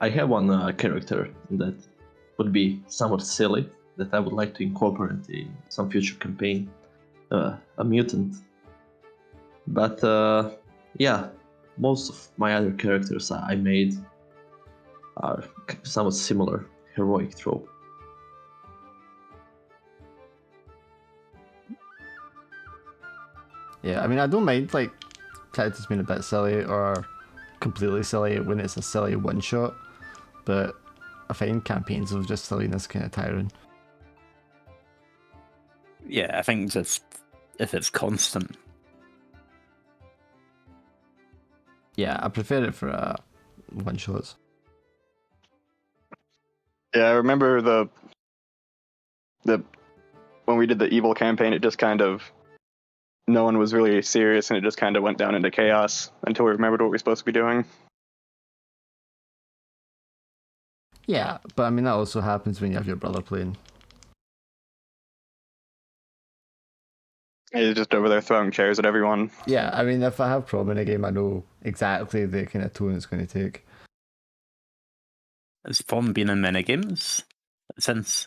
I have one character that would be somewhat silly that I would like to incorporate in some future campaign. A mutant. But yeah, most of my other characters I made are somewhat similar heroic trope. Yeah, I mean, I don't mind like characters being a bit silly or completely silly when it's a silly one shot, but I find campaigns of just silliness kind of tiring. Yeah, I think just if it's constant. Yeah, I prefer it for one shots. Yeah, I remember the when we did the evil campaign, it just kind of no one was really serious, and it just kind of went down into chaos until we remembered what we were supposed to be doing. Yeah, but I mean that also happens when you have your brother playing. He's just over there throwing chairs at everyone. Yeah, I mean if I have problem in a game, I know exactly the kind of tone it's going to take. Has fun been in minigames since?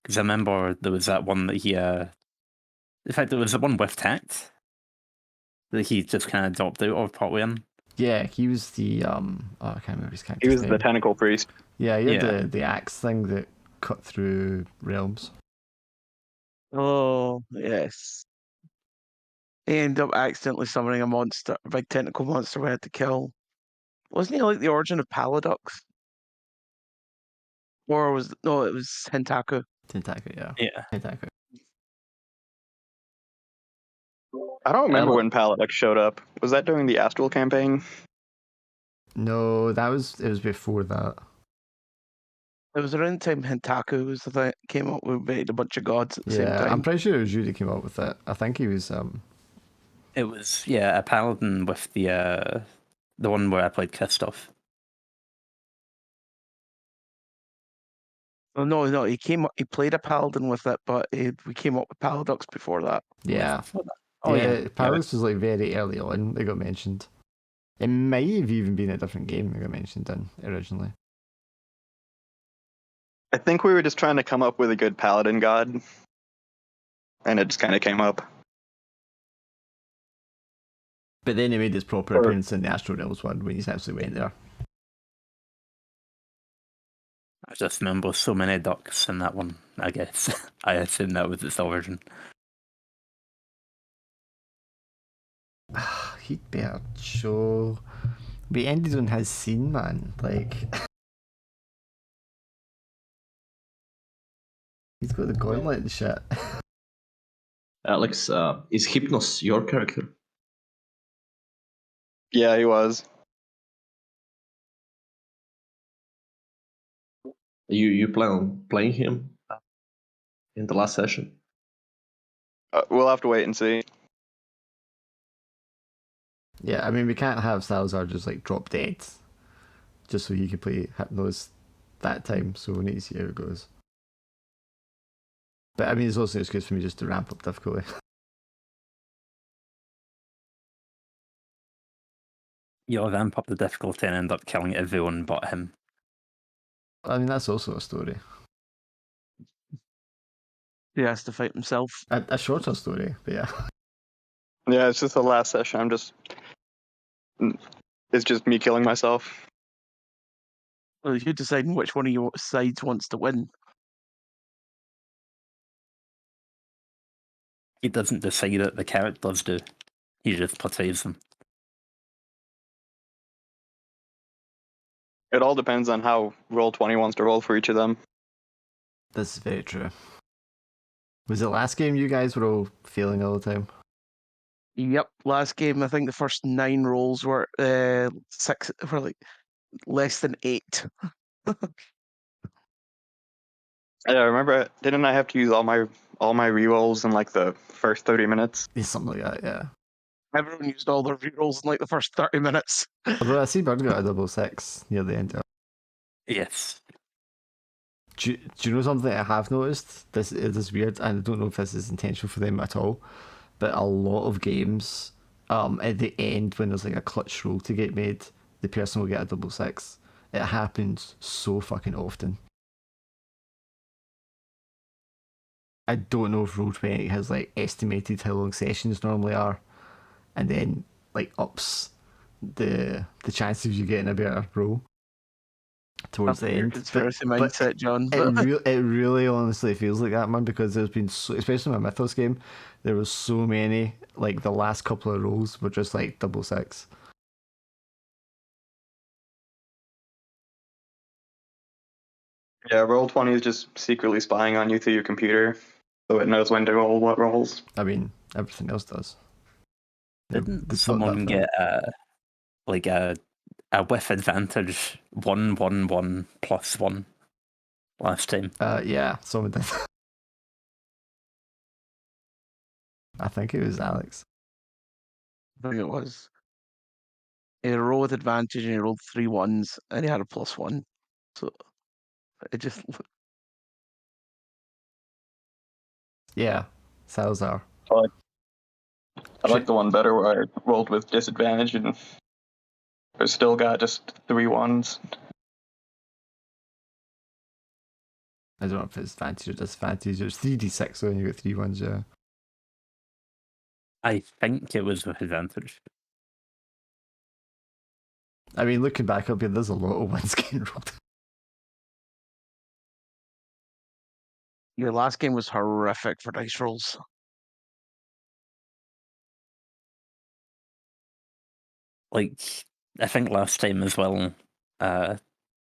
Because I remember there was that one that he, in fact, there was the one with tact that he just kind of dropped out of partway in. Yeah, he was the I can't remember his character's He was name. the tentacle priest. Yeah, he had the axe thing that cut through realms. Oh, yes. He ended up accidentally summoning a monster, a big tentacle monster we had to kill. Wasn't he like the origin of Paladux? Or was it was Hentaku. Tentaku, yeah. Yeah. Tentaku. I don't remember when Paladux showed up. Was that during the Astral campaign? No, it was before that. It was around the time Hentaku was the thing came up with a bunch of gods at the same time. I'm pretty sure it was you that came up with it. I think he was It was a paladin with the one where I played Kristoff. Oh, no, he played a paladin with it, but we came up with Paladux before that. Yeah. Oh yeah. Paladux was like very early on, they got mentioned. It might have even been a different game they got mentioned in originally. I think we were just trying to come up with a good paladin god, and it just kind of came up. But then he made his proper appearance in the Astral Realms one when he actually went there. I just remember so many ducks in that one, I guess. I assume that was its origin. He'd better show. We ended on his scene, man. Like, he's got the gauntlet and shit. Alex, is Hypnos your character? Yeah, he was. You plan on playing him in the last session? We'll have to wait and see. Yeah, I mean, we can't have Salazar just like drop dead just so he can play Hypnos that time, so we need to see how it goes. But I mean, it's also an excuse for me just to ramp up difficulty. You'll ramp up the difficulty and end up killing everyone but him. I mean, that's also a story. He has to fight himself. A shorter story, but yeah. Yeah, it's just the last session. It's just me killing myself. Well, you're deciding which one of your sides wants to win. He doesn't decide it, the characters do. He just portrays them. It all depends on how Roll20 wants to roll for each of them. This is very true. Was it last game you guys were all failing all the time? Yep, last game I think the first 9 rolls were like less than 8. Yeah, remember, didn't I have to use all my rerolls in like the first 30 minutes? Yeah, something like that, yeah. Everyone used all their rerolls in like the first 30 minutes. Although I see Bird got a 6 near the end. Yes. Do you know something I have noticed? This is weird, and I don't know if this is intentional for them at all, but a lot of games, at the end when there's like a clutch roll to get made, the person will get a double six. It happens so fucking often. I don't know if Roll20 has like estimated how long sessions normally are, and then like ups the chances of you getting a better roll towards the end. Conspiracy mindset, John. It really honestly feels like that, man, because there's been so, especially in my Mythos game, there was so many, like the last couple of rolls were just like double six. Yeah, Roll20 is just secretly spying on you through your computer, so it knows when to roll what rolls. I mean, everything else does. Didn't It's not that someone far. get a whiff advantage 1/1/1+1 last time? Yeah, someone did. I think it was Alex. I think it was. He had a roll with advantage and he rolled 3 ones and he had a +1. So it just Yeah, Salazar. I like the one better where I rolled with disadvantage and I still got just 3 ones. I don't know if it's advantage or disadvantage. It's 3d6 when you got 3 ones, yeah. I think it was with advantage. I mean, looking back up here, there's a lot of ones getting rolled. your last game was horrific for dice rolls. Like, I think last time as well, there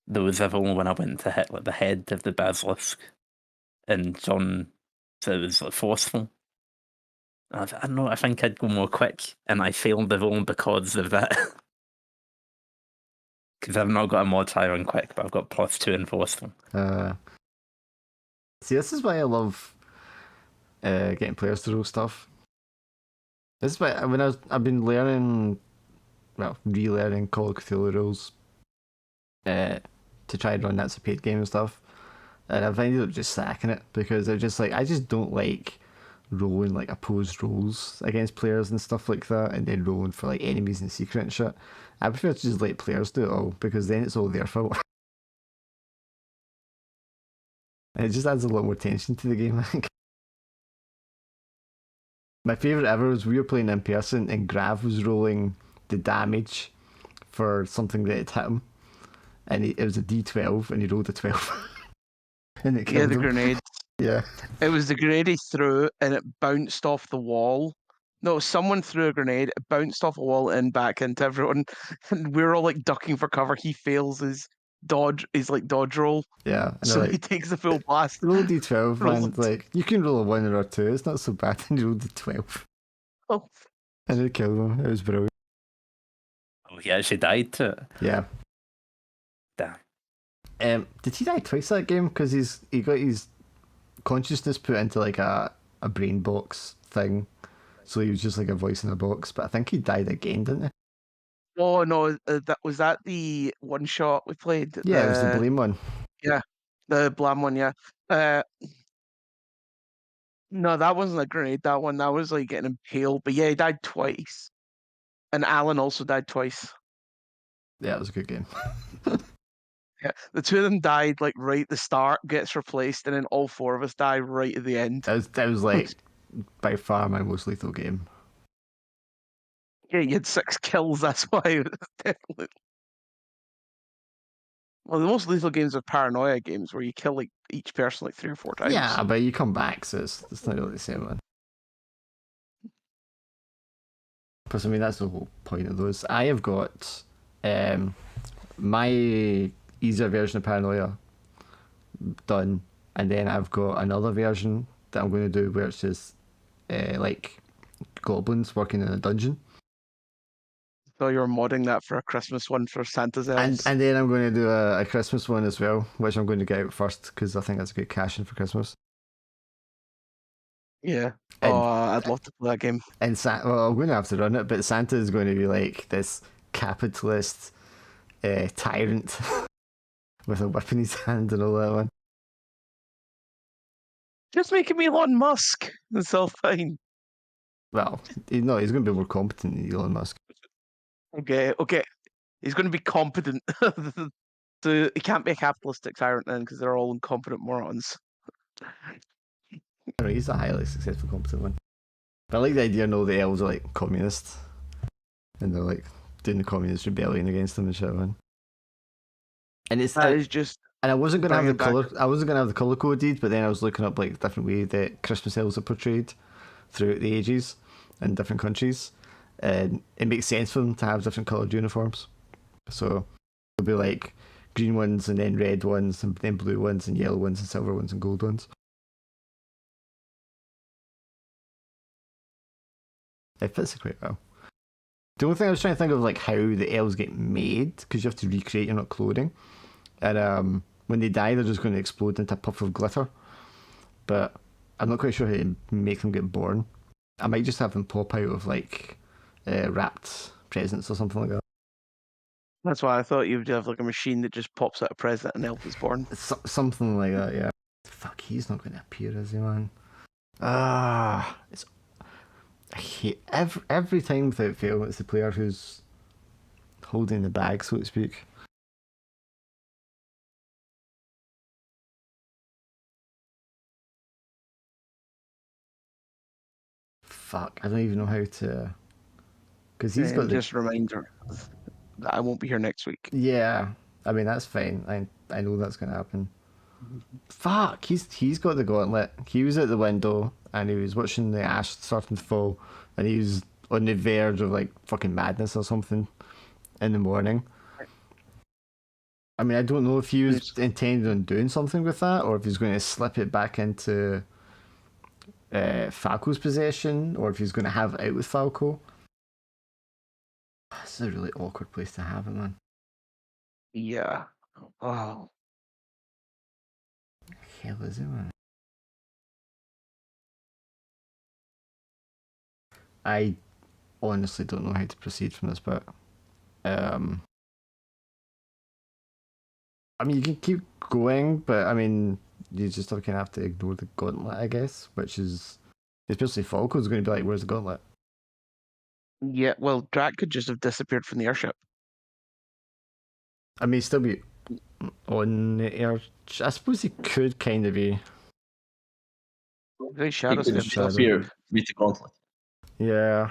was Evil when I went to hit like the head of the basilisk, and John said it was like forceful. I don't know. I think I'd go more quick, and I failed the roll because of that. Because I've not got a modifier on quick, but I've got +2 in forceful. See, this is why I love getting players to roll stuff. This is why I've been learning, well, relearning Call of Cthulhu rules to try and run that's a paid game and stuff, and I've ended up just sacking it because I just don't like rolling like opposed rolls against players and stuff like that, and then rolling for like enemies and secret and shit. I prefer to just let players do it all because then it's all their fault. And it just adds a lot more tension to the game, I think. My favourite ever was we were playing in person and Grav was rolling the damage for something that had hit him. And it was a d12 and he rolled a 12. And it Yeah, killed the him. grenade. Yeah. It was the grenade he threw and it bounced off the wall. No, someone threw a grenade, it bounced off a wall and back into everyone. And we were all like ducking for cover. He fails his dodge roll. Yeah. And So like, he takes the full blast. roll d12, man. Rolled. Like, you can roll a 1 or a 2, it's not so bad. And he rolled a 12. Oh, And it killed him. It was brilliant. Oh, he actually died to it. Yeah. Damn. Did he die twice that game? Because he got his consciousness put into like a brain box thing, so he was just like a voice in a box. But I think he died again, didn't he? oh no, that was that the one shot we played. Yeah, it was the blame one. Yeah, the Blam one. Yeah. No, that wasn't a grenade. That was like getting impaled. But yeah, he died twice, and Alan also died twice. Yeah, it was a good game. Yeah, the two of them died like right at the start, gets replaced, and then all 4 of us die right at the end. That was like by far my most lethal game. Yeah, you had 6 kills. That's why it was definitely. Well, the most lethal games are paranoia games where you kill like each person like 3 or 4 times. Yeah, but you come back, so it's not really the same one. Plus, I mean, that's the whole point of those. I have got my easier version of Paranoia done, and then I've got another version that I'm going to do where it's just like goblins working in a dungeon. So you're modding that for a Christmas one for Santa's elves. And then I'm going to do a Christmas one as well, which I'm going to get out first because I think that's a good cash in for Christmas. Yeah. And, oh, I'd love to play that game. And well, I'm going to have to run it, but Santa is going to be like this capitalist tyrant with a whip in his hand and all that one. Just making me Elon Musk. It's all fine. Well, no, he's going to be more competent than Elon Musk. Okay. He's going to be competent. So he can't be a capitalistic tyrant then, because they're all incompetent morons. No, he's a highly successful, competent one. But I like the idea, no, the elves are like communists, and they're like doing the communist rebellion against them and shit, man. And it's That is just. and I wasn't gonna have the bringing color. I wasn't gonna have the color coded, but then I was looking up like different way that Christmas elves are portrayed throughout the ages in different countries, and it makes sense for them to have different coloured uniforms. So there'll be like green ones, and then red ones, and then blue ones, and yellow ones, and silver ones, and gold ones. It fits it quite well. The only thing I was trying to think of, like how the elves get made, because you have to recreate your clothing, and when they die, they're just going to explode into a puff of glitter. But I'm not quite sure how to make them get born. I might just have them pop out of like wrapped presents or something like that. That's why I thought you'd have like a machine that just pops out a present and elf is born. Something like that, yeah. Fuck, he's not going to appear, is he, man? I hate every time without fail. It's the player who's holding the bag, so to speak. Fuck, I don't even know how to. Because he's got the. Just a reminder that I won't be here next week. Yeah, I mean that's fine. I know that's gonna happen. Fuck, he's got the gauntlet. He was at the window and he was watching the ash starting to fall, and he was on the verge of like fucking madness or something in the morning. I mean, I don't know if he was intending on doing something with that, or if he's going to slip it back into Falco's possession, or if he's going to have it out with Falco. This is a really awkward place to have it, man. Yeah. Oh. What the hell is it, man? I honestly don't know how to proceed from this bit. I mean, you can keep going, but I mean, you just kind of have to ignore the gauntlet, I guess, which is, especially Falco's going to be like, where's the gauntlet? Yeah, well, Drac could just have disappeared from the airship. I mean, still be on the air. I suppose he could kind of be. Very He shadow could step stuff. disappear with the gauntlet. Yeah.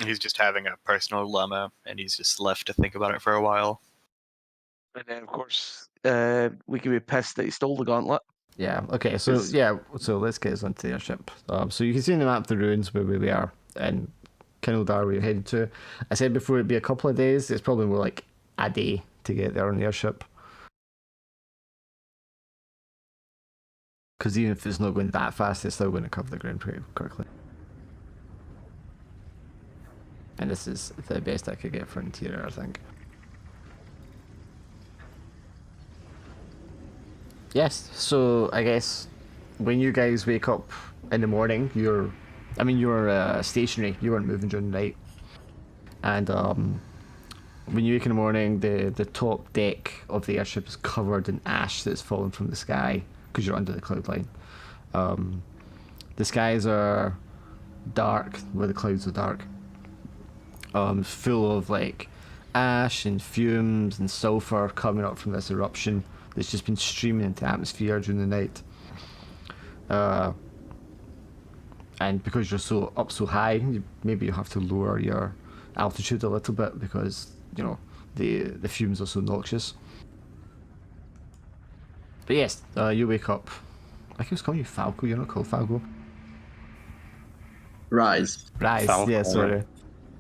He's just having a personal dilemma, and he's just left to think about it for a while. And then, of course, we could be pissed that he stole the gauntlet. Yeah, okay, so so let's get us onto the airship. So you can see in the map the ruins where we are, and Khin Uldar where you're headed to. I said before it'd be a couple of days, it's probably more like a day to get there on the airship. Because even if it's not going that fast, it's still going to cover the ground pretty quickly. And this is the best I could get for interior, I think. Yes, so I guess when you guys wake up in the morning, you're stationary, you weren't moving during the night. And when you wake in the morning, the top deck of the airship is covered in ash that's fallen from the sky, because you're under the cloud line. The skies are dark, where the clouds are dark. Full of like ash and fumes and sulfur coming up from this eruption that's just been streaming into the atmosphere during the night. And because you're so high, maybe you have to lower your altitude a little bit, because you know the fumes are so noxious. But yes, you wake up. I keep calling you Falco. You're not called Falco. Rise. Rise. Yeah, sorry.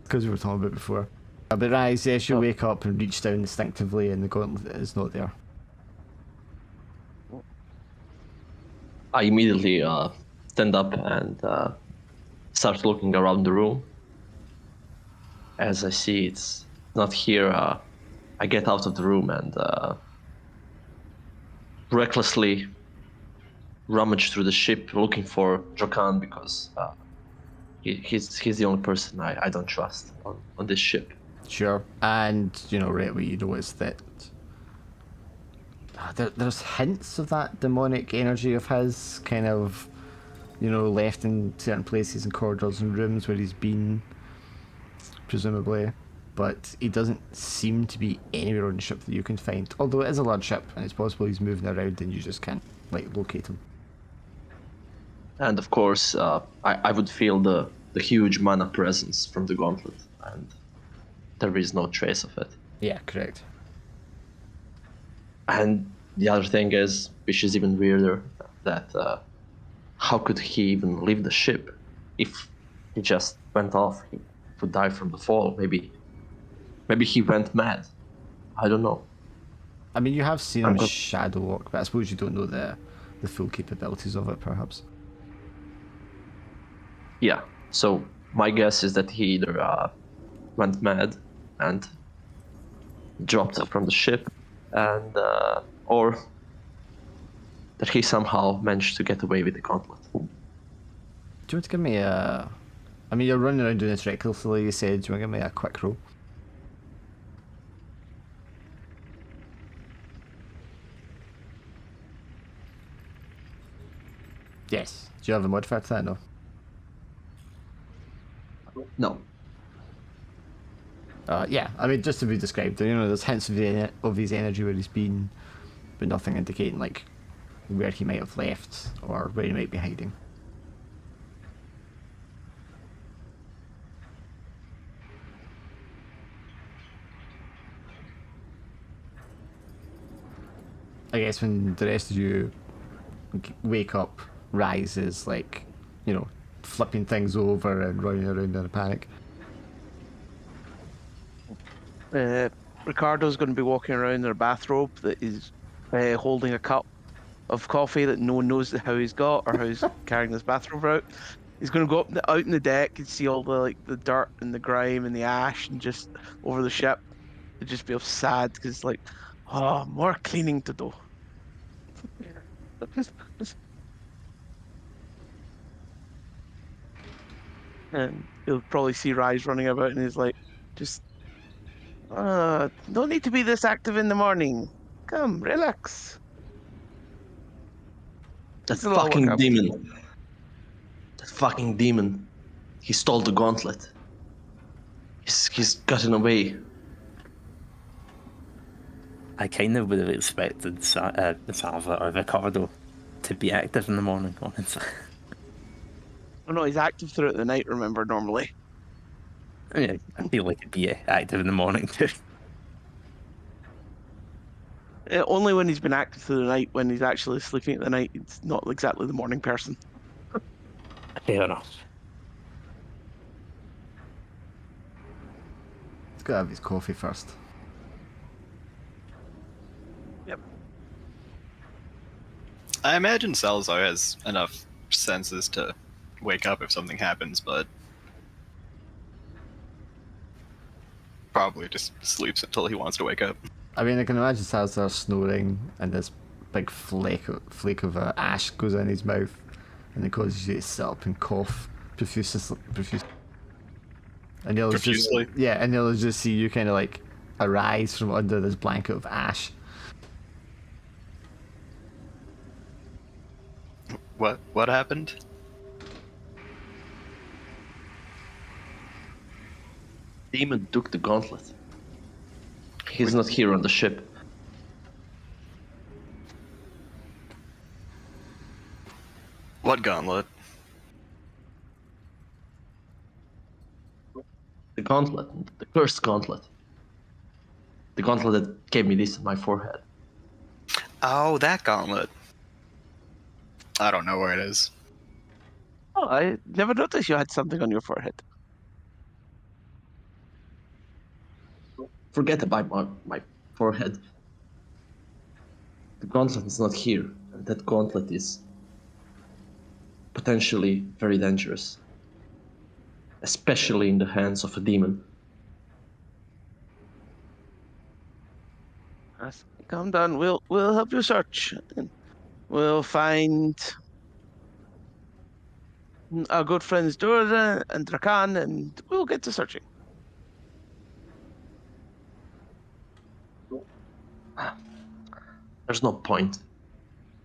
Because we were talking about it before. But Rise, yes, you wake up and reach down instinctively, and the gauntlet is not there. I immediately stand up and start looking around the room. As I see it's not here, I get out of the room and recklessly rummage through the ship looking for Jokan, because he's the only person I don't trust on this ship. Sure. And, you know, right away you notice that there's hints of that demonic energy of his kind of, you know, left in certain places and corridors and rooms where he's been, presumably. but he doesn't seem to be anywhere on the ship that you can find. Although it is a large ship, and it's possible he's moving around and you just can't like locate him. And of course, I would feel the huge mana presence from the gauntlet, and there is no trace of it. Yeah, correct. And the other thing is, which is even weirder, that how could he even leave the ship if he just went off? He would die from the fall. Maybe he went mad. I don't know. I mean, you have seen I'm him go- shadow walk, but I suppose you don't know the full capabilities of it, perhaps. Yeah. So my guess is that he either went mad and dropped from the ship, and or that he somehow managed to get away with the gauntlet. Do you want to give me a... I mean, you're running around doing this recklessly, you said. Do you want to give me a quick roll? Yes. Do you have a modifier to that? No. No. Yeah, I mean, just to be described, you know, there's hints of his energy where he's been, but nothing indicating, like, where he might have left or where he might be hiding. I guess when the rest of you wake up, Rise is like, you know, flipping things over and running around in a panic. Ricardo's going to be walking around in a bathrobe that is holding a cup of coffee that no one knows how he's got or how he's carrying this bathrobe out. He's going to go out in the deck and see all the dirt and the grime and the ash and just over the ship. He'd just be sad because oh, more cleaning to do. And he'll probably see Rise running about and he's like, just don't need to be this active in the morning. Come, relax. That It's a little fucking workout. demon. That fucking demon. He stole the gauntlet. He's gotten away. I kind of would have expected the Salva or Ricardo to be active in the morning, honestly. Oh no, he's active throughout the night, remember, normally. I mean, I feel like he'd be active in the morning too. Only when he's been active through the night, when he's actually sleeping at the night, it's not exactly the morning person. Fair enough. He's got to have his coffee first. Yep. I imagine Salazar has enough senses to wake up if something happens, but probably just sleeps until he wants to wake up. I mean, I can imagine Salazar snoring and this big flake of ash goes in his mouth and it causes you to sit up and cough profusely. And he'll Profusely? just, yeah, and he'll just see you kind of like arise from under this blanket of ash. What happened? Demon took the gauntlet. He's not here on the ship. What gauntlet? The gauntlet. The cursed gauntlet. The gauntlet that gave me this on my forehead. Oh, that gauntlet. I don't know where it is. Oh, I never noticed you had something on your forehead. Forget about my forehead. The gauntlet is not here, and that gauntlet is potentially very dangerous, especially in the hands of a demon. Calm down. We'll help you search. We'll find our good friends Durridam and Drakan, and we'll get to searching. There's no point.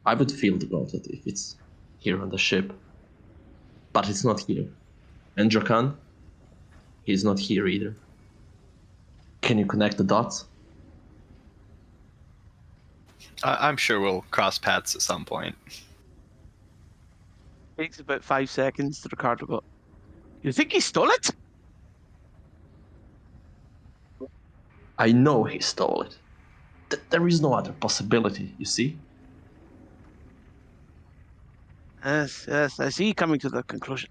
I would feel the gauntlet if it's here on the ship, but it's not here. And Drakan, he's not here either. Can you connect the dots? I'm sure we'll cross paths at some point. Takes about 5 seconds to Ricardo go, you think he stole it? I know he stole it. There is no other possibility, you see? Yes, yes, I see you coming to the conclusion.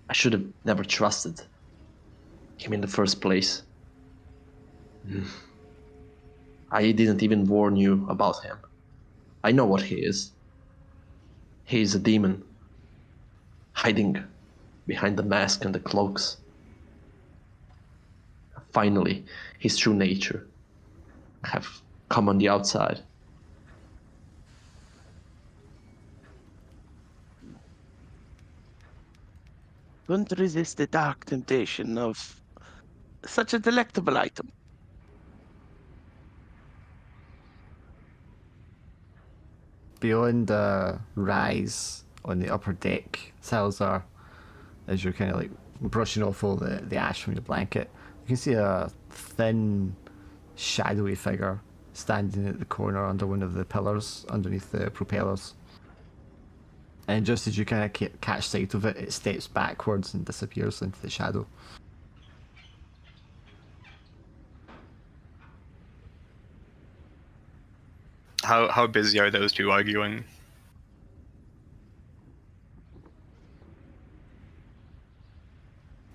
I should have never trusted him in the first place. I didn't even warn you about him. I know what he is. He is a demon, hiding behind the mask and the cloaks. Finally, his true nature have come on the outside. Couldn't resist the dark temptation of such a delectable item. Beyond the rise on the upper deck, Salazar, as you're kind of like brushing off all the ash from your blanket, you can see a thin, shadowy figure standing at the corner under one of the pillars underneath the propellers. And just as you kind of catch sight of it, it steps backwards and disappears into the shadow. How busy are those two arguing?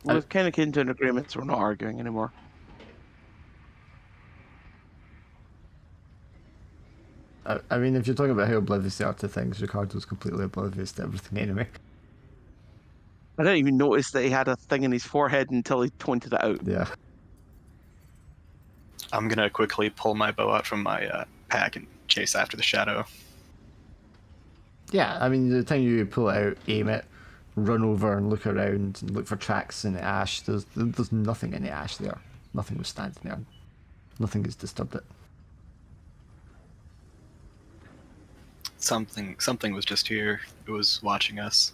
We've kind of came to an agreement, so we're not arguing anymore. I mean, if you're talking about how oblivious they are to things, Ricardo's completely oblivious to everything anyway. I didn't even notice that he had a thing in his forehead until he pointed it out. Yeah. I'm gonna quickly pull my bow out from my pack and chase after the shadow. Yeah, I mean, the time you pull it out, aim it, run over and look around and look for tracks in the ash, there's nothing in the ash there. Nothing was standing there. Nothing has disturbed it. Something was just here. It was watching us.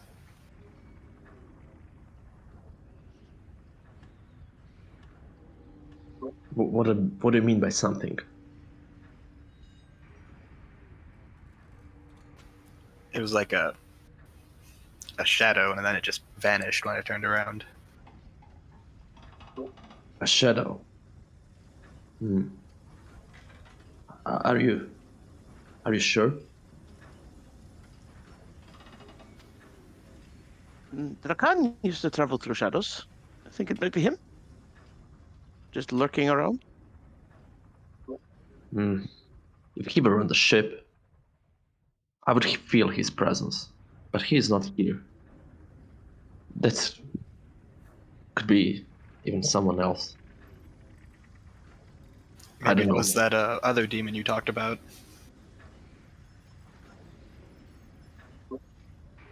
What do you mean by something? It was like a shadow, and then it just vanished when I turned around. A shadow. Are you sure? Drakan used to travel through shadows. I think it might be him. Just lurking around. If he were on the ship, I would feel his presence. But he is not here. That could be even someone else. I Maybe don't it know. was that other demon you talked about.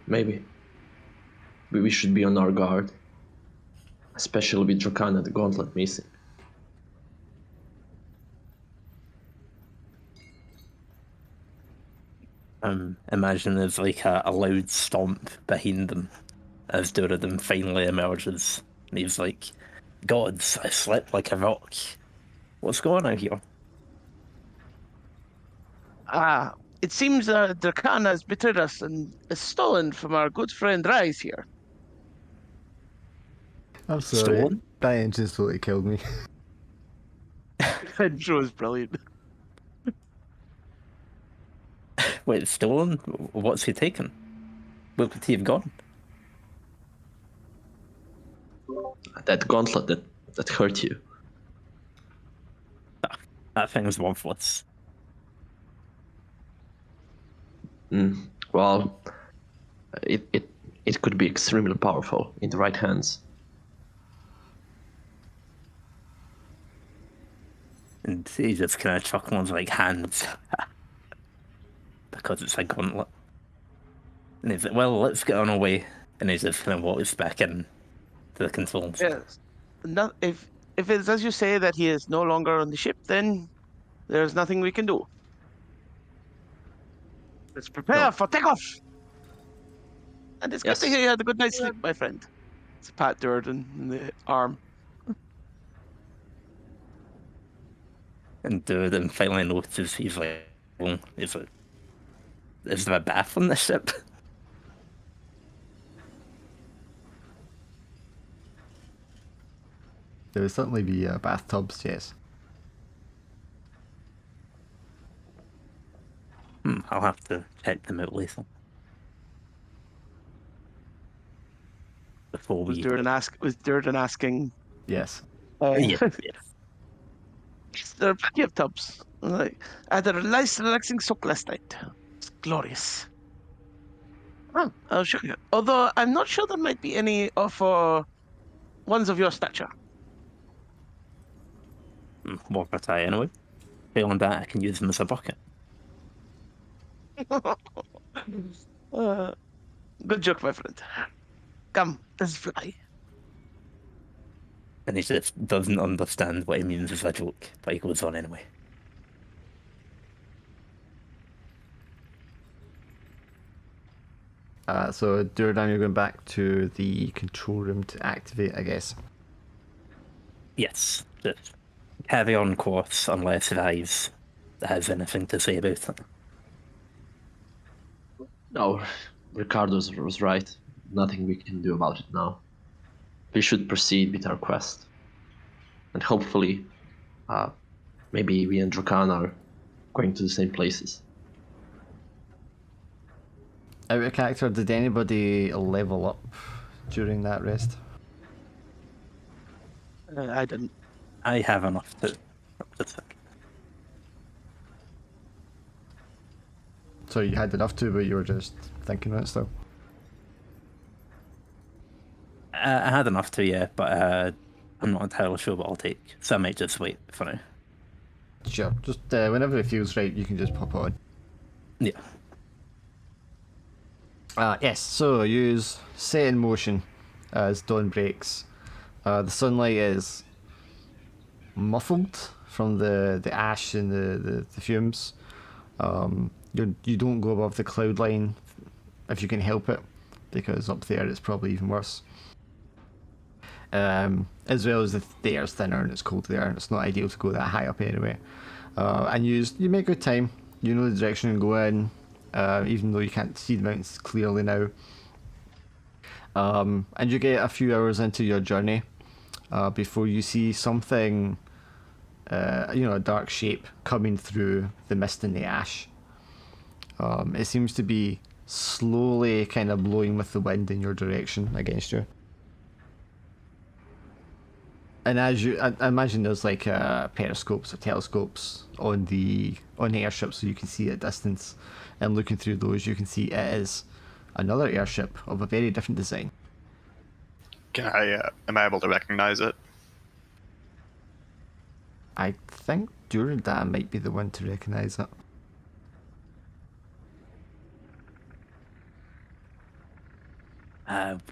Maybe. We should be on our guard. Especially with Drakan and the gauntlet missing. Imagine there's like a loud stomp behind them as Durridam finally emerges. And he's like, Gods, I slept like a rock. What's going on here? It seems Drakan has betrayed us and is stolen from our good friend Rise here. I'm sorry. Stolen? That engine totally killed me. Intro is brilliant. Wait, stolen? What's he taken? Where could he have gone? That gauntlet that hurt you. That thing's worthless. Well, it could be extremely powerful in the right hands. And he just kind of chuckles like hands. Because it's a gauntlet. And he's like, well, let's get on our way. And he just kind of walks back in to the controls. Yes. If it's as you say that he is no longer on the ship, then there's nothing we can do. Let's prepare for takeoff. And it's good to hear you had a good night's sleep, my friend. It's Pat Durden in the arm. And Durridam finally notices, he's like, well, is there a bath on this ship? There would certainly be bathtubs, yes. I'll have to check them out later. Before Was we... Durden asking? Yes. Yeah, There are plenty of tubs. Like, I had a nice, relaxing soak last night. It's glorious. Oh, I'll show you. Although I'm not sure there might be any of ones of your stature. What about I anyway? Beyond that, I can use them as a bucket. Uh, good joke, my friend. Come, let's fly. And he just doesn't understand what he means as a joke, but he goes on anyway. So Durridam, you're going back to the control room to activate, I guess. Yes, just carry on course unless Rise has anything to say about it. No, Ricardo was right. Nothing we can do about it now. We should proceed with our quest. And hopefully, maybe we and Drakan are going to the same places. Out of character, did anybody level up during that rest? I didn't. I have enough to tick. So you had enough to, but you were just thinking about it still? I had enough to, yeah, but I'm not entirely sure what I'll take, so I might just wait for now. Sure, just whenever it feels right, you can just pop on. Yeah. Yes, so use set in motion as dawn breaks. The sunlight is muffled from the ash and the fumes. You don't go above the cloud line if you can help it, because up there it's probably even worse. As well as the air's thinner and it's cold there, and it's not ideal to go that high up anyway. And you make good time. You know the direction you go in, even though you can't see the mountains clearly now. And you get a few hours into your journey before you see something, a dark shape coming through the mist and the ash. It seems to be slowly kind of blowing with the wind in your direction against you. And as I imagine there's like periscopes or telescopes on the airship, so you can see at distance. And looking through those, you can see it is another airship of a very different design. Am I able to recognize it? I think Durridam might be the one to recognise it.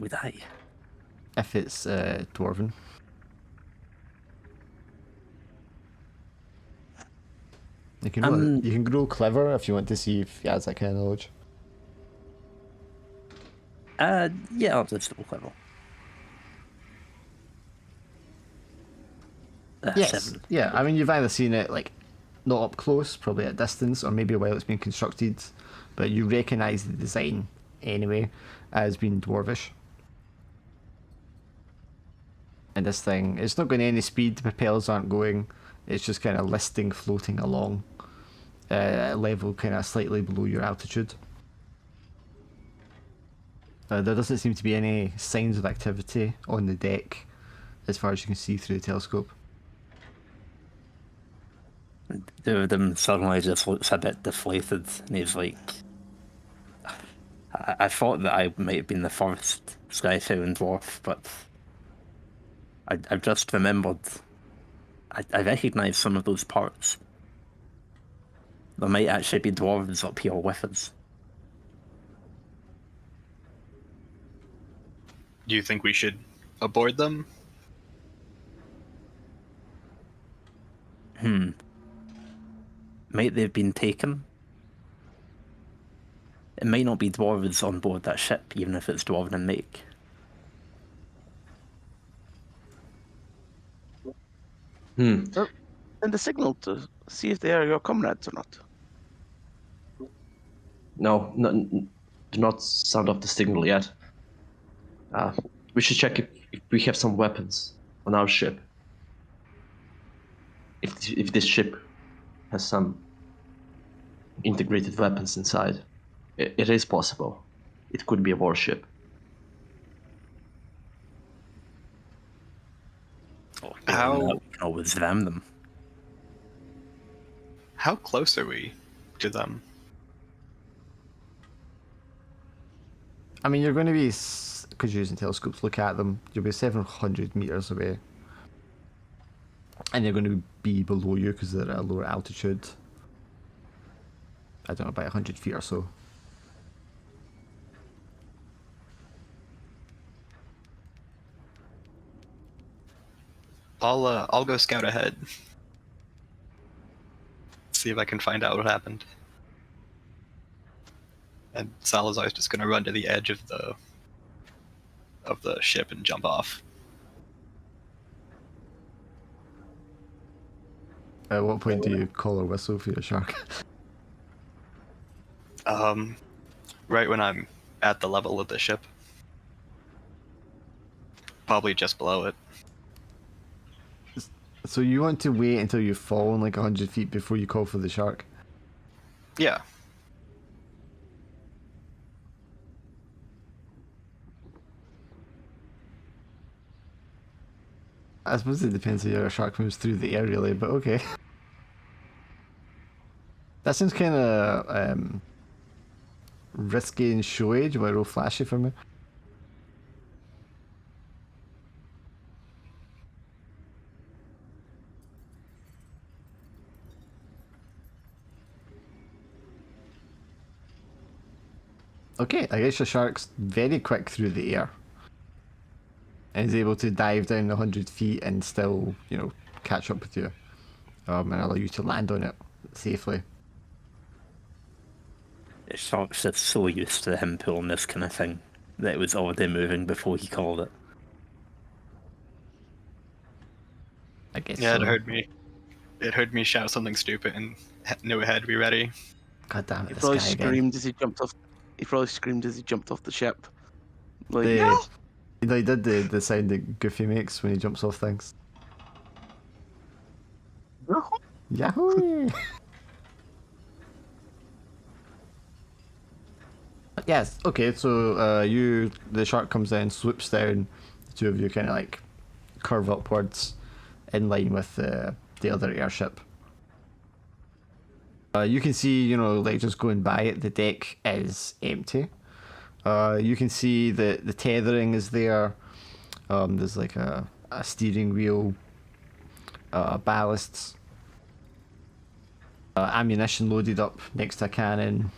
Would I? If it's Dwarven. You can grow clever if you want to see if he has that kind of knowledge. Yeah, I'll just double clever. Yes. 7. Yeah, I mean, you've either seen it, like, not up close, probably at distance, or maybe while it's being constructed, but you recognise the design, anyway, as being dwarvish. And this thing, it's not going any speed, the propellers aren't going, it's just kind of listing, floating along, at a level kind of slightly below your altitude. There doesn't seem to be any signs of activity on the deck, as far as you can see through the telescope. Durridam suddenly just looks a bit deflated, and he's like, I thought that I might have been the first Skyfaring dwarf, but I've just remembered I recognise some of those parts. There might actually be dwarves up here with us. Do you think we should aboard them? Might they have been taken? It might not be dwarves on board that ship, even if it's Dwarven in make. And the signal to See if they are your comrades or not. No, do not sound off the signal yet. We should check if we have some weapons on our ship. If this ship has some integrated weapons inside, it is possible. It could be a warship. How- We can always ram them. How close are we to them? I mean, you're going to be, because you're using telescopes, look at them, you'll be 700 meters away. And they're going to be below you because they're at a lower altitude. I don't know, about 100 feet or so. I'll go scout ahead. See if I can find out what happened. And Salazar's just gonna run to the edge of the ship and jump off. At what point do you call or whistle for your shark? Right when I'm at the level of the ship. Probably just below it. So you want to wait until you've fallen like 100 feet before you call for the shark? Yeah. I suppose it depends how your shark moves through the air, really, but okay. That seems kind of risky and showy. Do you want to roll flashy for me? Okay, I guess your shark's very quick through the air. And is able to dive down 100 feet and still, you know, catch up with you. And allow you to land on it safely. The shark's just so used to him pulling this kind of thing that it was already moving before he called it. I guess Yeah, so. it heard me. It heard me shout something stupid and knew it had to be ready. God damn it, He this probably guy again. screamed as he jumped off. He probably screamed as he jumped off the ship. Like, The- no! You know, he did the sound that Goofy makes when he jumps off things. Yahoo! Yes, okay, so the shark comes in, swoops down, the two of you kind of like curve upwards in line with the other airship. You can see, you know, like just going by it, the deck is empty. You can see that the tethering is there. There's like a steering wheel, ballasts, ammunition loaded up next to a cannon,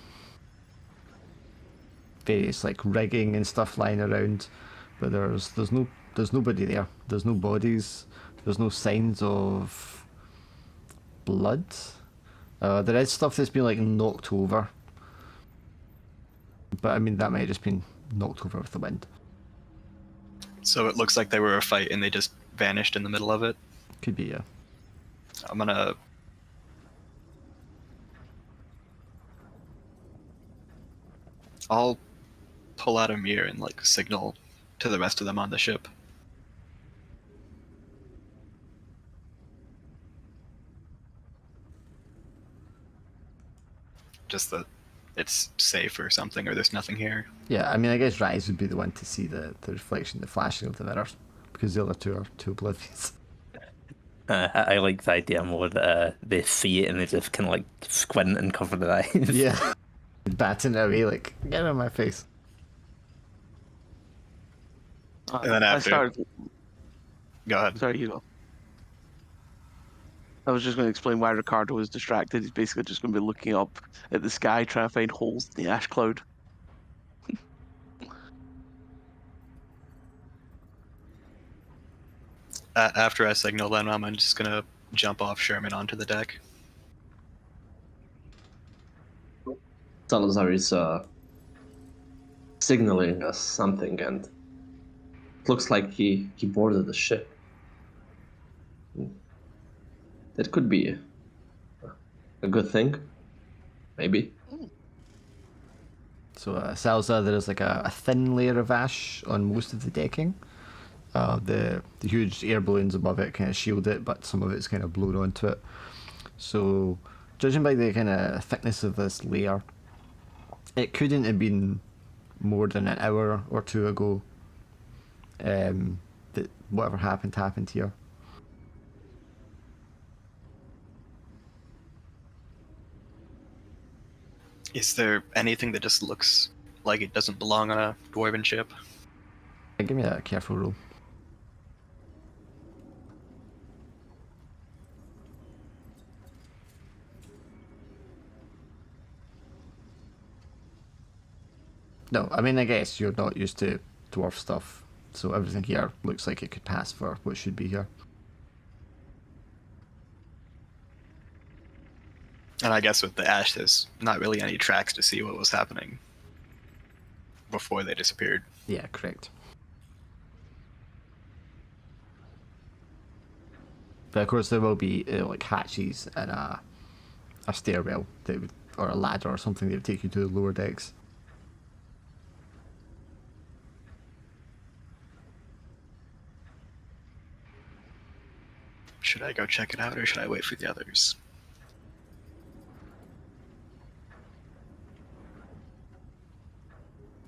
various like rigging and stuff lying around, but there's nobody there. There's no bodies. There's no signs of blood. There is stuff that's been like knocked over, but I mean that might have just been knocked over with the wind. So it looks like they were a fight and they just vanished in the middle of it. Could be, yeah. I'm gonna... I'll pull out a mirror and like signal to the rest of them on the ship. Just that it's safe or something, or there's nothing here. Yeah, I mean, I guess Rise would be the one to see the reflection, the flashing of the mirrors, because the other two are too oblivious. I like the idea more that they see it and they just kind of like squint and cover their eyes. Yeah. Batting it away, like, get out of my face. And then I after- started. Go ahead. Sorry, you go. I was just going to explain why Ricardo was distracted. He's basically just going to be looking up at the sky, trying to find holes in the ash cloud. After I signal them, I'm just gonna jump off Sherman onto the deck. Salazar is signaling us something, and it looks like he boarded the ship. That could be a good thing. Maybe. So Salza, there is like a thin layer of ash on most of the decking. The huge air balloons above it kind of shield it, but some of it's kind of blown onto it. So, judging by the kind of thickness of this layer, it couldn't have been more than an hour or two ago that whatever happened here. Is there anything that just looks like it doesn't belong on a dwarven ship? Give me a careful roll. No, I mean, I guess you're not used to dwarf stuff, so everything here looks like it could pass for what should be here. And I guess with the ash, there's not really any tracks to see what was happening before they disappeared. Yeah, correct. But of course, there will be like hatches and a stairwell that would, or a ladder or something that would take you to the lower decks. Should I go check it out, or should I wait for the others?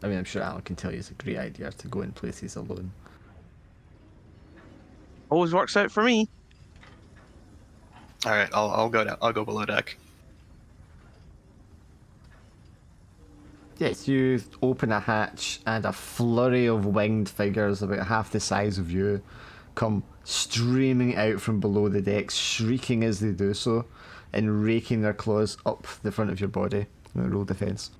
I mean, I'm sure Alan can tell you it's a great idea to go in places alone. Always works out for me. All right, I'll go down. I'll go below deck. Yes, you open a hatch and a flurry of winged figures about half the size of you come streaming out from below the decks, shrieking as they do so, and raking their claws up the front of your body. Roll defense.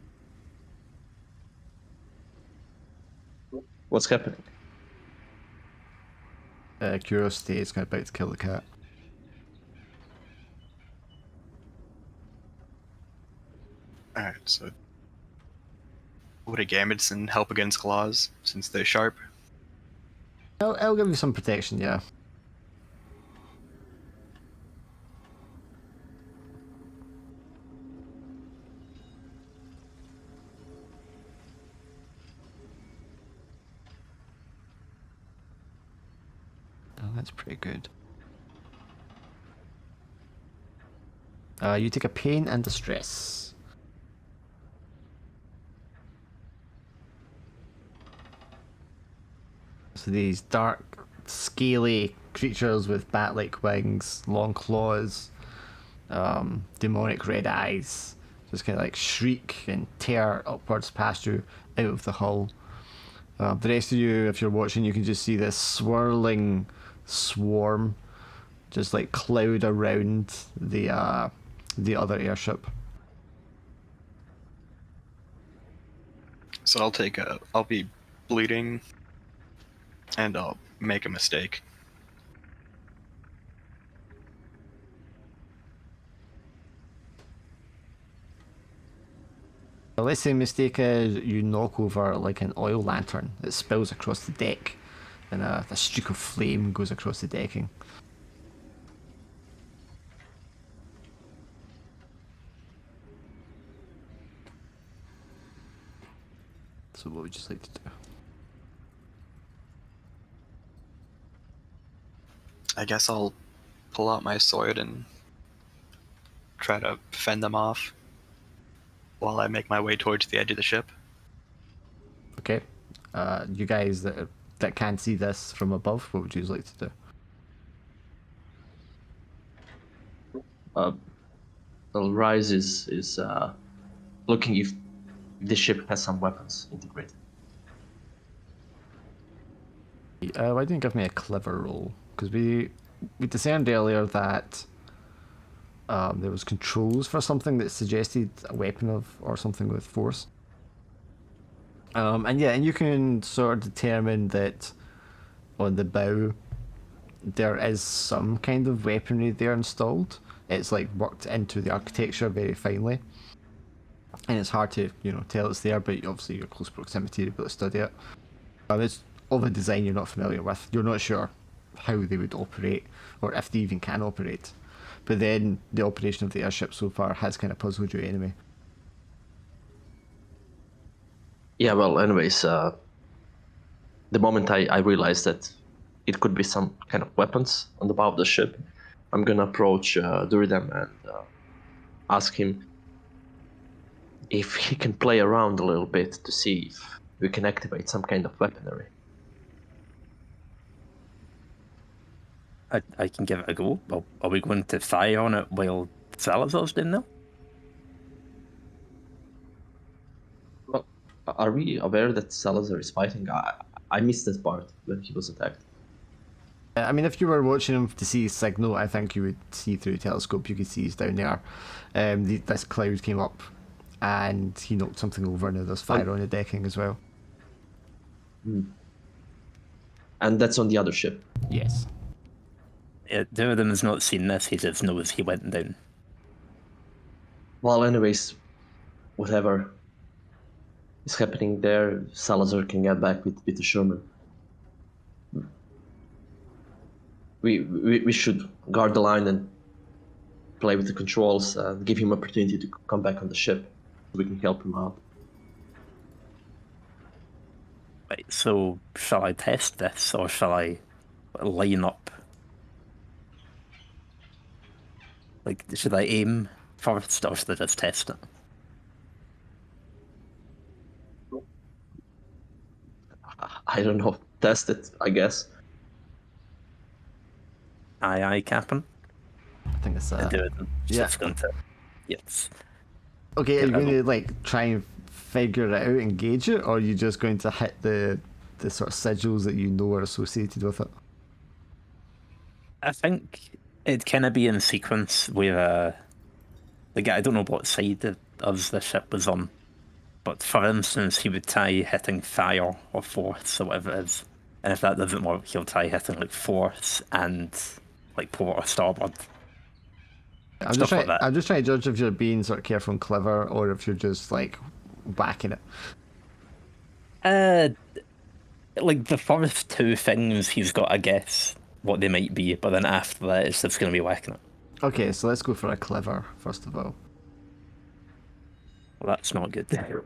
What's happening? Curiosity is about to kill the cat. All right, so would a Gammadson help against claws since they're sharp? I'll give you some protection, yeah. Oh, that's pretty good. You take a pain and distress. So these dark, scaly creatures with bat-like wings, long claws, demonic red eyes, just kind of like shriek and tear upwards past you out of the hull. The rest of you, if you're watching, you can just see this swirling swarm just like cloud around the other airship. So I'll be bleeding, and I'll make a mistake. The let's say mistake is you knock over like an oil lantern that spills across the deck, and a streak of flame goes across the decking. So what would you like to do? I guess I'll pull out my sword and try to fend them off while I make my way towards the edge of the ship. Okay. You guys that can see this from above, what would you like to do? Rise is looking if the ship has some weapons integrated. Why don't you give me a clever roll? Because we discerned earlier that there was controls for something that suggested a weapon of or something with force. And you can sort of determine that on the bow there is some kind of weaponry there installed. It's like worked into the architecture very finely, and it's hard to tell it's there, but obviously you're close proximity to be able to study it. It's of a design you're not familiar with. You're not sure how they would operate or if they even can operate. but then the operation of the airship so far has kind of puzzled you anyway. Yeah, well, anyways, the moment I realized that it could be some kind of weapons on the bow of the ship, I'm gonna approach Durridam and ask him if he can play around a little bit to see if we can activate some kind of weaponry. I can give it a go. Well, are we going to fire on it while Salazar's doing there? Well, are we aware that Salazar is fighting? I missed this part when he was attacked. I mean, if you were watching him to see his signal, I think you would see through a telescope. You could see he's down there. This cloud came up, and he knocked something over. Now there's fire on the decking as well. And that's on the other ship. Yes. Yeah, Durridam has not seen this. He just knows he went down. Well, anyways, whatever is happening there, Salazar can get back with the Sherman. We should guard the line and play with the controls and give him opportunity to come back on the ship so we can help him out. Right, so shall I test this or shall I line up? Like, should I aim first or should I just test it? I don't know. Test it, I guess. Aye, Captain. I think it's Durridam. yeah. Just going to. Yes. Okay, are you Yeah, going to like try and figure it out and gauge it, or are you just going to hit the sort of sigils that you know are associated with it? I think it'd kind of be in sequence where, like, I don't know what side of us the ship was on, but for instance, he would try hitting fire or force or whatever it is, and if that doesn't work, he'll try hitting like force and like port or starboard. I'm Stuff like that. just trying to judge if you're being sort of careful and clever, or if you're just like whacking it. Like the first two things he's got to guess what they might be, but then after that it's just going to be whacking it. Okay, so let's go for a clever first of all. Well, that's not good. So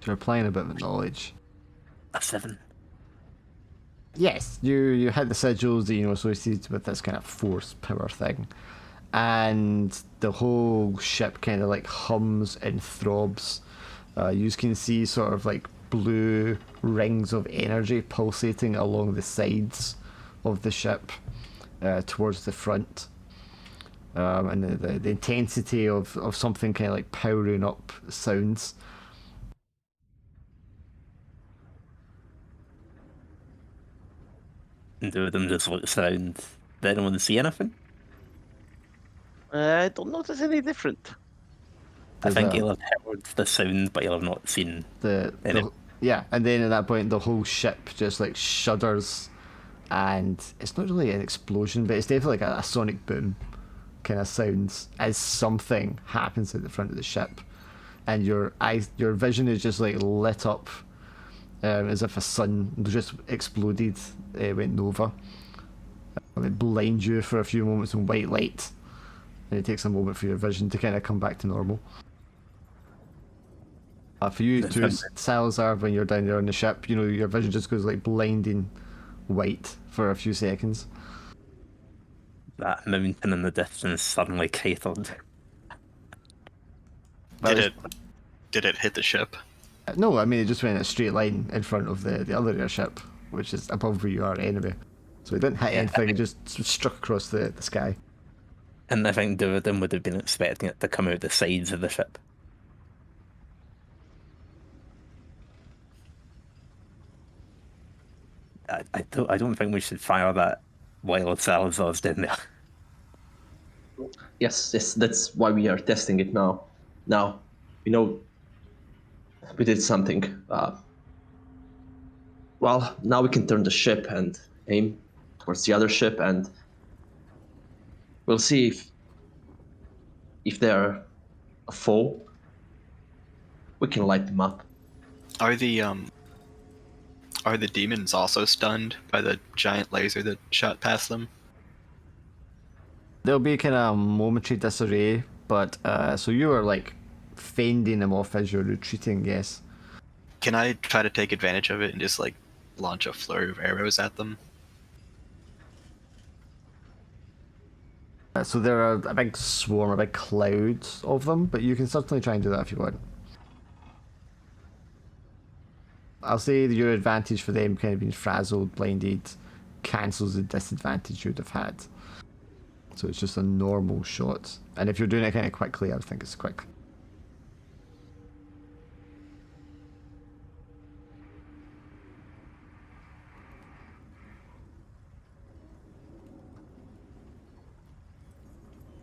you're applying a bit of knowledge. A 7. Yes, you had the sigils that you know associated with this kind of force power thing, and the whole ship kind of like hums and throbs. You can see sort of like blue rings of energy pulsating along the sides of the ship towards the front, and the intensity of something kind of like powering up sounds. And do them just looks around. Did anyone see anything? I don't notice any different. I think There's he'll have heard the sound, but he'll have not seen any. Yeah, and then at that point the whole ship just like shudders, and it's not really an explosion, but it's definitely like a sonic boom kind of sounds as something happens at the front of the ship, and your vision is just like lit up as if a sun just exploded, went nova. It blinds you for a few moments in white light, and it takes a moment for your vision to kind of come back to normal. For you too, Salazar, when you're down there on the ship, you know, your vision just goes like blinding white for a few seconds. That mountain in the distance suddenly cratered. Did it hit the ship? No, I mean it just went in a straight line in front of the other airship, which is above where you are anyway. So it didn't hit anything; it just struck across the sky. And I think Durridam would have been expecting it to come out the sides of the ship. I don't think we should fire that while Salazar's down there. Yes, that's why we are testing it now. Now, we know we did something. Well, now we can turn the ship and aim towards the other ship, and we'll see if they're a foe. We can light them up. Are the demons also stunned by the giant laser that shot past them? There'll be kind of momentary disarray, but so you are like fending them off as you're retreating, yes. Can I try to take advantage of it and just like launch a flurry of arrows at them? So there are a big swarm, a big cloud of them, but you can certainly try and do that if you want. I'll say that your advantage for them kind of being frazzled, blinded, cancels the disadvantage you'd have had. So it's just a normal shot. And if you're doing it kind of quickly, I would think it's quick.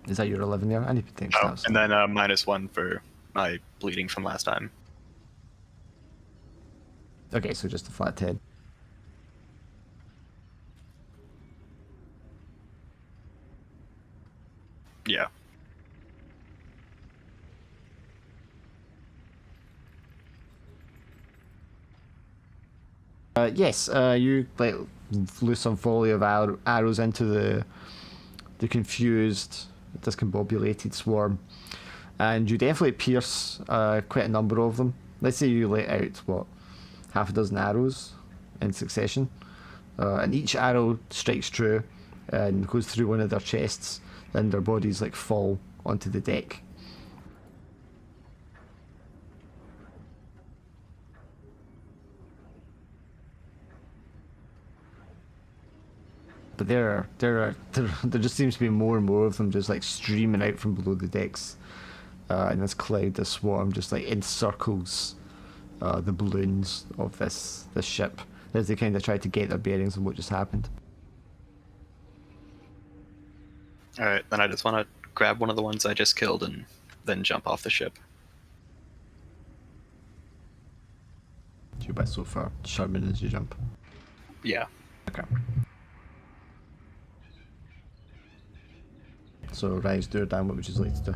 Is that your 11 there? I need to think. Oh, and then -1 for my bleeding from last time. Okay, so just a flat 10. Yeah. Yes, you like loose some volley of arrows into the confused, discombobulated swarm, and you definitely pierce quite a number of them. Let's say you let out what, half a dozen arrows in succession, and each arrow strikes true and goes through one of their chests, and their bodies like fall onto the deck. But there just seems to be more and more of them just like streaming out from below the decks, and this cloud, this swarm, just like encircles the balloons of this ship as they kind of try to get their bearings on what just happened. All right, then I just want to grab one of the ones I just killed and then jump off the ship. You bet so far, Sherman, as you jump. Yeah. Okay. So Rise, Durridam, what would you like to do?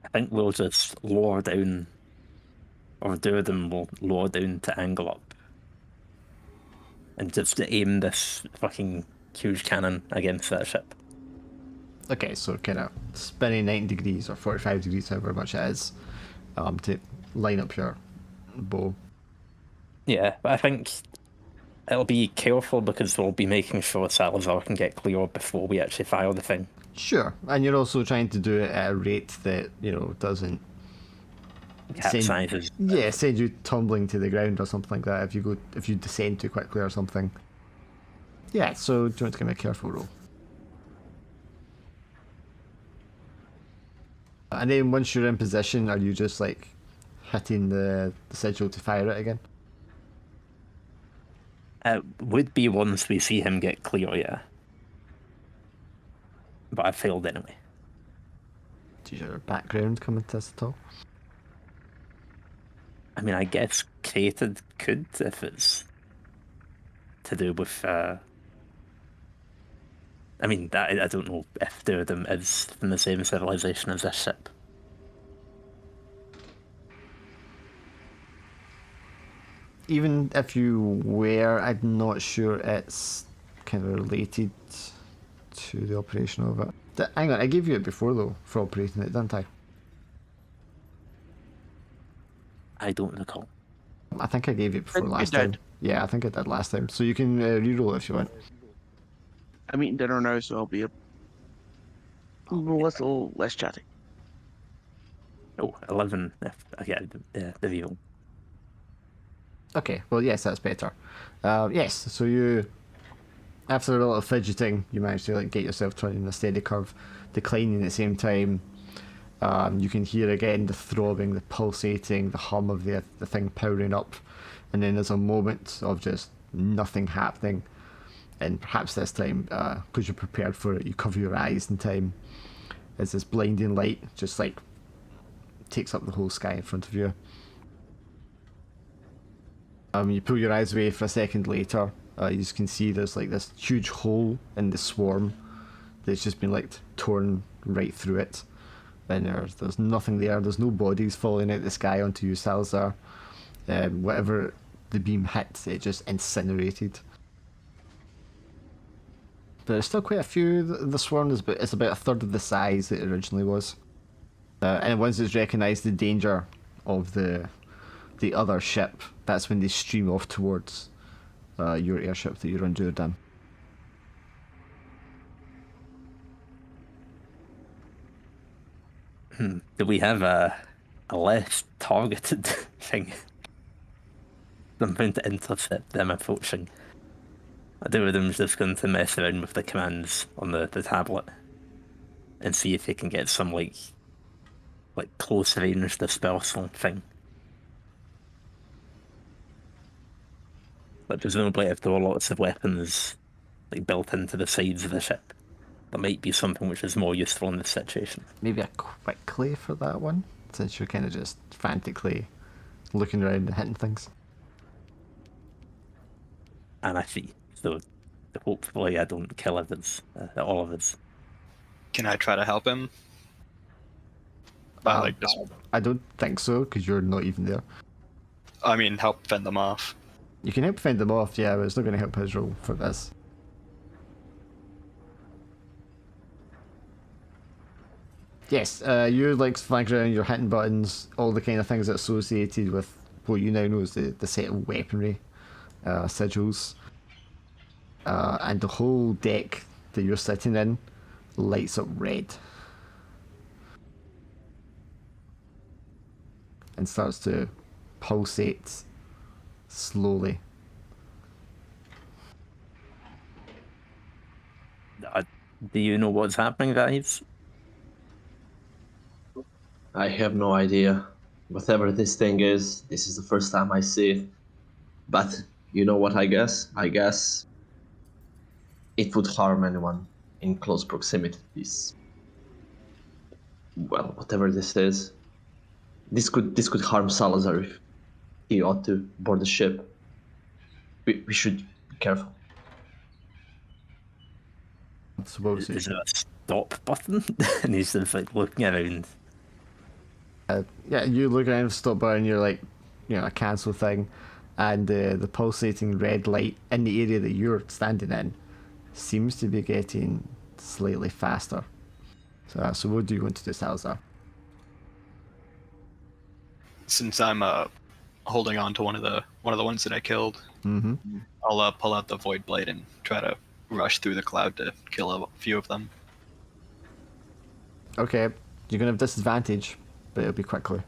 I think we'll just lower down, or Durridam will lower down to angle up, and just aim this fucking huge cannon against that ship. Okay, so kind of spinning 90 degrees or 45 degrees, however much it is, to line up your bow. Yeah, but I think it'll be careful because we'll be making sure Salazar can get clear before we actually fire the thing. Sure, and you're also trying to do it at a rate that, you know, doesn't Capsizes. send you tumbling to the ground or something like that if you descend too quickly or something. Yeah, so do you want to give me a careful roll? And then once you're in position, are you just like hitting the sigil to fire it again? It would be once we see him get clear, yeah. But I failed anyway. Does your background come into this at all? I mean, I guess created could if it's to do with. I mean, I don't know if Durridam is from the same civilization as this ship. Even if you were, I'm not sure it's kind of related to the operation of it. Hang on, I gave you it before though for operating it, didn't I? I don't recall. I think I gave it before You last did. time. Yeah, I think I did last time. So you can reroll if you want. I'm eating dinner now, so I'll be a little less chatty. Oh, 11 if I get the view. Okay, well, yes, that's better. Yes, so you, after a lot of fidgeting, you manage to like get yourself turning in a steady curve, declining at the same time. You can hear again the throbbing, the pulsating, the hum of the thing powering up, and then there's a moment of just nothing happening. And perhaps this time, because you're prepared for it, you cover your eyes in time as this blinding light just like takes up the whole sky in front of you. You pull your eyes away for a second later, you just can see there's like this huge hole in the swarm that's just been like torn right through it. And there's nothing there, there's no bodies falling out the sky onto you, Salazar. Whatever the beam hit, it just incinerated. but there's still quite a few. The swarm is, but it's about a third of the size it originally was. And once it's recognised the danger of the other ship, that's when they stream off towards your airship that you're on Durridam. Do we have a less targeted thing? I'm going to intercept them approaching. Durridam's just going to mess around with the commands on the tablet and see if he can get some like close range dispersal thing. But presumably if there were lots of weapons like built into the sides of the ship, there might be something which is more useful in this situation. Maybe a quickly for that one, since you're kind of just frantically looking around and hitting things. And I see. So hopefully I don't kill all of us. Can I try to help him? Just, I don't think so, because you're not even there. I mean, help fend them off. You can help fend them off, yeah, but it's not going to help his role for this. Yes, you're like flagging around, you're hitting buttons, all the kind of things that are associated with what you now know is the set of weaponry sigils. And the whole deck that you're sitting in lights up red. And starts to pulsate slowly. Do you know what's happening, guys? I have no idea. Whatever this thing is, this is the first time I see it. But you know what I guess? I guess it would harm anyone in close proximity to this. Well, whatever this is. This could harm Salazar if he ought to board the ship. We should be careful. So what was Is it? there a stop button? And he's just like looking around. Yeah, you look around for stop button, you're like, a cancel thing, and the pulsating red light in the area that you're standing in seems to be getting slightly faster. So what do you want to do, Salazar? Since I'm holding on to one of the ones that I killed, Mm-hmm. I'll pull out the Void Blade and try to rush through the cloud to kill a few of them. Okay, you're gonna have disadvantage, but it'll be quickly.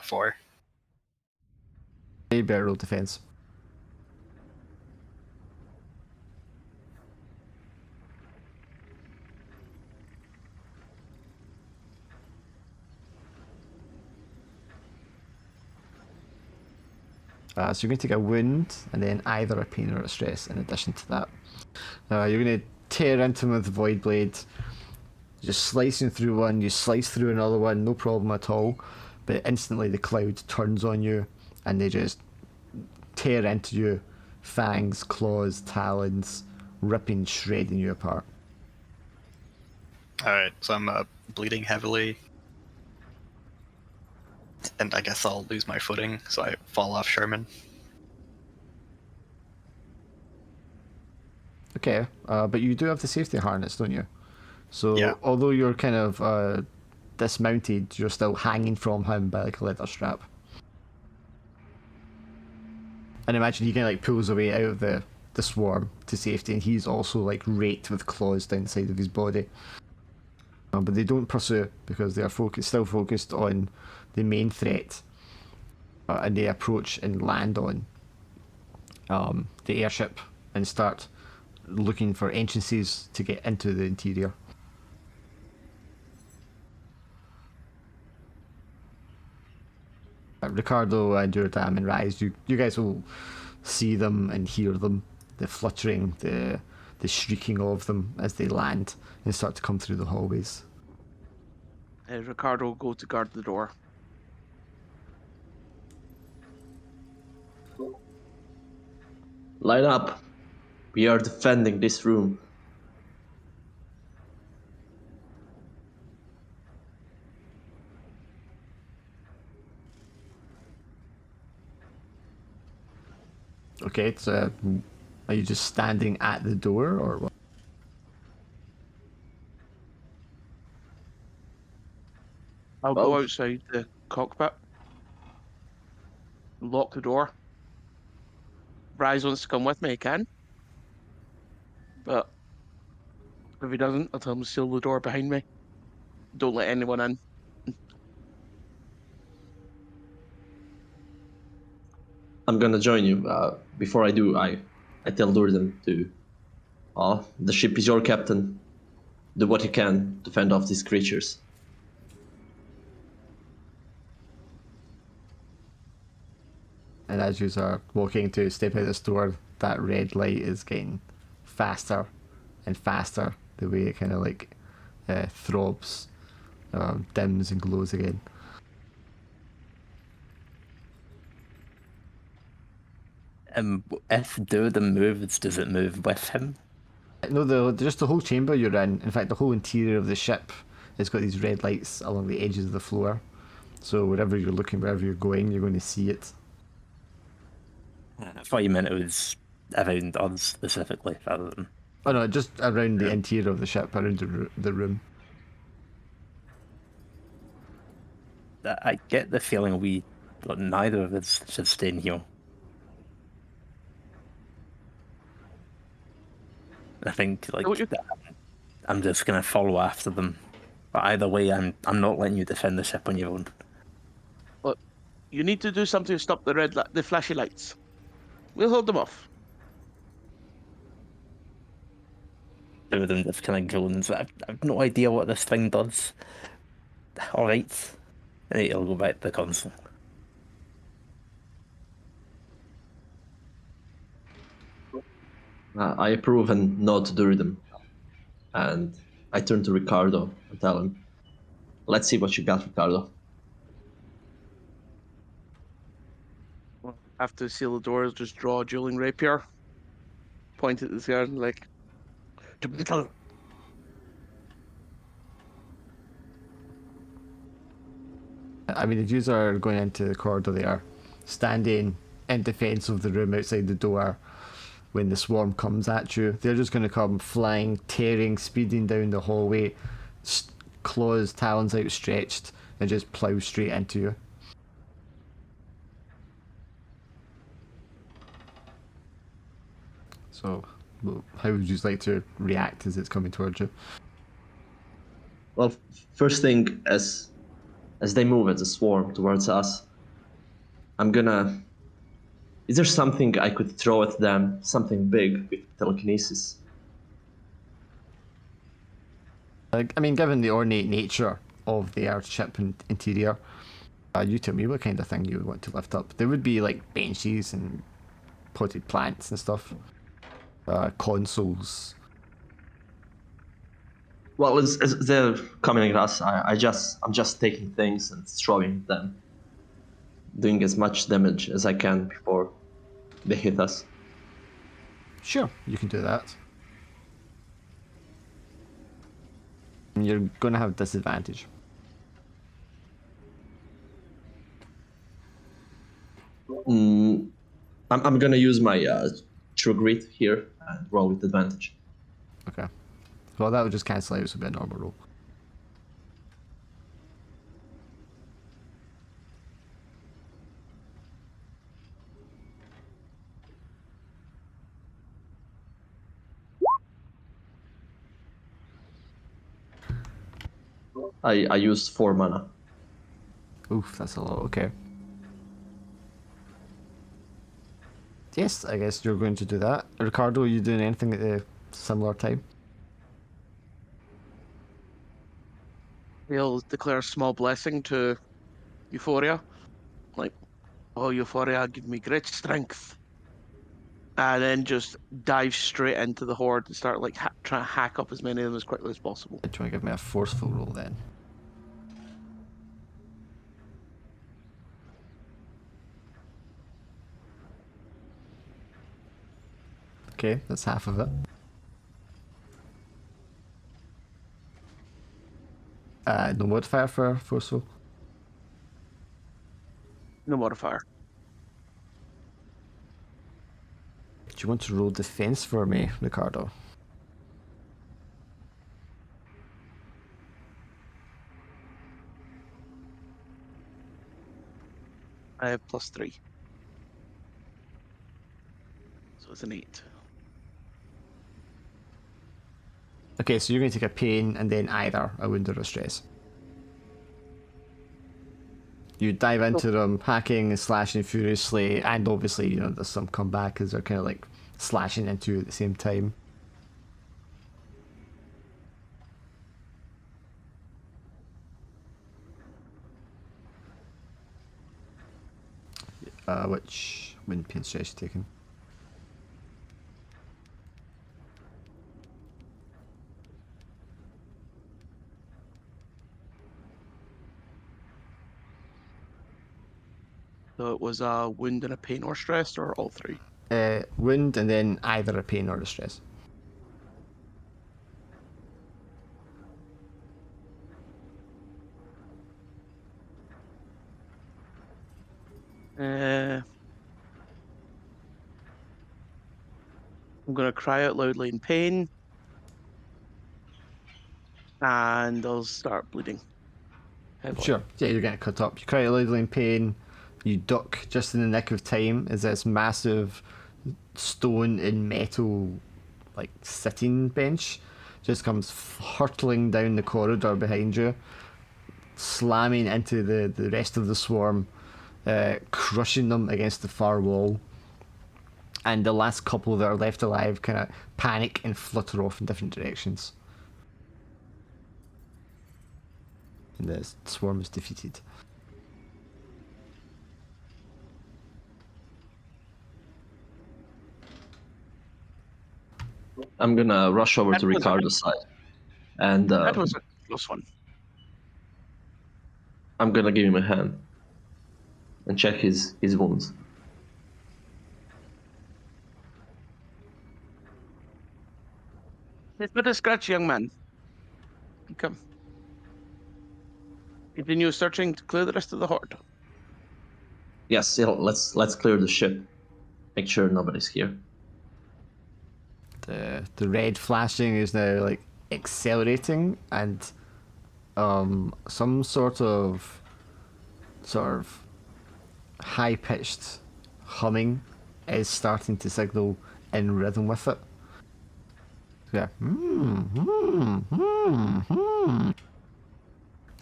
Four. You better roll defense. So you're going to take a wound and then either a pain or a stress in addition to that. You're going to tear into him with the Void Blade. Just slicing through one, you slice through another one, no problem at all. But instantly the cloud turns on you and they just tear into you. Fangs, claws, talons, ripping, shredding you apart. Alright, so I'm bleeding heavily. And I guess I'll lose my footing, so I fall off Sherman. Okay, but you do have the safety harness, don't you? So Yeah. although you're kind of dismounted, you're still hanging from him by like a leather strap. And imagine he kind of like pulls away out of the swarm to safety, and he's also like raked with claws down the side of his body. But they don't pursue because they are still focused on the main threat, and they approach and land on the airship and start looking for entrances to get into the interior. Ricardo and Durridam and Rise, you guys will see them and hear them, the fluttering, the shrieking of them as they land and start to come through the hallways. Ricardo will go to guard the door. Line up. We are defending this room. Okay, so are you just standing at the door or what? I'll Well- go outside the cockpit, lock the door. Bryce wants to come with me, he can. But if he doesn't, I'll tell him to seal the door behind me. Don't let anyone in. I'm gonna join you. Before I do, I tell Durridam to. The ship is your captain. Do what you can to fend off these creatures. And as you are walking to step out this door, that red light is getting faster and faster. The way it kind of like throbs, dims and glows again. If Durridam moves, does it move with him? No, just the whole chamber you're in. In fact, the whole interior of the ship has got these red lights along the edges of the floor. So wherever you're looking, wherever you're going to see it. I thought you meant it was around us specifically, rather than. Oh no, just around the Yeah. interior of the ship, around the room. I get the feeling neither of us should stay in here. I think What you- I'm just gonna follow after them. But either way, I'm not letting you defend the ship on your own. You need to do something to stop the flashy lights. We'll hold them off. Two of them just kind of groans. I've no idea what this thing does. All right, I'll go back to the console. I approve and nod to Durridam. And I turn to Ricardo and tell him, let's see what you got, Ricardo. After seal the doors, just draw a dueling rapier. Point at this guy like, to battle. I mean, the Jews are going into the corridor there, standing in defence of the room outside the door. When the swarm comes at you, they're just going to come flying, tearing, speeding down the hallway, claws, talons outstretched, and just plough straight into you. So, how would you like to react as it's coming towards you? Well, first thing, as they move as a swarm towards us, I'm gonna. Is there something I could throw at them? Something big with telekinesis? I mean, given the ornate nature of the airship interior, you tell me what kind of thing you would want to lift up. There would be like benches and potted plants and stuff, consoles. Well, as they're coming at us, I'm just taking things and throwing them, doing as much damage as I can before they hit us. Sure, you can do that. And you're going to have disadvantage. I'm gonna use my true grit here and roll with advantage. Okay. Well, that would just cancel out, so it'd be a normal roll. I used 4 mana. Oof, that's a lot. Okay. Yes, I guess you're going to do that. Ricardo, are you doing anything at a similar time? He'll declare a small blessing to Euphoria. Like, oh, Euphoria, give me great strength. And then just dive straight into the horde and start like trying to hack up as many of them as quickly as possible. Do you want to give me a forceful roll then? Okay, that's half of it. No modifier for forceful. No modifier. you want to roll defense for me, Ricardo? I have +3. So it's an 8. Okay, so you're going to take a pain and then either a wound or a stress. You dive into them, hacking and slashing furiously, and obviously, there's some comeback as they're kind of like slashing into you at the same time. Which wound pain stress you taking? So it was a wound and a pain or stress, or all 3? Wound and then either a pain or a stress. I'm going to cry out loudly in pain. And I'll start bleeding heavily. Sure. Yeah, you're getting cut up. You cry loudly in pain. You duck just in the nick of time as this massive stone and metal, like, sitting bench just comes hurtling down the corridor behind you, slamming into the rest of the swarm, crushing them against the far wall. And the last couple that are left alive kind of panic and flutter off in different directions. And the swarm is defeated. I'm gonna rush over to Ricardo's side, and That was a close one. I'm gonna give him a hand and check his wounds. It's but a scratch, young man. Come. Continue searching to clear the rest of the horde. Yes, let's clear the ship. Make sure nobody's here. The red flashing is now like accelerating, and some sort of high pitched humming is starting to signal in rhythm with it. Yeah.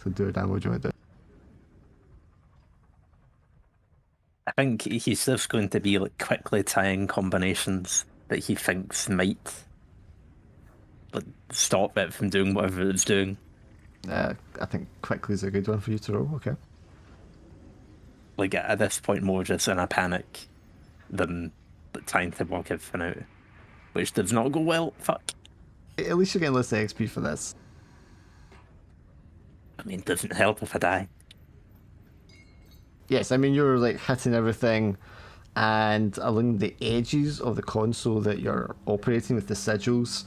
So Durridam, what do you want to do? I think he's just going to be like quickly tying combinations that he thinks might like stop it from doing whatever it's doing. I think quickly is a good one for you to roll. Okay. Like at this point, more just in a panic than trying to work everything out, which does not go well. Fuck. At least you're getting less XP for this. I mean, it doesn't help if I die. Yes, I mean you're like hitting everything, and along the edges of the console that you're operating with the sigils,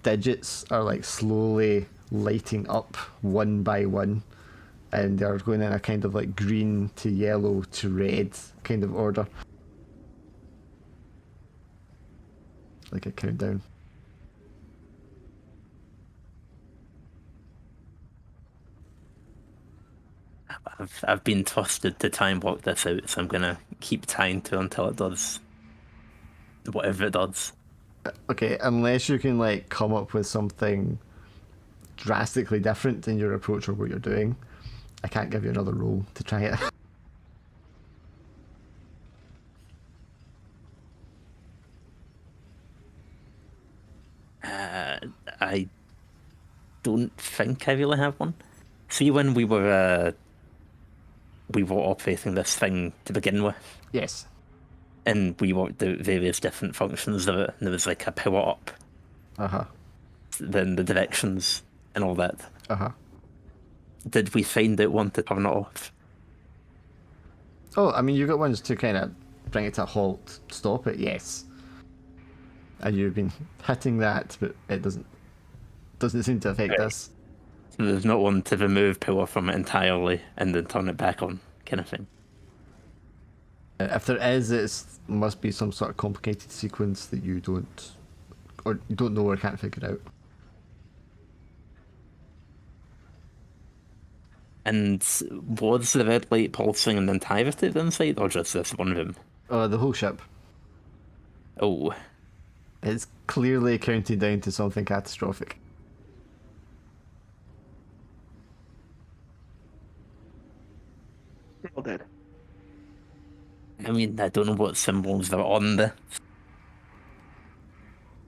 digits are like slowly lighting up one by one, and they're going in a kind of like green to yellow to red kind of order, like a countdown. I've been trusted to try and work this out, so I'm gonna keep tying to until it does whatever it does. Okay, unless you can like come up with something drastically different in your approach or what you're doing, I can't give you another roll to try it. I don't think I really have one. See, when we were operating this thing to begin with, Yes. and we worked out various different functions of it, and there was like a power up, then the directions and all that. Did we find out one to turn it off? Oh, I mean, you got ones to kind of bring it to a halt, stop it, yes. And you've been hitting that, but it doesn't seem to affect us. So there's not one to remove power from it entirely and then turn it back on, kind of thing. If there is, it must be some sort of complicated sequence that you don't know or can't figure out. And was the red light pulsing in the entirety of the inside, or just this one room? The whole ship. Oh, It's clearly counting down to something catastrophic. All dead. I mean, I don't know what symbols are on the.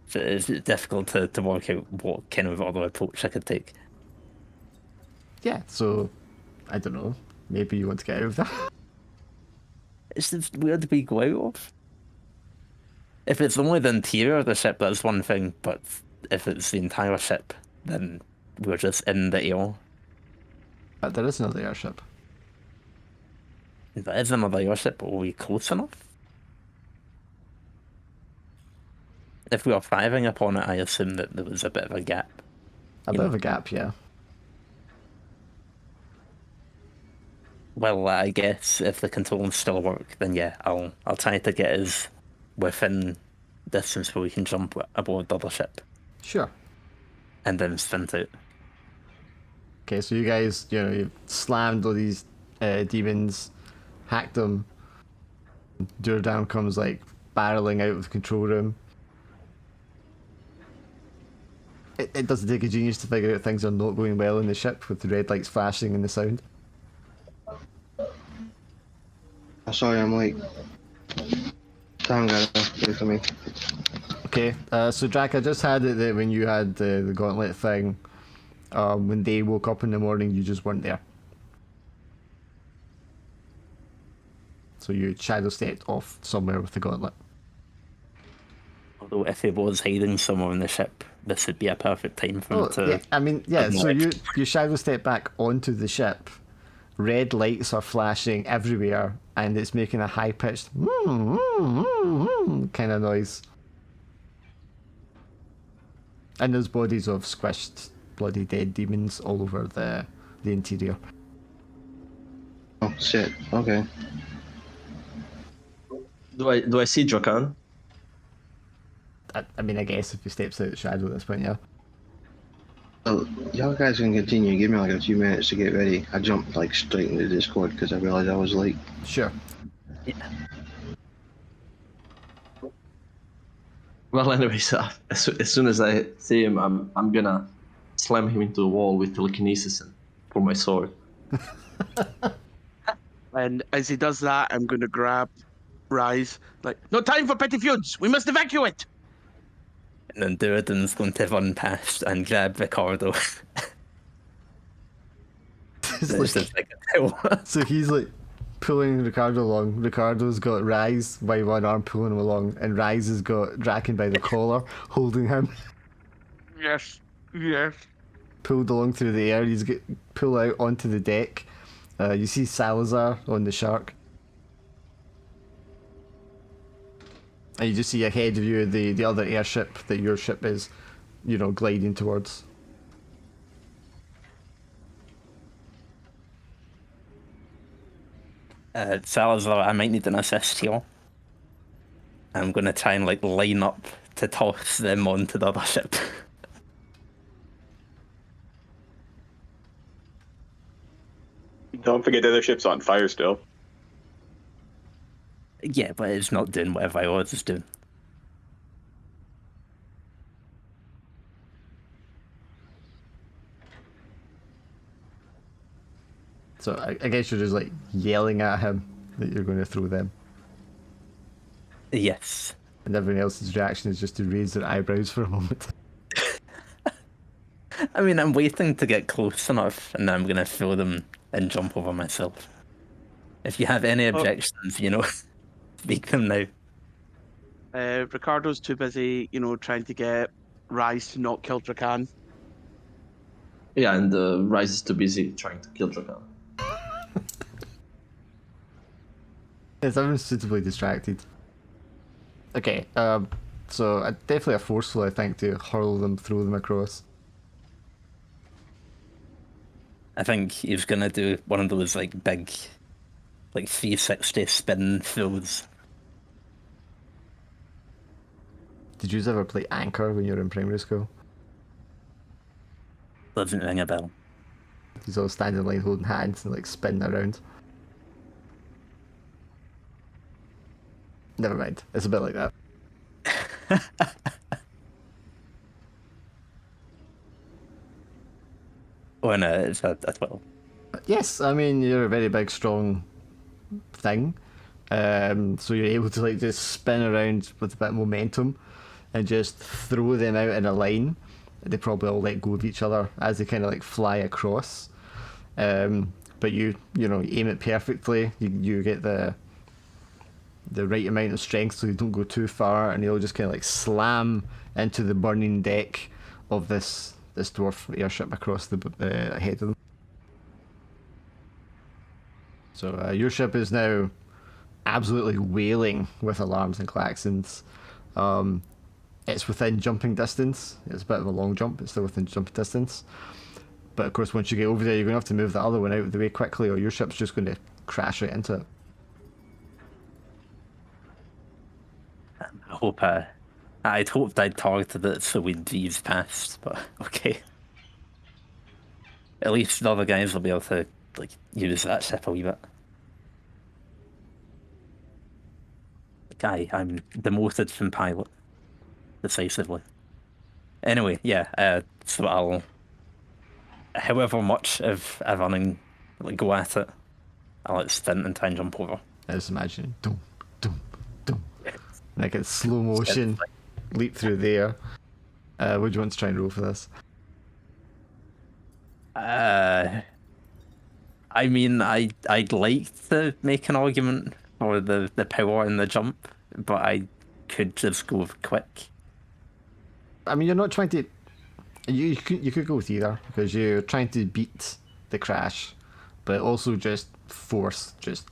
So it's difficult to work out what kind of other approach I could take. Yeah, so I don't know. Maybe you want to get out of that. It's just weird we go out of. If it's only the interior of the ship, that's one thing, but if it's the entire ship, then we're just in the air. But there is another airship. If there is another airship, are we close enough? If we were firing upon it, I assume that there was a bit of a gap. A You bit know. of a gap, yeah. Well, I guess if the controls still work, then yeah, I'll try to get us within distance where we can jump aboard the other ship Sure. and then sprint out. Okay, so you guys, you've slammed all these demons, hacked them. Durridam comes like barreling out of the control room. It doesn't take a genius to figure out things are not going well in the ship with the red lights flashing and the sound. Sorry, I'm late. Time got wait for me. Okay, so Drac, I just had it that when you had the gauntlet thing, when they woke up in the morning, you just weren't there. So you shadow stepped off somewhere with the gauntlet. Although if he was hiding somewhere in the ship, this would be a perfect time for him to... yeah, I mean, yeah, so acknowledge. you shadow step back onto the ship, red lights are flashing everywhere, and it's making a high-pitched kind of noise. And there's bodies of squished, bloody dead demons all over the interior. Oh shit. Okay. Do I see Jokan? I mean, I guess if he steps out of the shadow at this point, yeah. Well, y'all guys can continue. Give me like a few minutes to get ready. I jumped like straight into Discord because I realized I was late. Sure. Well, anyways, as soon as I see him, I'm gonna slam him into the wall with telekinesis and pull my sword. And as he does that, I'm going to grab Rise. Like, no time for petty feuds. We must evacuate. And then Durridam's going to run past and grab Ricardo. It's like- so he's like pulling Ricardo along. Ricardo's got Rise by one arm pulling him along, and Rise has got Draken by the collar holding him. Yes. Yes. Pulled along through the air. He's get pulled out onto the deck. You see Salazar on the shark. And you just see ahead of you the other airship that your ship is, gliding towards. Salazar, I might need an assist here. I'm going to try and line up to toss them onto the other ship. Don't forget the other ship's on fire still. Yeah, but it's not doing whatever I was doing. So I guess you're just yelling at him that you're going to throw them. Yes. And everyone else's reaction is just to raise their eyebrows for a moment. I mean, I'm waiting to get close enough, and then I'm going to throw them and jump over myself. If you have any objections, speak them now. Ricardo's too busy, trying to get Rise to not kill Drakan. Yeah, and Rise is too busy trying to kill Jokan. Yes, everyone's suitably distracted. Okay, so definitely a forceful, I think, to hurl them, throw them across. I think he's going to do one of those big like 360 spin fills. Did you ever play Anchor when you were in primary school? Doesn't ring a bell. He's all standing in line holding hands and like spinning around. Never mind. It's a bit like that. Oh no, it's a 12. Yes, I mean you're a very big, strong thing. So you're able to like just spin around with a bit of momentum and just throw them out in a line. They probably all let go of each other as they kind of like fly across. But you aim it perfectly. You get the right amount of strength so you don't go too far, and you'll just kind of like slam into the burning deck of this dwarf airship across the ahead of them. So your ship is now absolutely wailing with alarms and klaxons. It's within jumping distance. It's a bit of a long jump. It's still within jumping distance. But of course, once you get over there, you're going to have to move the other one out of the way quickly, or your ship's just going to crash right into it. I hope I'd hoped I'd targeted it so we'd breeze past, but okay. At least the other guys will be able to like use that ship a wee bit. I'm demoted from pilot decisively. Anyway, yeah. So I'll, however much of a running like go at it, I'll like stint and try and jump over. I just imagine, dum, dum, dum. Like it's slow motion, leap through there. What do you want to try and roll for this? I mean, I'd like to make an argument for the power in the jump, but I could just go with quick. I mean, you're not trying to. You could go with either because you're trying to beat the crash, but also just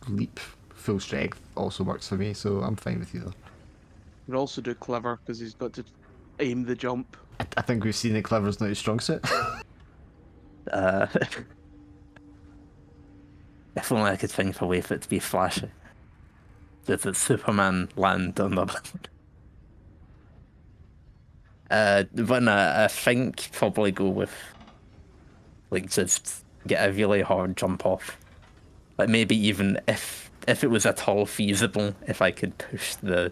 leap full strength also works for me. So I'm fine with either. We'd also do clever because he's got to aim the jump. I think we've seen that clever's not his strong suit. If only I could think of a way for it to be flashy. Does it Superman land on the but no, I think probably go with like just get a really hard jump off. Like maybe even if it was at all feasible, if I could push the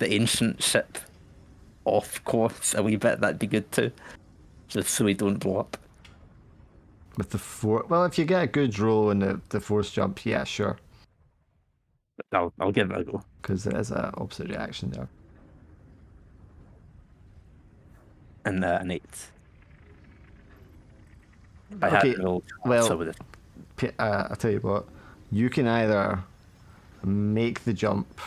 ancient ship off course a wee bit, that'd be good too. Just so we don't blow up. With the well, if you get a good roll in the force jump, yeah, sure. I'll give it a go. Because there is an opposite reaction there. And an 8. Okay, well, with it. I'll tell you what. You can either make the jump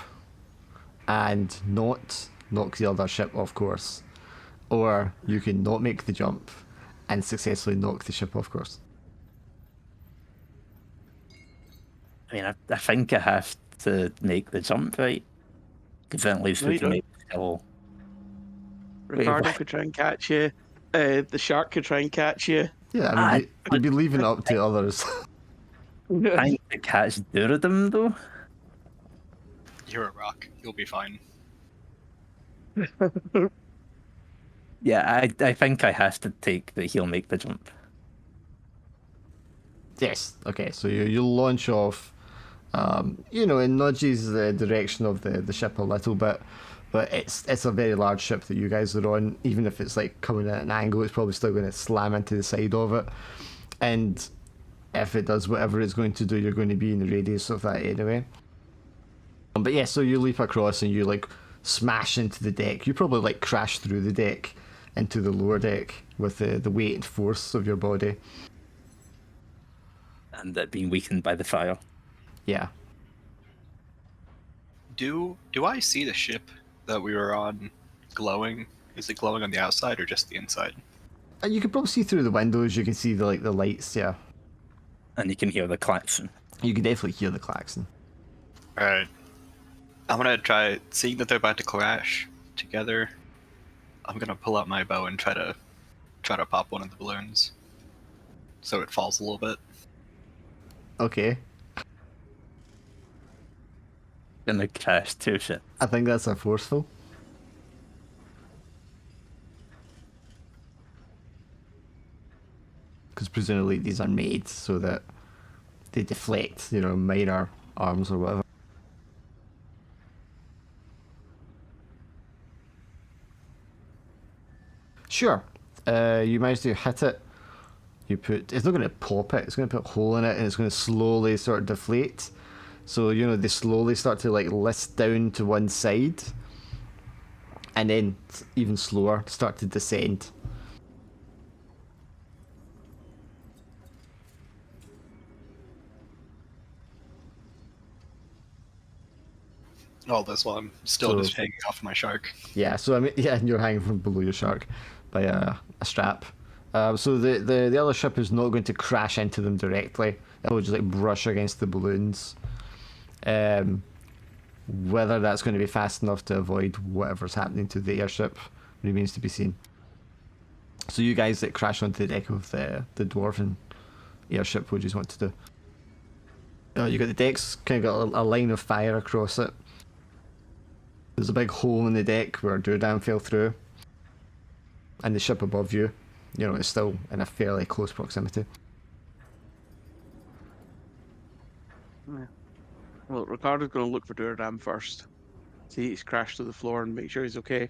and not knock the other ship off course, or you can not make the jump and successfully knock the ship off course. I mean, I think I have to make the jump, right? Because then at least No, we you can don't. make the hill. Ricardo what? could try and catch you. The shark could try and catch you. Yeah, I mean, you'd be leaving it up to others. Trying to catch Durridam, though? You're a rock. You'll be fine. Yeah, I think I have to take that he'll make the jump. Yes. Okay. So you launch off. It nudges the direction of the ship a little bit, but it's a very large ship that you guys are on. Even if it's like coming at an angle, it's probably still going to slam into the side of it. And if it does whatever it's going to do, you're going to be in the radius of that anyway. But yeah, so you leap across and you like smash into the deck. You probably like crash through the deck into the lower deck with the weight and force of your body. And being weakened by the fire. Yeah. Do I see the ship that we were on glowing? Is it glowing on the outside or just the inside? You can probably see through the windows. You can see the lights. Yeah. And you can hear the klaxon. You can definitely hear the klaxon. Alright. I'm gonna try, seeing that they're about to crash together, I'm gonna pull out my bow and try to pop one of the balloons. So it falls a little bit. Okay. Gonna crash two ships. I think that's a forceful. Because presumably these are made so that they deflect, minor arms or whatever. Sure. You manage to hit it. It's not going to pop it, it's going to put a hole in it, and it's going to slowly sort of deflate. So, they slowly start to list down to one side. And then, even slower, start to descend. All this while I'm still just hanging off my shark. Yeah, so and you're hanging from below your shark by a strap. So the other ship is not going to crash into them directly. It'll just brush against the balloons. Whether that's going to be fast enough to avoid whatever's happening to the airship remains to be seen. So you guys that crash onto the deck of the Dwarven airship, what do you want to do? You got the decks, kind of got a line of fire across it. There's a big hole in the deck where Durridam fell through. And the ship above you, is still in a fairly close proximity. Yeah. Well, Ricardo's going to look for Durridam first. See he's crashed to the floor and make sure he's okay.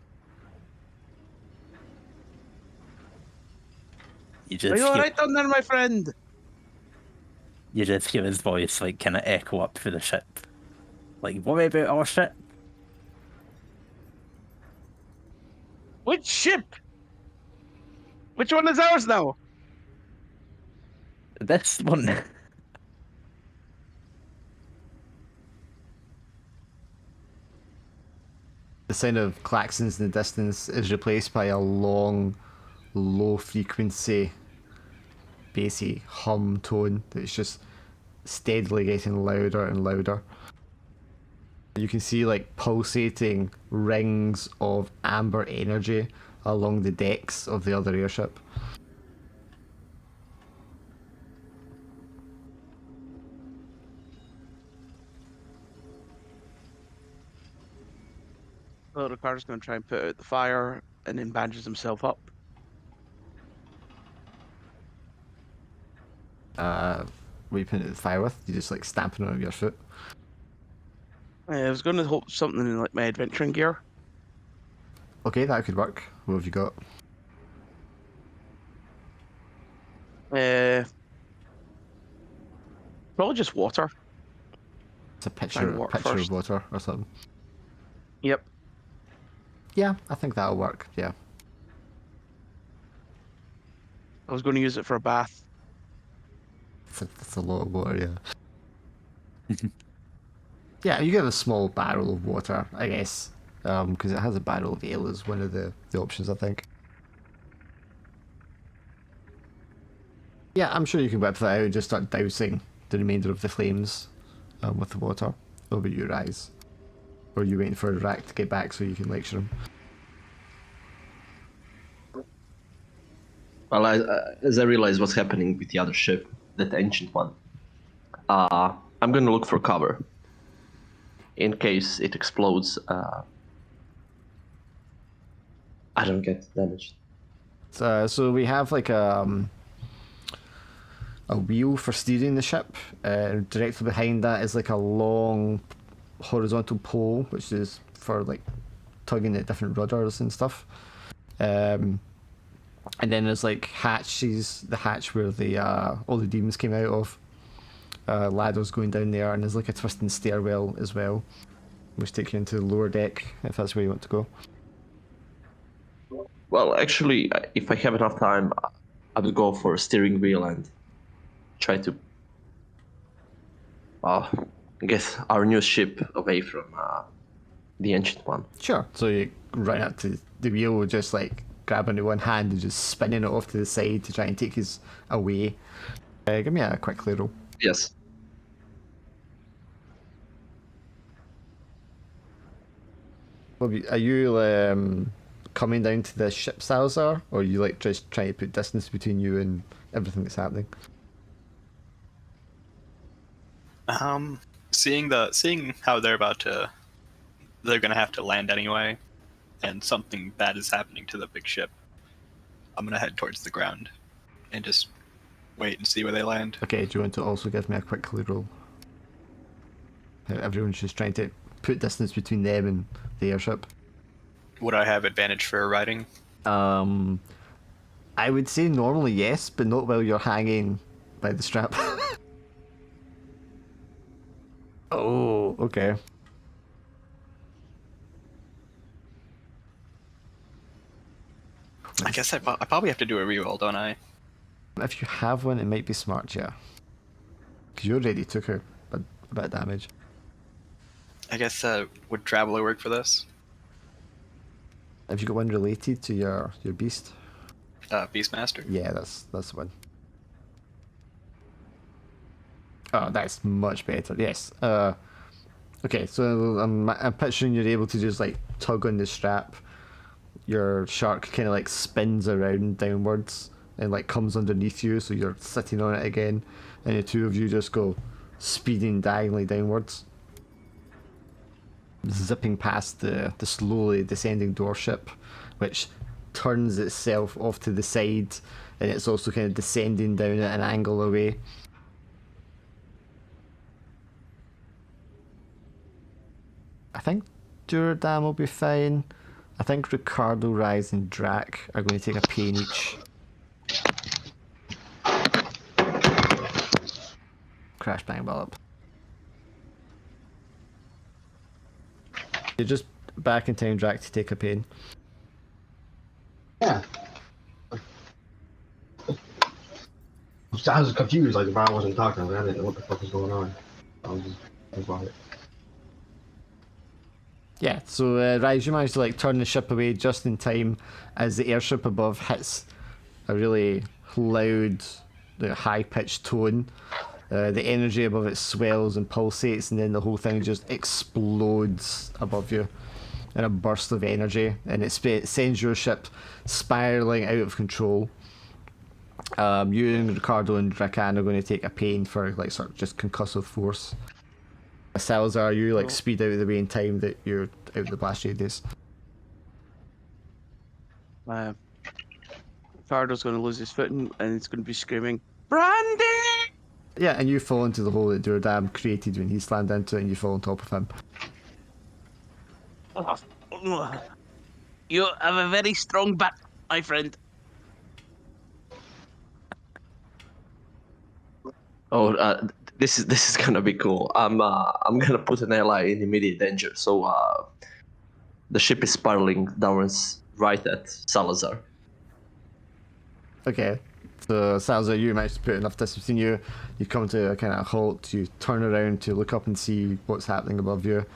Are you alright down there, my friend? You just hear his voice kind of echo up through the ship. Worry about our ship? Which ship? Which one is ours now? This one. The sound of klaxons in the distance is replaced by a long, low frequency, bassy hum tone that's just steadily getting louder and louder. You can see pulsating rings of amber energy along the decks of the other airship. Well, Ricardo's going to try and put out the fire and then bandages himself up. What are you putting the fire with? You just stamping it on your foot? I was going to hope something in my adventuring gear. Okay, that could work. What have you got? Probably just water. It's a picture of water or something. Yep. Yeah, I think that'll work. Yeah. I was going to use it for a bath. That's a lot of water, yeah. Yeah, you get a small barrel of water, I guess, because it has a barrel of ale as one of the options, I think. Yeah, I'm sure you can whip that out and just start dousing the remainder of the flames with the water over your eyes. Or are you waiting for Rack to get back so you can lecture him? Well, as I realize what's happening with the other ship, that ancient one, I'm going to look for cover. In case it explodes, I don't get damaged. So we have a wheel for steering the ship. Directly behind that is a long horizontal pole, which is for tugging at different rudders and stuff. And then there's hatches, the hatch where the all the demons came out of. Ladders going down there, and there's a twisting stairwell as well, which takes you into the lower deck if that's where you want to go. Well, actually, if I have enough time, I will go for a steering wheel and try to get our new ship away from the ancient one. Sure. So you run up to the wheel, just grabbing it one hand and just spinning it off to the side to try and take us away. Give me a quick clear roll. Yes. Are you coming down to the ship, Salazar, or are you just trying to put distance between you and everything that's happening? seeing how they're gonna have to land anyway, and something bad is happening to the big ship, I'm gonna head towards the ground and just wait and see where they land. Okay, do you want to also give me a quick clue roll? Everyone's just trying to put distance between them and the airship. Would I have advantage for riding? I would say normally yes, but not while you're hanging by the strap. Oh, okay. I guess I probably have to do a reroll, don't I? If you have one, it might be smart, yeah. Because you already took a bit of damage. I guess would Traveler work for this? Have you got one related to your beast? Beastmaster? Yeah, that's the one. Oh, that's much better. Yes. Okay, so I'm picturing you're able to just like tug on the strap. Your shark kind of like spins around downwards and like comes underneath you, so you're sitting on it again, and the two of you just go speeding diagonally downwards, zipping past the slowly descending dwarf ship, which turns itself off to the side, and it's also kind of descending down at an angle away. I think Durridam will be fine. I think Ricardo, Rise, and Drac are going to take a pain each. Crash, bang, ballop. You're just back in time, Drac, to take a pain. Yeah. I was confused, like the bar wasn't talking, but I didn't know what the fuck was going on. I was about it. Yeah, so Rise, you managed to like turn the ship away just in time as the airship above hits a really loud, high-pitched tone. The energy above it swells and pulsates, and then the whole thing just explodes above you in a burst of energy, and it sends your ship spiraling out of control. You and Ricardo and Dracan are going to take a pain for like sort of just concussive force. Salazar, you like speed out of the way in time that you're out of the blast radius. Ricardo's going to lose his footing and he's going to be screaming, "Brandy!" Yeah, and you fall into the hole that Durridam created when he slammed into it, and you fall on top of him. You have a very strong back, my friend. Oh, this is gonna be cool. I'm gonna put an ally in immediate danger. So the ship is spiraling downwards right at Salazar. Okay, so Salazar, you managed to put enough distance between you. You come to a kind of halt. You turn around to look up and see what's happening above you,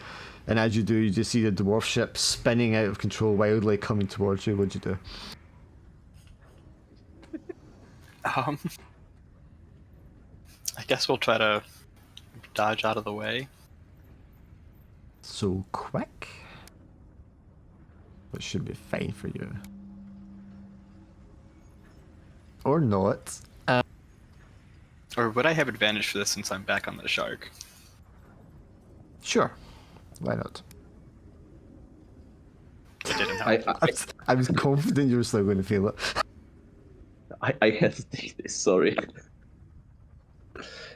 and as you do, you just see the dwarf ship spinning out of control wildly coming towards you. What'd you do? I guess we'll try to dodge out of the way. So quick, which should be fine for you, or not. Or would I have advantage for this since I'm back on the shark? Sure, why not? It didn't help. I was confident you were still going to feel it. I hesitate this. Sorry.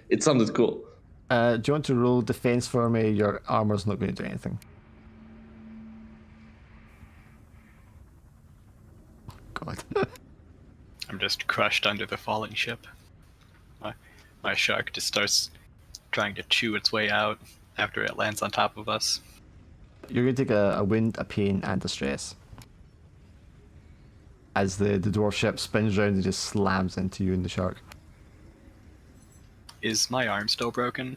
It sounded cool. Do you want to roll defense for me? Your armor's not going to do anything. God. I'm just crushed under the falling ship. My shark just starts trying to chew its way out after it lands on top of us. You're going to take a wound, a pain, and a stress. As the dwarf ship spins around and just slams into you and the shark. Is my arm still broken?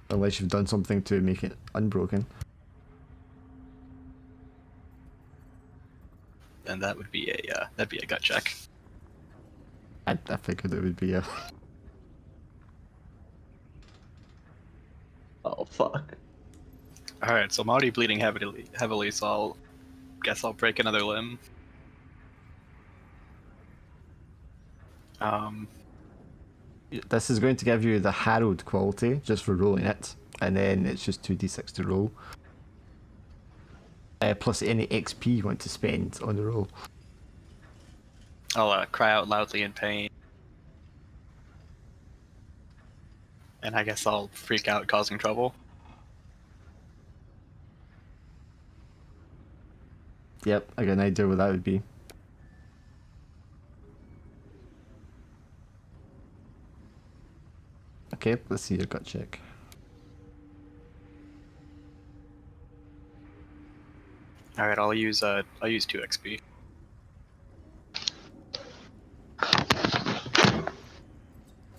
Unless you've done something to make it unbroken. Then that would be a gut check. I figured it would be a... Oh fuck. All right, so I'm already bleeding heavily, so I'll break another limb. This is going to give you the harrowed quality, just for rolling it. and then it's just 2d6 to roll. Plus any XP you want to spend on the roll. I'll cry out loudly in pain. And I guess I'll freak out, causing trouble. Yep, I got an idea what that would be. Okay, let's see your gut check. All right, I'll use 2 XP.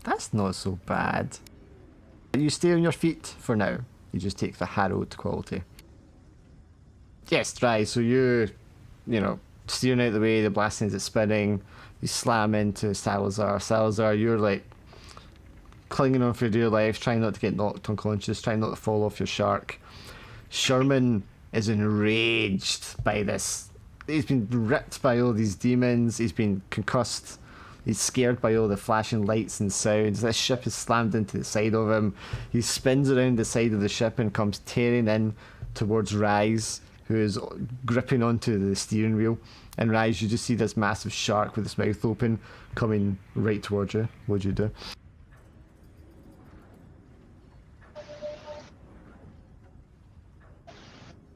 That's not so bad. You stay on your feet for now. You just take the harrowed quality. Yes, right. So you know, steering out the way, the blasting is spinning. You slam into Salazar. Salazar, you're like clinging on for dear life, trying not to get knocked unconscious, trying not to fall off your shark. Sherman is enraged by this. He's been ripped by all these demons. He's been concussed. He's scared by all the flashing lights and sounds. This ship is slammed into the side of him. He spins around the side of the ship and comes tearing in towards Rise, who is gripping onto the steering wheel. And Rise, you just see this massive shark with its mouth open coming right towards you. What'd you do?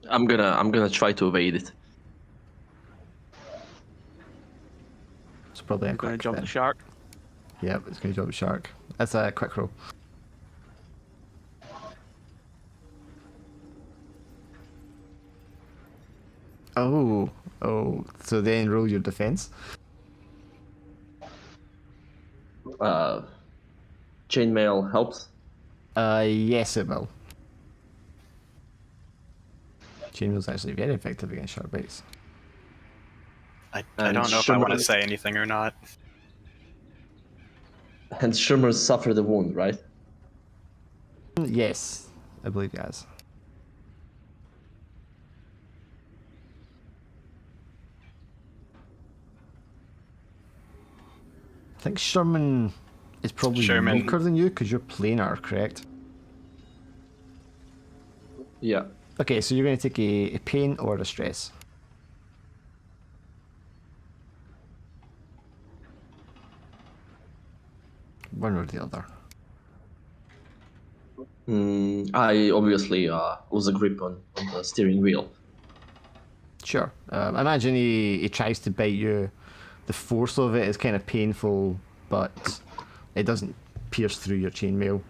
I'm gonna try to evade it. It's probably a I'm going to quick jump then. the shark. Yep, it's going to jump shark. That's a quick roll. Oh, so then roll your defense. Chainmail helps. Yes, it will. Chainmail's actually very effective against shark bites. I And don't know if I want to Sherman- say anything or not. And Sherman suffered a wound, right? Yes, I believe he has. I think Sherman is probably Sherman- weaker than you because you're planar, correct? Yeah. Okay, so you're going to take a pain or a stress. One or the other. I obviously lose a grip on the steering wheel. Sure. Imagine he tries to bite you. The force of it is kind of painful, but it doesn't pierce through your chainmail.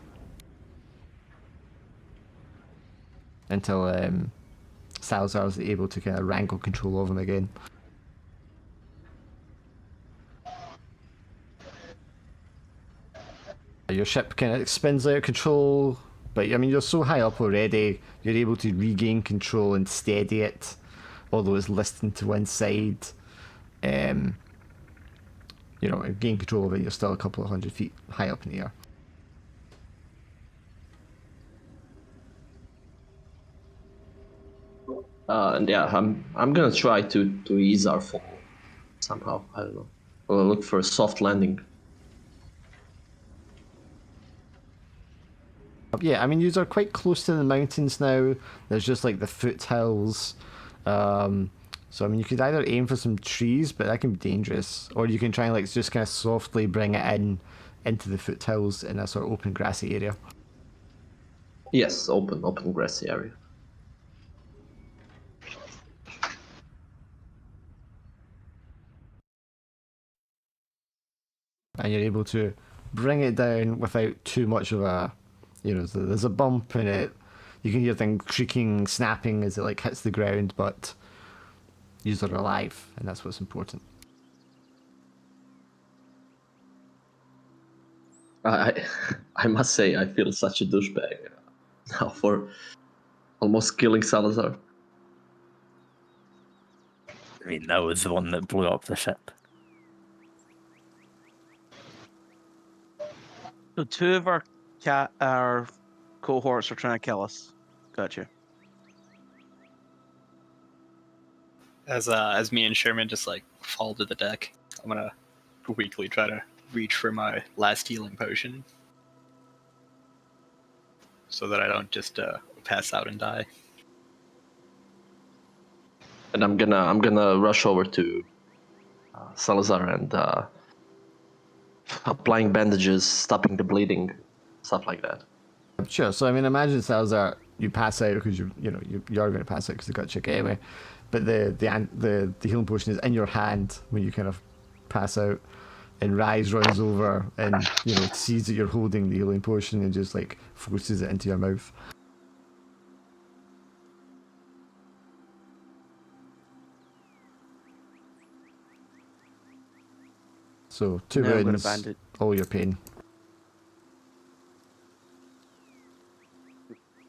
Until Salazar's able to kind of wrangle control of him again. Your ship kind of spins out of control, but I mean, you're so high up already, you're able to regain control and steady it, although it's listing to one side. You know, gain control of it, you're still a couple of 100 feet high up in the air. And yeah, I'm gonna try to ease our fall somehow. I don't know. We'll look for a soft landing. Yeah, I mean, you are quite close to the mountains now. There's just like the foothills. So I mean, you could either aim for some trees, but that can be dangerous, or you can try and like just kind of softly bring it into the foothills in a sort of open grassy area. Yes, open grassy area. And you're able to bring it down without too much of a, you know, there's a bump in it. You can hear things creaking, snapping as it like hits the ground, but you're alive, and that's what's important. I must say, I feel such a douchebag now for almost killing Salazar. I mean, that was the one that blew up the ship. So 2 of our cohorts are trying to kill us. Gotcha. As me and Sherman just like fall to the deck, I'm gonna weakly try to reach for my last healing potion. so that I don't just pass out and die. And I'm gonna rush over to Salazar and applying bandages, stopping the bleeding, stuff like that. Sure. So I mean, imagine Salazar, you pass out because you are going to pass out because you got chick anyway, but the healing potion is in your hand when you kind of pass out, and Rise runs over and sees that you're holding the healing potion and just like forces it into your mouth. So two Now I'm gonna wounds, bandage. all your pain.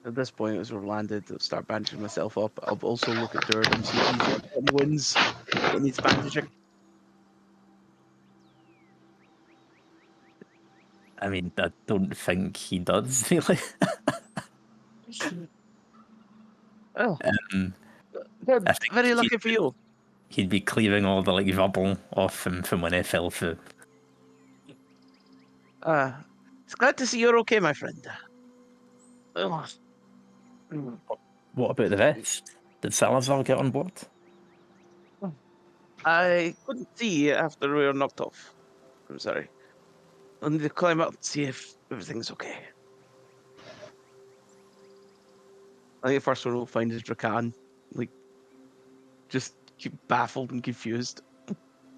At this point, as we've landed, I'll start bandaging myself up. I'll also look at Durridam, see if he's got any wounds that needs bandaging. I mean, I don't think he does, really. Oh, um, good. I think Very lucky for you. he'd be clearing all the like rubble off him from when he fell through. It's glad to see you're okay, my friend. Oh. What about the rest? Did Salazar get on board? I couldn't see after we were knocked off. I'm sorry. I'll need to climb up and see if everything's okay. I think the first one we'll find is Drakan. Like, just keep baffled and confused.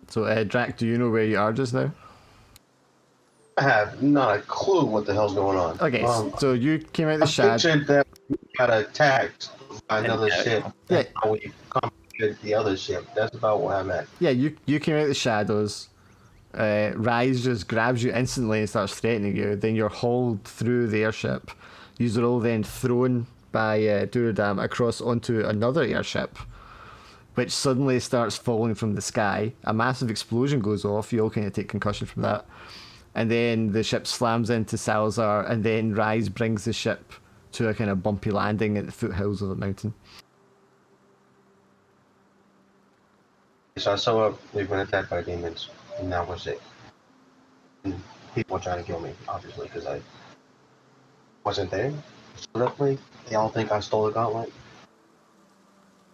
So Drac, do you know where you are just now? I have not a clue what the hell's going on. Okay, so you came out of the I shadow. pictured that we got attacked by another ship. Yeah. That's how we combated the other ship. That's about where I'm at. Yeah, you came out of the shadows. Rise just grabs you instantly and starts threatening you. Then you're hauled through the airship. You're all then thrown by Durridam across onto another airship, which suddenly starts falling from the sky. A massive explosion goes off. You all kind of take concussion from that. And then the ship slams into Salazar, and then Rise brings the ship to a kind of bumpy landing at the foothills of the mountain. So I saw we've been attacked by demons, and now we're sick. And people are trying to kill me, obviously, because I wasn't there. So definitely, they all think I stole the gauntlet.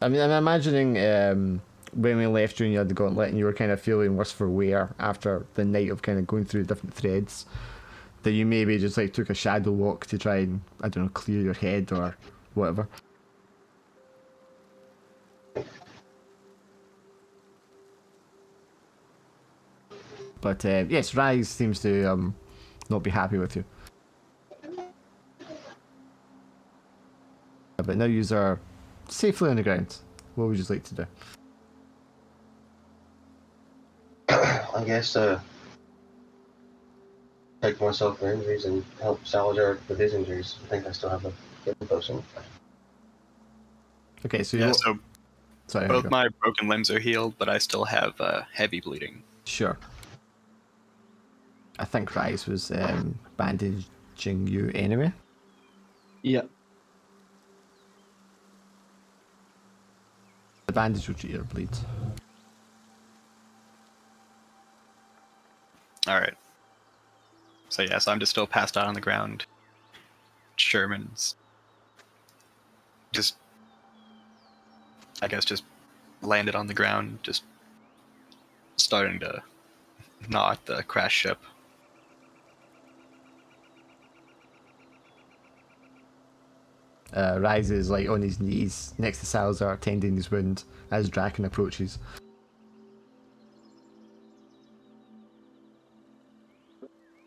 I mean, I'm imagining when we left you and you had the gauntlet and you were kind of feeling worse for wear after the night of kind of going through different threads, that you maybe just like took a shadow walk to try and, I don't know, clear your head or whatever. But yes, Rise seems to not be happy with you. But now you are safely on the ground. What would you like to do? I guess take myself for injuries and help Salazar with his injuries. I think I still have a healing potion. Okay, so Yeah, you so sorry, both go. my broken limbs are healed, but I still have heavy bleeding. Sure. I think Rise was bandaging you anyway. Yeah. The bandage will treat your bleed. All right. So yeah, so I'm just still passed out on the ground. Sherman's just, I guess, just landed on the ground, just starting to gnaw at the crash ship. Rise is like on his knees next to Salazar, tending his wound as Draken approaches.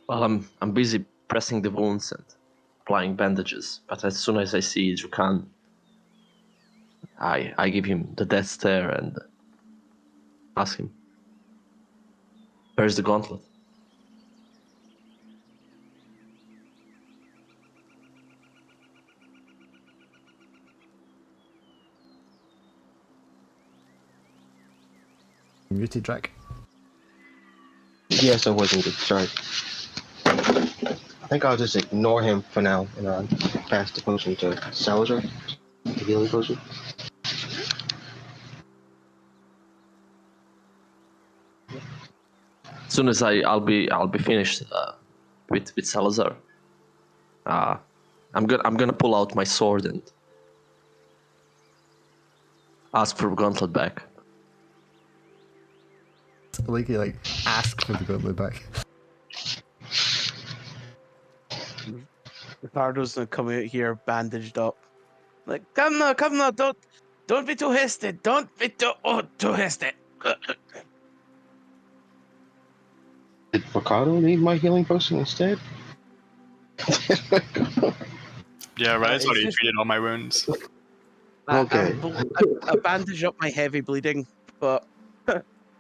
Well, I'm busy pressing the wounds and applying bandages, but as soon as I see Drakan, I give him the death stare and ask him, "Where's the gauntlet?" Muted Drac. Yes, I wasn't good. Sorry. I think I'll just ignore him for now and pass the potion to Salazar, the healing potion. As soon as I'll be finished with Salazar, I'm gonna pull out my sword and ask for Gauntlet back. I like you like ask for the gauntlet back. Ricardo's gonna come out here bandaged up. Like, come now, don't be too hasty. Don't be too hasty. Did Ricardo need my healing potion instead? Yeah, right. That's it's what he just- treated all my wounds. Okay. I bandage up my heavy bleeding, but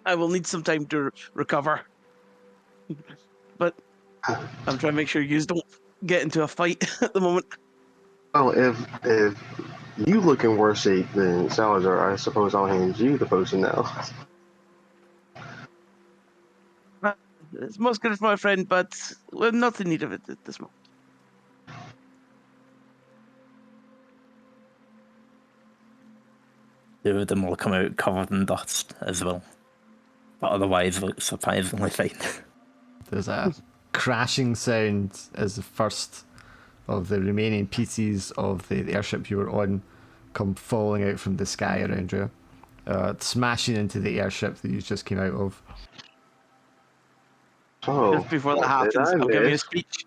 I will need some time to recover. But I'm trying to make sure you don't get into a fight at the moment. Well, if you look in worse shape than Salazar, I suppose I'll hand you the potion now. It's most good for my friend, but we're not in need of it at this moment. Two of them will come out covered in dust as well. But otherwise, look surprisingly fine. There's a crashing sound as the first of the remaining pieces of the airship you were on come falling out from the sky around you, smashing into the airship that you just came out of. Oh, Just before that what happens, did I I'll give you a miss? speech.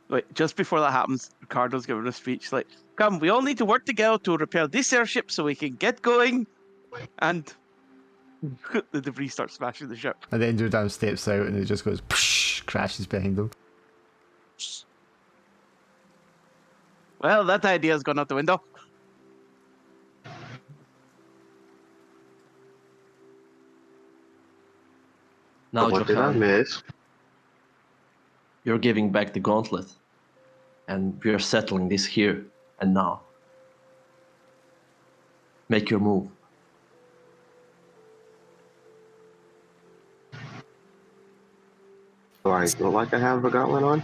Wait, just before that happens, Ricardo's giving a speech like, come, we all need to work together to repair this airship so we can get going. And the debris starts smashing the ship. And then Durridam steps out and it just goes psh, crashes behind him. Well, that idea's gone out the window. Now, What did I Johan, miss? you're giving back the gauntlet, and we're settling this here and now. Make your move. Do I look like I have a gauntlet on?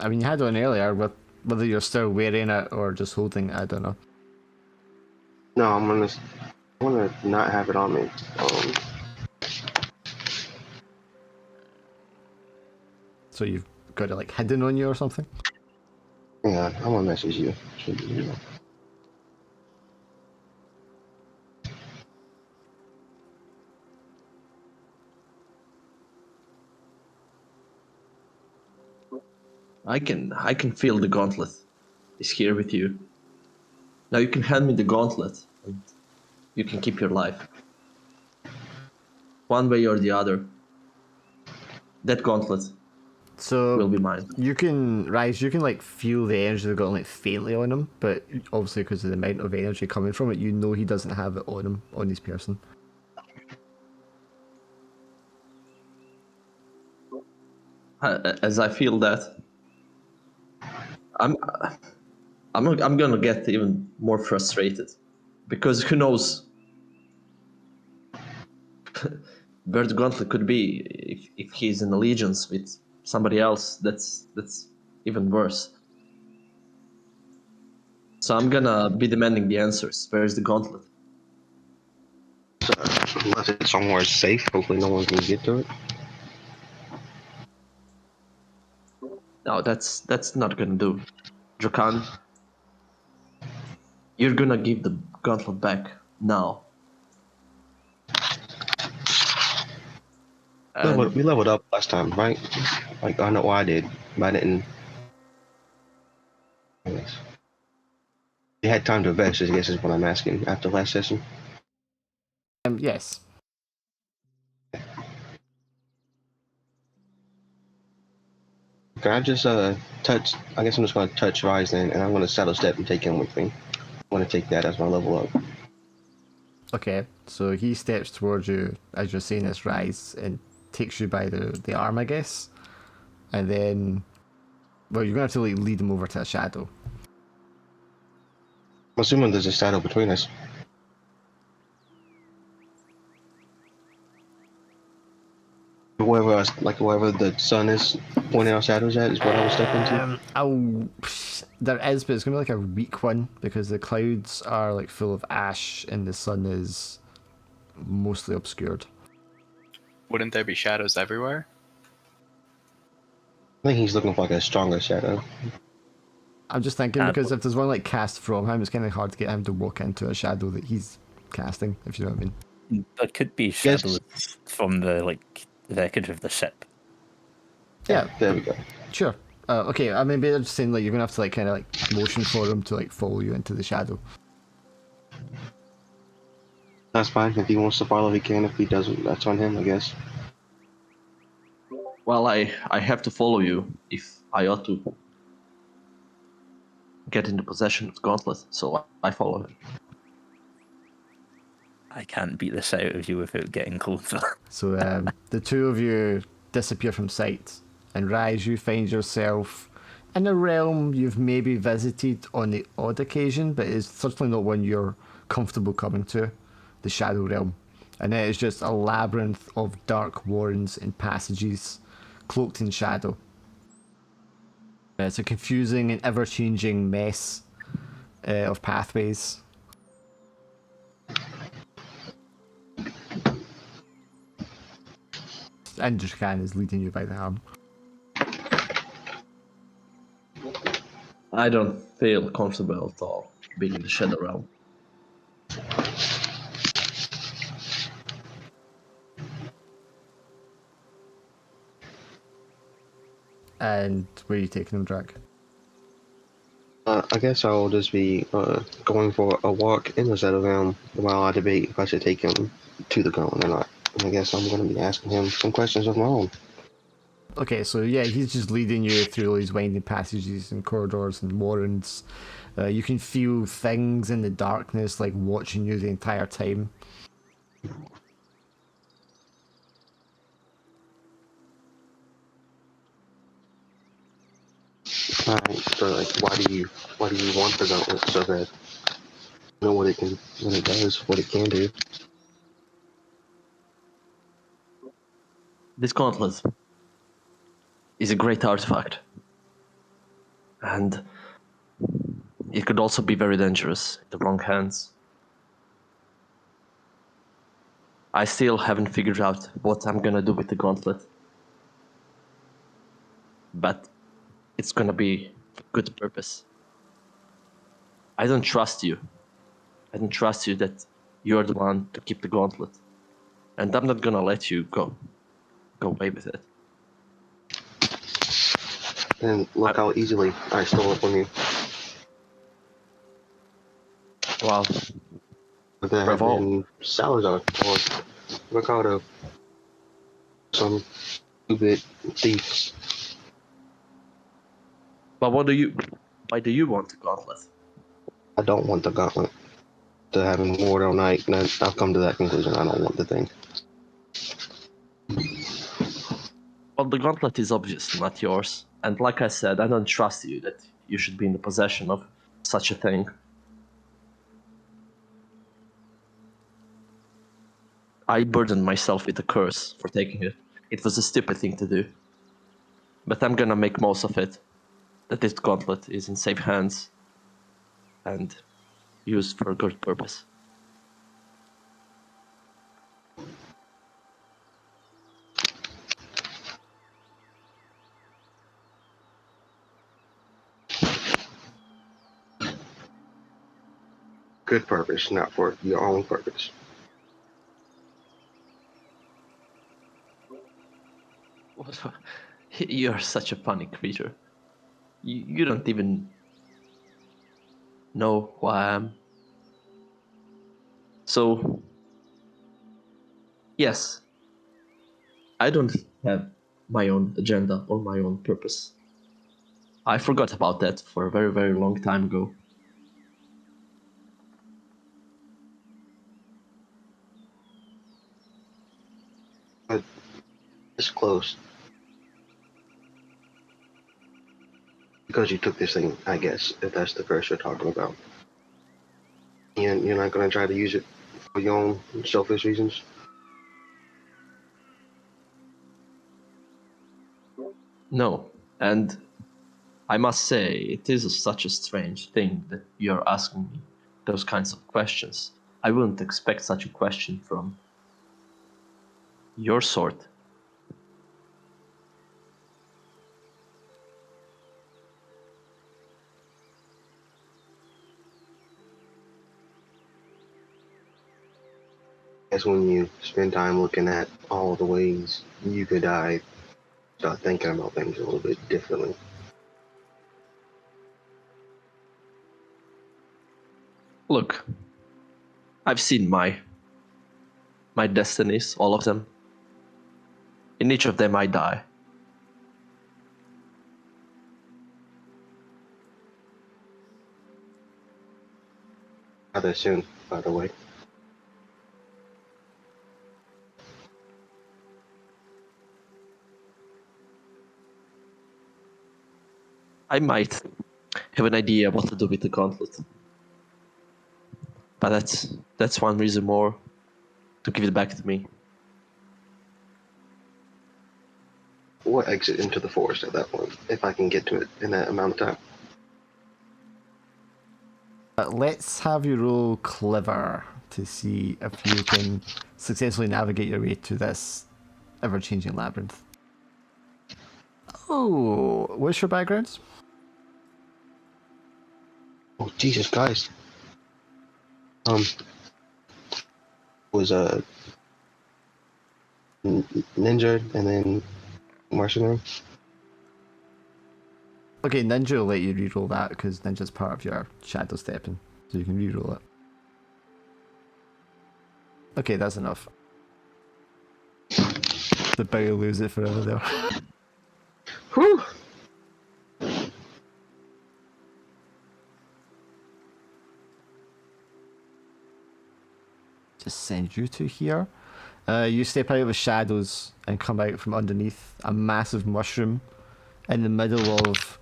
I mean, you had one earlier, but whether you're still wearing it or just holding it, I don't know. No, I'm gonna not have it on me. So you've got it like hidden on you or something? Yeah, I'm gonna message you. Should be here. I can feel the gauntlet is here with you. Now you can hand me the gauntlet, and you can keep your life. One way or the other, that gauntlet So will be mine. you can like feel the energy they've got like faintly on him, but obviously because of the amount of energy coming from it, you know he doesn't have it on him, on his person. As I feel that, I'm gonna get even more frustrated, because who knows where the gauntlet could be if he's in allegiance with somebody else. That's even worse. So I'm gonna be demanding the answers. Where is the gauntlet? So, unless it's somewhere safe, hopefully no one can get to it. No, that's not gonna do. Jokan, you're gonna give the gauntlet back now. We leveled up last time, right? Like I know I did, but I didn't. Anyways. You had time to invest, I guess is what I'm asking after last session. Yes. Can I just touch? I guess I'm just gonna touch Rise then, and I'm gonna saddle step and take him with me. I want to take that as my level up. Okay, so he steps towards you as you're saying this rise and takes you by the arm, I guess. And then, well, you're going to have to like lead him over to a shadow. I'm assuming there's a shadow between us. Wherever the sun is pointing out shadows at is what I was stepping into. There is, but it's going to be like a weak one because the clouds are like full of ash and the sun is mostly obscured. Wouldn't there be shadows everywhere? think he's looking for like a stronger shadow. I'm just thinking Ah, because if there's one like cast from him, it's kind of hard to get him to walk into a shadow that he's casting. If you know what I mean. There could be shadows from the wreckage of the ship. Yeah. There we go. Sure. Okay. I mean, I'm just saying like you're gonna have to like kind of like motion for him to like follow you into the shadow. That's fine. If he wants to follow, he can. If he doesn't, that's on him, I guess. Well, I have to follow you if I ought to get into possession of the gauntlet, so I follow him. I can't beat this out of you without getting closer. So the two of you disappear from sight, and Rise, you find yourself in a realm you've maybe visited on the odd occasion, but is certainly not one you're comfortable coming to, the Shadow Realm. And it is just a labyrinth of dark warrens and passages, cloaked in shadow. It's a confusing and ever-changing mess of pathways. And Drakan is leading you by the arm. I don't feel comfortable at all being in the Shadow Realm. And where are you taking them, Drac? I guess I'll just be going for a walk in the Shadow Realm while I debate if I should take him to the ground or not. And I guess I'm going to be asking him some questions of my own. Okay, so yeah, he's just leading you through all these winding passages and corridors and warrens. You can feel things in the darkness, like watching you the entire time. Alright, so like, why do you want the gauntlet so bad? You know what it does, what it can do. This gauntlet is a great artifact, and it could also be very dangerous in the wrong hands. I still haven't figured out what I'm gonna do with the gauntlet, but it's gonna be for good purpose. I don't trust you. I don't trust you that you're the one to keep the gauntlet, and I'm not gonna let you go away with it. And look how easily I stole it from you. Well, If there had bravo. been Salazar or Ricardo, some stupid thief. But why do you want the gauntlet? I don't want the gauntlet. To having ward all night, and I've come to that conclusion. I don't want the thing. Well, the gauntlet is obviously not yours, and like I said, I don't trust you that you should be in the possession of such a thing. I burdened myself with a curse for taking it. It was a stupid thing to do. But I'm gonna make most of it. That this gauntlet is in safe hands and used for a good purpose. Good purpose, not for your own purpose. You're such a funny creature. You don't even know who I am. So, yes, I don't have my own agenda or my own purpose. I forgot about that for a very, very long time ago. But it's close. Because you took this thing, I guess, if that's the curse you're talking about. And you're not going to try to use it for your own selfish reasons? No, and I must say, it is such a strange thing that you're asking me those kinds of questions. I wouldn't expect such a question from your sort. That's when you spend time looking at all the ways you could die, start thinking about things a little bit differently. Look, I've seen my destinies, all of them. In each of them I die. Rather soon, by the way. I might have an idea what to do with the gauntlet. But that's one reason more to give it back to me. We'll exit into the forest at that point, if I can get to it in that amount of time. Let's have you roll clever to see if you can successfully navigate your way to this ever-changing labyrinth. Oh, what's your background? Oh, Jesus Christ. Was a ninja and then mercenary. Okay, Ninja will let you reroll that because Ninja's part of your shadow stepping, so you can reroll it. Okay, that's enough. The bow will lose it forever there. Whew! Just send you to here. You step out of the shadows and come out from underneath a massive mushroom in the middle of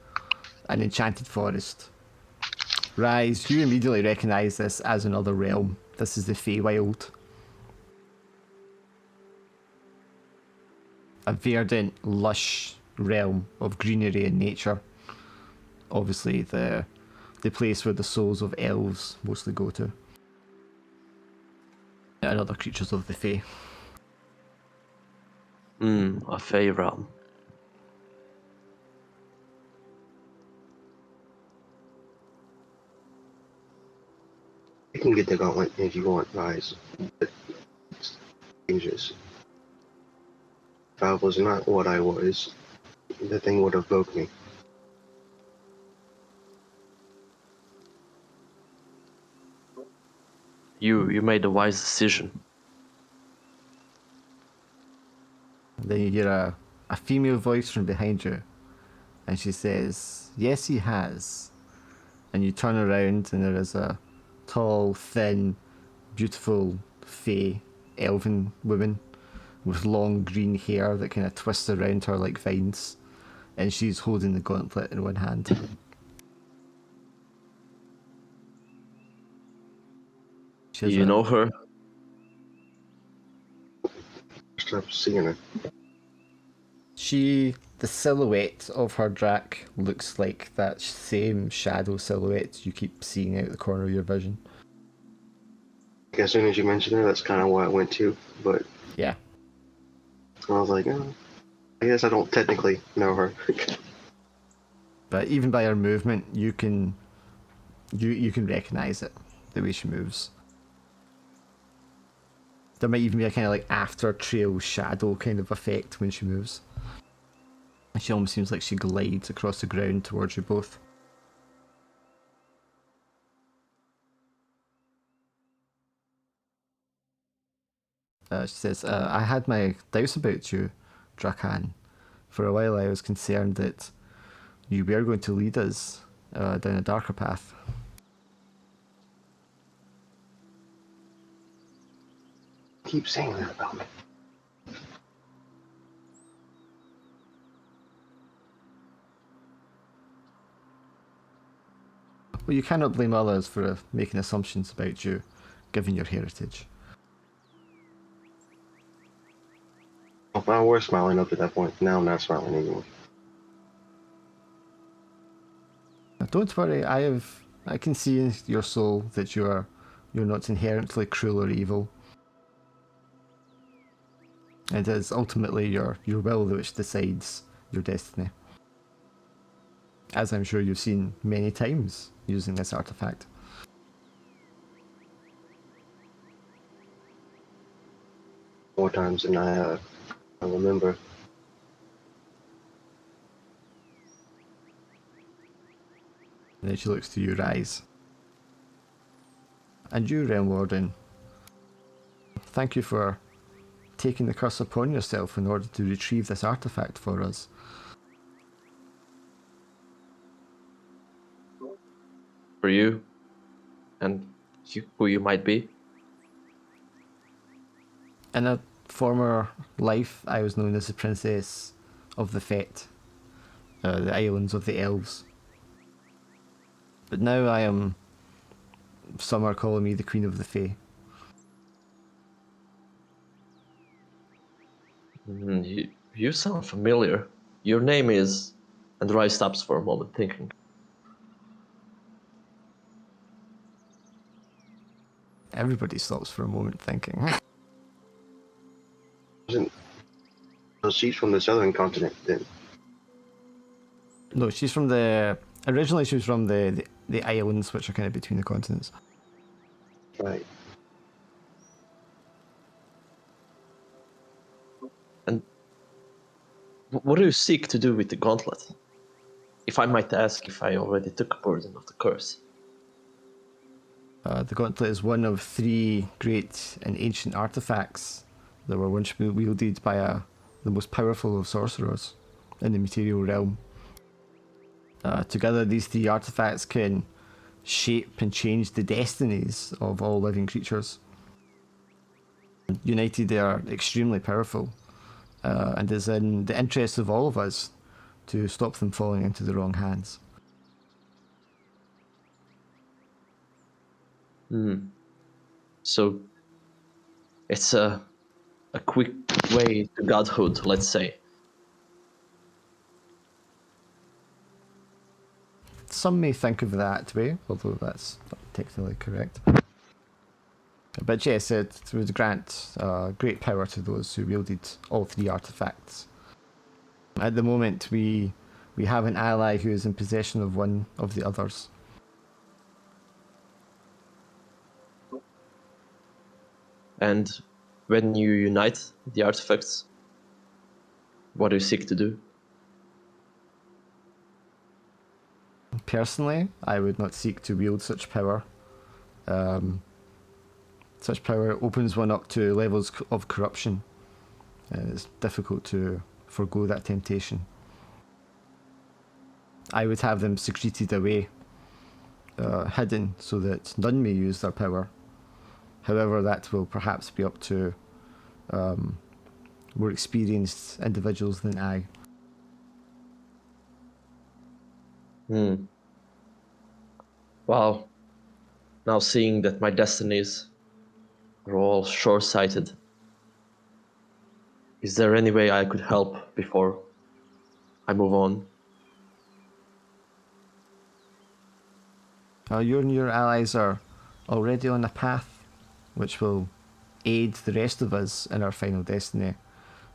an enchanted forest. Rise, you immediately recognise this as another realm. This is the Feywild. A verdant, lush realm of greenery and nature. Obviously the place where the souls of elves mostly go to. And other creatures of the Fae. A Fey realm. You can get the gauntlet if you want, guys. But it's dangerous. If I was not what I was, the thing would have broke me. You made a wise decision. Then you hear a female voice from behind you, and she says, "Yes, he has." And you turn around, and there is a tall, thin, beautiful, fey, elven woman with long green hair that kind of twists around her like vines, and she's holding the gauntlet in one hand. She has You a- know her? Stop seeing her. The silhouette of her drac looks like that same shadow silhouette you keep seeing out the corner of your vision. Like, as soon as you mentioned her, that's kind of what I went to. But Yeah. I was like, oh, I guess I don't technically know her. But even by her movement, you can recognize it, the way she moves. There might even be a kind of like after trail shadow kind of effect when she moves. She almost seems like she glides across the ground towards you both. She says, I had my doubts about you, Drakan. For a while I was concerned that you were going to lead us down a darker path. Keep saying that about me. Well, you cannot blame others for making assumptions about you, given your heritage. Well, I was smiling up to that point. Now I'm not smiling anymore. Don't worry, I can see in your soul that you're not inherently cruel or evil. It is ultimately your will which decides your destiny. As I'm sure you've seen many times using this artifact. more times than I remember. And then she looks to you, Rise. And you, Realm Warden. Thank you for taking the curse upon yourself in order to retrieve this artifact for us. For you, and who you might be. In a former life, I was known as the Princess of the Fete, the islands of the elves. But now I am, some are calling me the Queen of the Fae. You sound familiar. Your name is... And Rai stops for a moment, thinking. Everybody stops for a moment thinking. Wasn't so she's from the southern continent then? No, she's from the... Originally she was from the islands, which are kind of between the continents. Right. And what do you seek to do with the gauntlet? If I might ask if I already took a burden of the curse. The gauntlet is one of 3 great and ancient artifacts that were once wielded by the most powerful of sorcerers in the material realm. Together, these 3 artifacts can shape and change the destinies of all living creatures. United, they are extremely powerful, and it's in the interest of all of us to stop them falling into the wrong hands. So, it's a quick way to godhood, let's say. Some may think of that way, although that's not technically correct. But yes, it would grant great power to those who wielded all 3 artifacts. At the moment, we have an ally who is in possession of one of the others. And when you unite the artifacts, what do you seek to do? Personally, I would not seek to wield such power. Such power opens one up to levels of corruption, and it's difficult to forgo that temptation. I would have them secreted away, hidden, so that none may use their power. However, that will perhaps be up to more experienced individuals than I. Well, now seeing that my destinies are all short-sighted, is there any way I could help before I move on? You and your allies are already on a path which will aid the rest of us in our final destiny,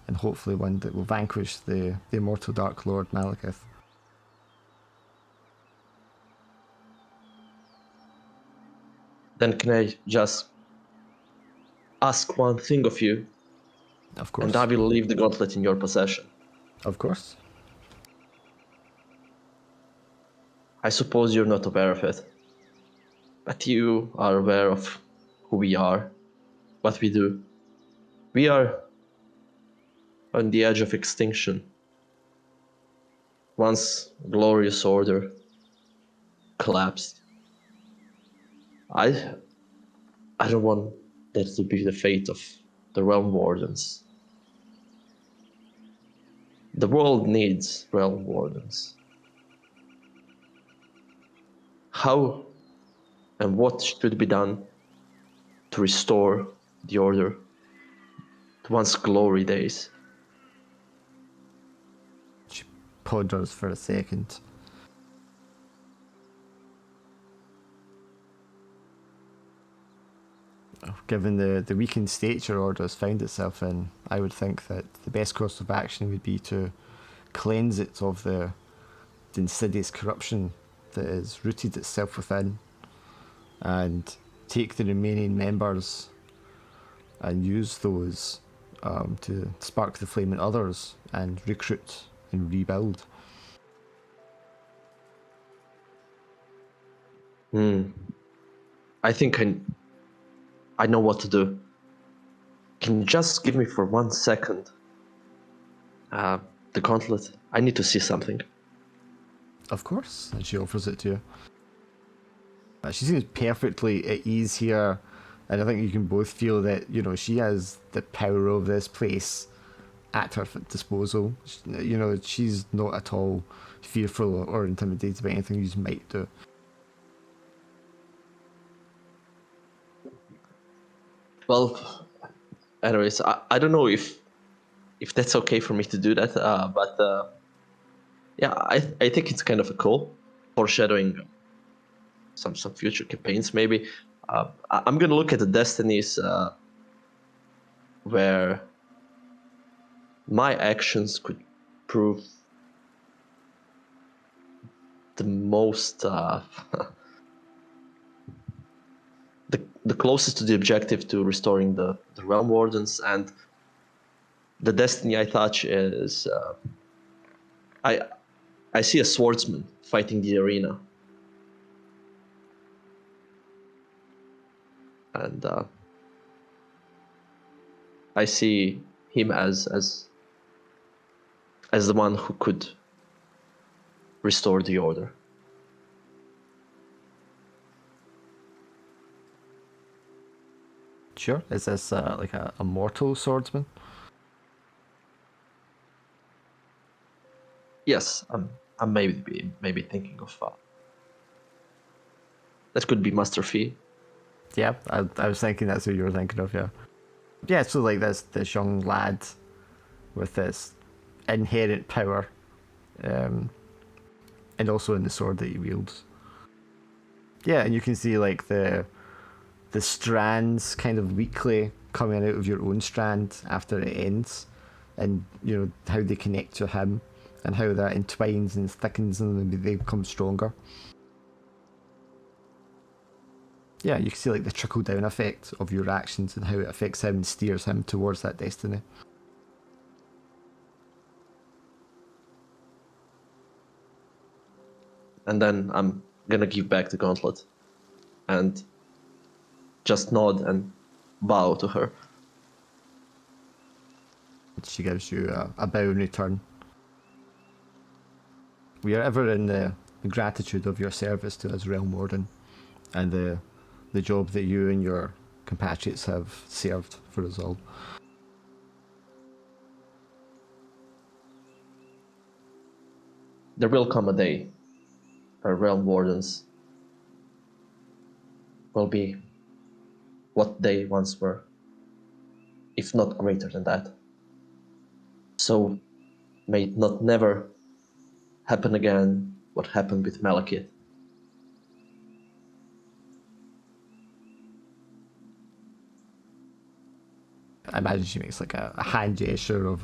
and hopefully one that will vanquish the immortal Dark Lord Malekith. Then can I just ask one thing of you? Of course. And I will leave the gauntlet in your possession. Of course. I suppose you're not aware of it, but you are aware of who we are, what we do. We are on the edge of extinction. Once glorious order collapsed. I don't want that to be the fate of the Realm Wardens. The world needs Realm Wardens. How and what should be done to restore the order to once glory days? She ponders for a second. Given the weakened state your order has found itself in, I would think that the best course of action would be to cleanse it of the insidious corruption that has rooted itself within, and take the remaining members and use those to spark the flame in others and recruit and rebuild. I think I know what to do. Can you just give me for 1 second the gauntlet? I need to see something. Of course, and she offers it to you. She seems perfectly at ease here, and I think you can both feel that, you know, she has the power of this place at her disposal. You know, she's not at all fearful or intimidated by anything you might do. Well, anyways, I don't know if that's okay for me to do that, but yeah, I think it's kind of a cool foreshadowing some future campaigns maybe. I'm gonna look at the destinies where my actions could prove the most the closest to the objective to restoring the realm wardens. And the destiny I touch is I see a swordsman fighting the arena, and I see him as the one who could restore the order. Sure. Is this like a mortal swordsman? Yes, I'm maybe thinking of that could be Master Fee. Yeah, I was thinking that's who you were thinking of, yeah. Yeah, so like this young lad with this inherent power, and also in the sword that he wields. Yeah, and you can see like the strands kind of weakly coming out of your own strand after it ends, and you know how they connect to him and how that entwines and thickens them and they become stronger. Yeah, you can see like the trickle down effect of your actions and how it affects him and steers him towards that destiny. And then I'm gonna give back the gauntlet and just nod and bow to her. She gives you a bow in return. We are ever in the gratitude of your service to us, Realm Warden, and the job that you and your compatriots have served for us all. There will come a day where realm wardens will be what they once were, if not greater than that. So may it not never happen again what happened with Malekith. I imagine she makes like a hand gesture of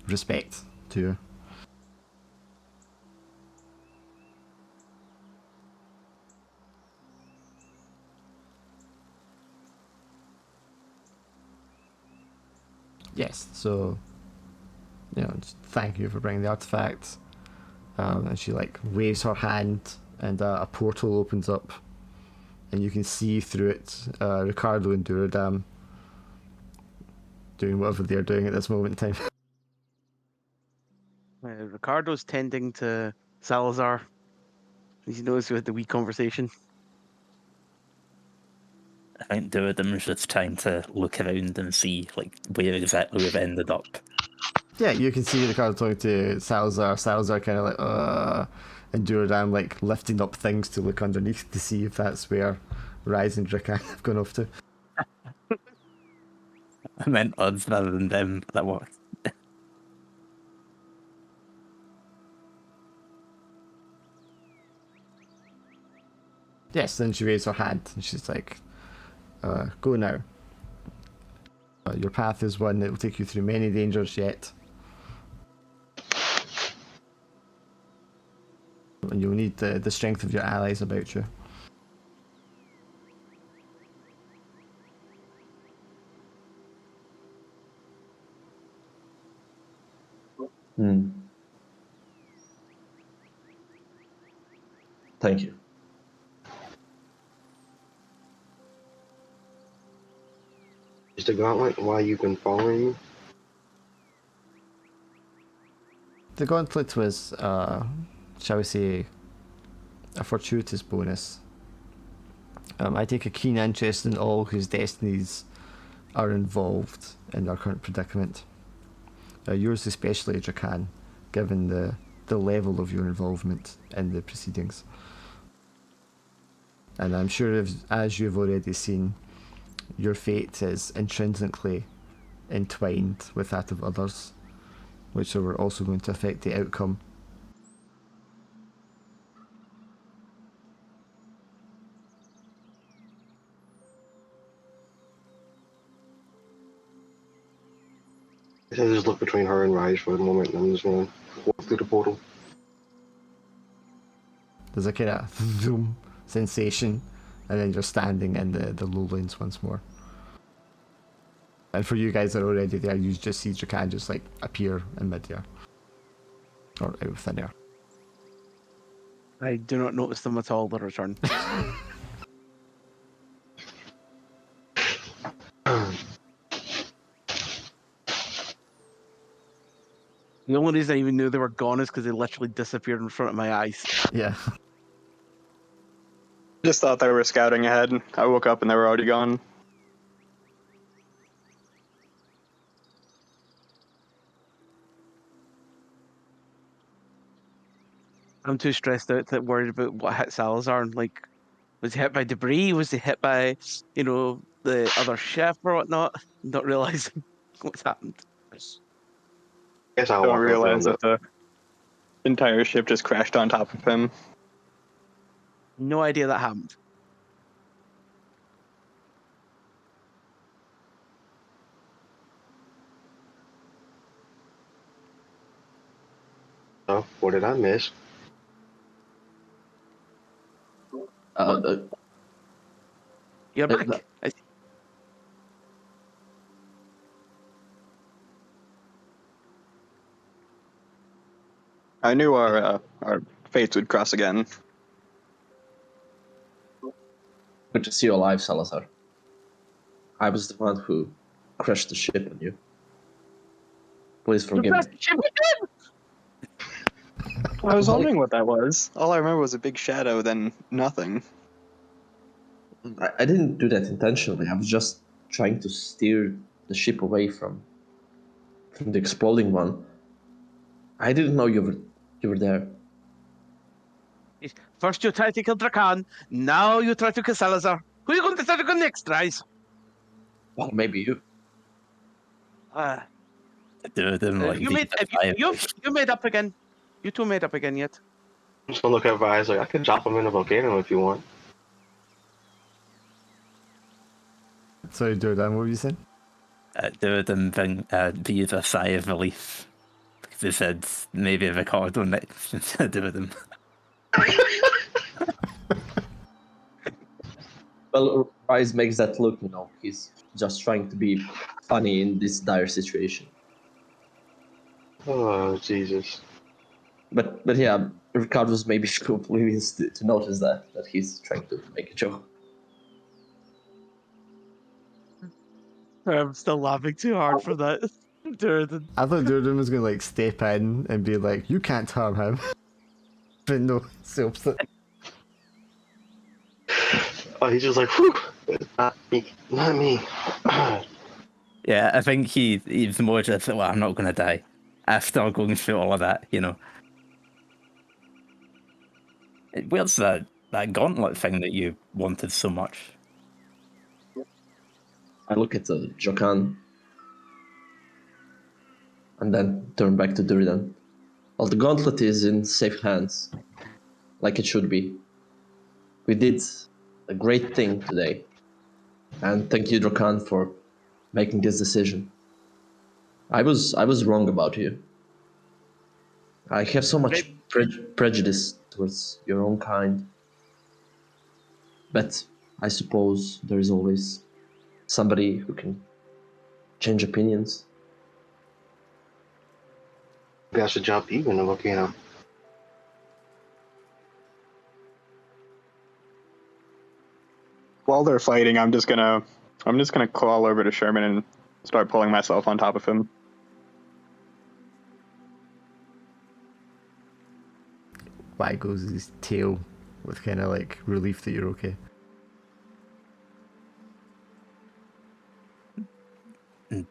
respect to you. Yes, so, you know, just thank you for bringing the artifact. And she like waves her hand, and a portal opens up, and you can see through it Ricardo and Durridam doing whatever they're doing at this moment in time. Ricardo's tending to Salazar. He knows we had the wee conversation. I think Durridam's just trying to look around and see like where exactly we've ended up. Yeah, you can see Ricardo talking to Salazar. Salazar kind of like, and Durridam like lifting up things to look underneath to see if that's where Rise and Drickan have gone off to. I meant us rather than them. That worked. Yes, then she raised her hand and she's like, go now. Your path is one that will take you through many dangers yet. And you'll need the strength of your allies about you. Hmm. Thank you. Is the gauntlet why you've been following me? The gauntlet was, shall we say, a fortuitous bonus. I take a keen interest in all whose destinies are involved in our current predicament. Yours especially, Drakan, given the level of your involvement in the proceedings. And I'm sure, as you've already seen, your fate is intrinsically entwined with that of others, which are also going to affect the outcome. I just look between her and Rise for a moment, and I'm just gonna walk through the portal. There's a kind of zoom sensation, and then you're standing in the lowlands once more. And for you guys that are already there, you just see Drakan just like appear in midair. Or out of thin air. I do not notice them at all. The return. The only reason I even knew they were gone is because they literally disappeared in front of my eyes. Yeah. Just thought they were scouting ahead. I woke up and they were already gone. I'm too stressed out to worried about what hit Salazar. Like, was he hit by debris? Was he hit by, the other ship or whatnot? Not realizing what's happened. Guess I'll Don't walk up realize around that the entire ship just crashed on top of him. No idea that happened. Oh, what did I miss? You're Uh, back. I knew our fates would cross again. Good to see you alive, Salazar. I was the one who crashed the ship on you. Please forgive me. I was wondering what that was. All I remember was a big shadow, then nothing. I didn't do that intentionally. I was just trying to steer the ship away from the exploding one. I didn't know you were there. First you try to kill Drakan, now you try to kill Salazar. Who are you going to try to kill next, Rise? Well, maybe you. Durridam, like, You the made you made up again. You two made up again yet? I'm just gonna look at Rise like I can drop him in a volcano if you want. Sorry, Durridam, what were you saying? Durridam breathed a sigh of relief because they said maybe Ricardo next instead of Durridam. Well, Rise makes that look, he's just trying to be funny in this dire situation. Oh, Jesus. But yeah, Ricardo's maybe oblivious to notice that he's trying to make a joke. I'm still laughing too hard for that. Durden. I thought Durridam was going to like step in and be like, you can't harm him. But no, it's the Oh, he's just like, whew, not me, not me. Yeah, I think he's more just, well, I'm not going to die after going through all of that, Where's that gauntlet thing that you wanted so much? I look at Jokan and then turn back to Durridam. Well, the gauntlet is in safe hands, like it should be. We did a great thing today, and thank you, Drokan, for making this decision. I was wrong about you. I have so much prejudice towards your own kind, but I suppose there is always somebody who can change opinions. Maybe I should jump even and look at him. While they're fighting, I'm just gonna crawl over to Sherman and start pulling myself on top of him. Waggles his tail with kind of like relief that you're okay.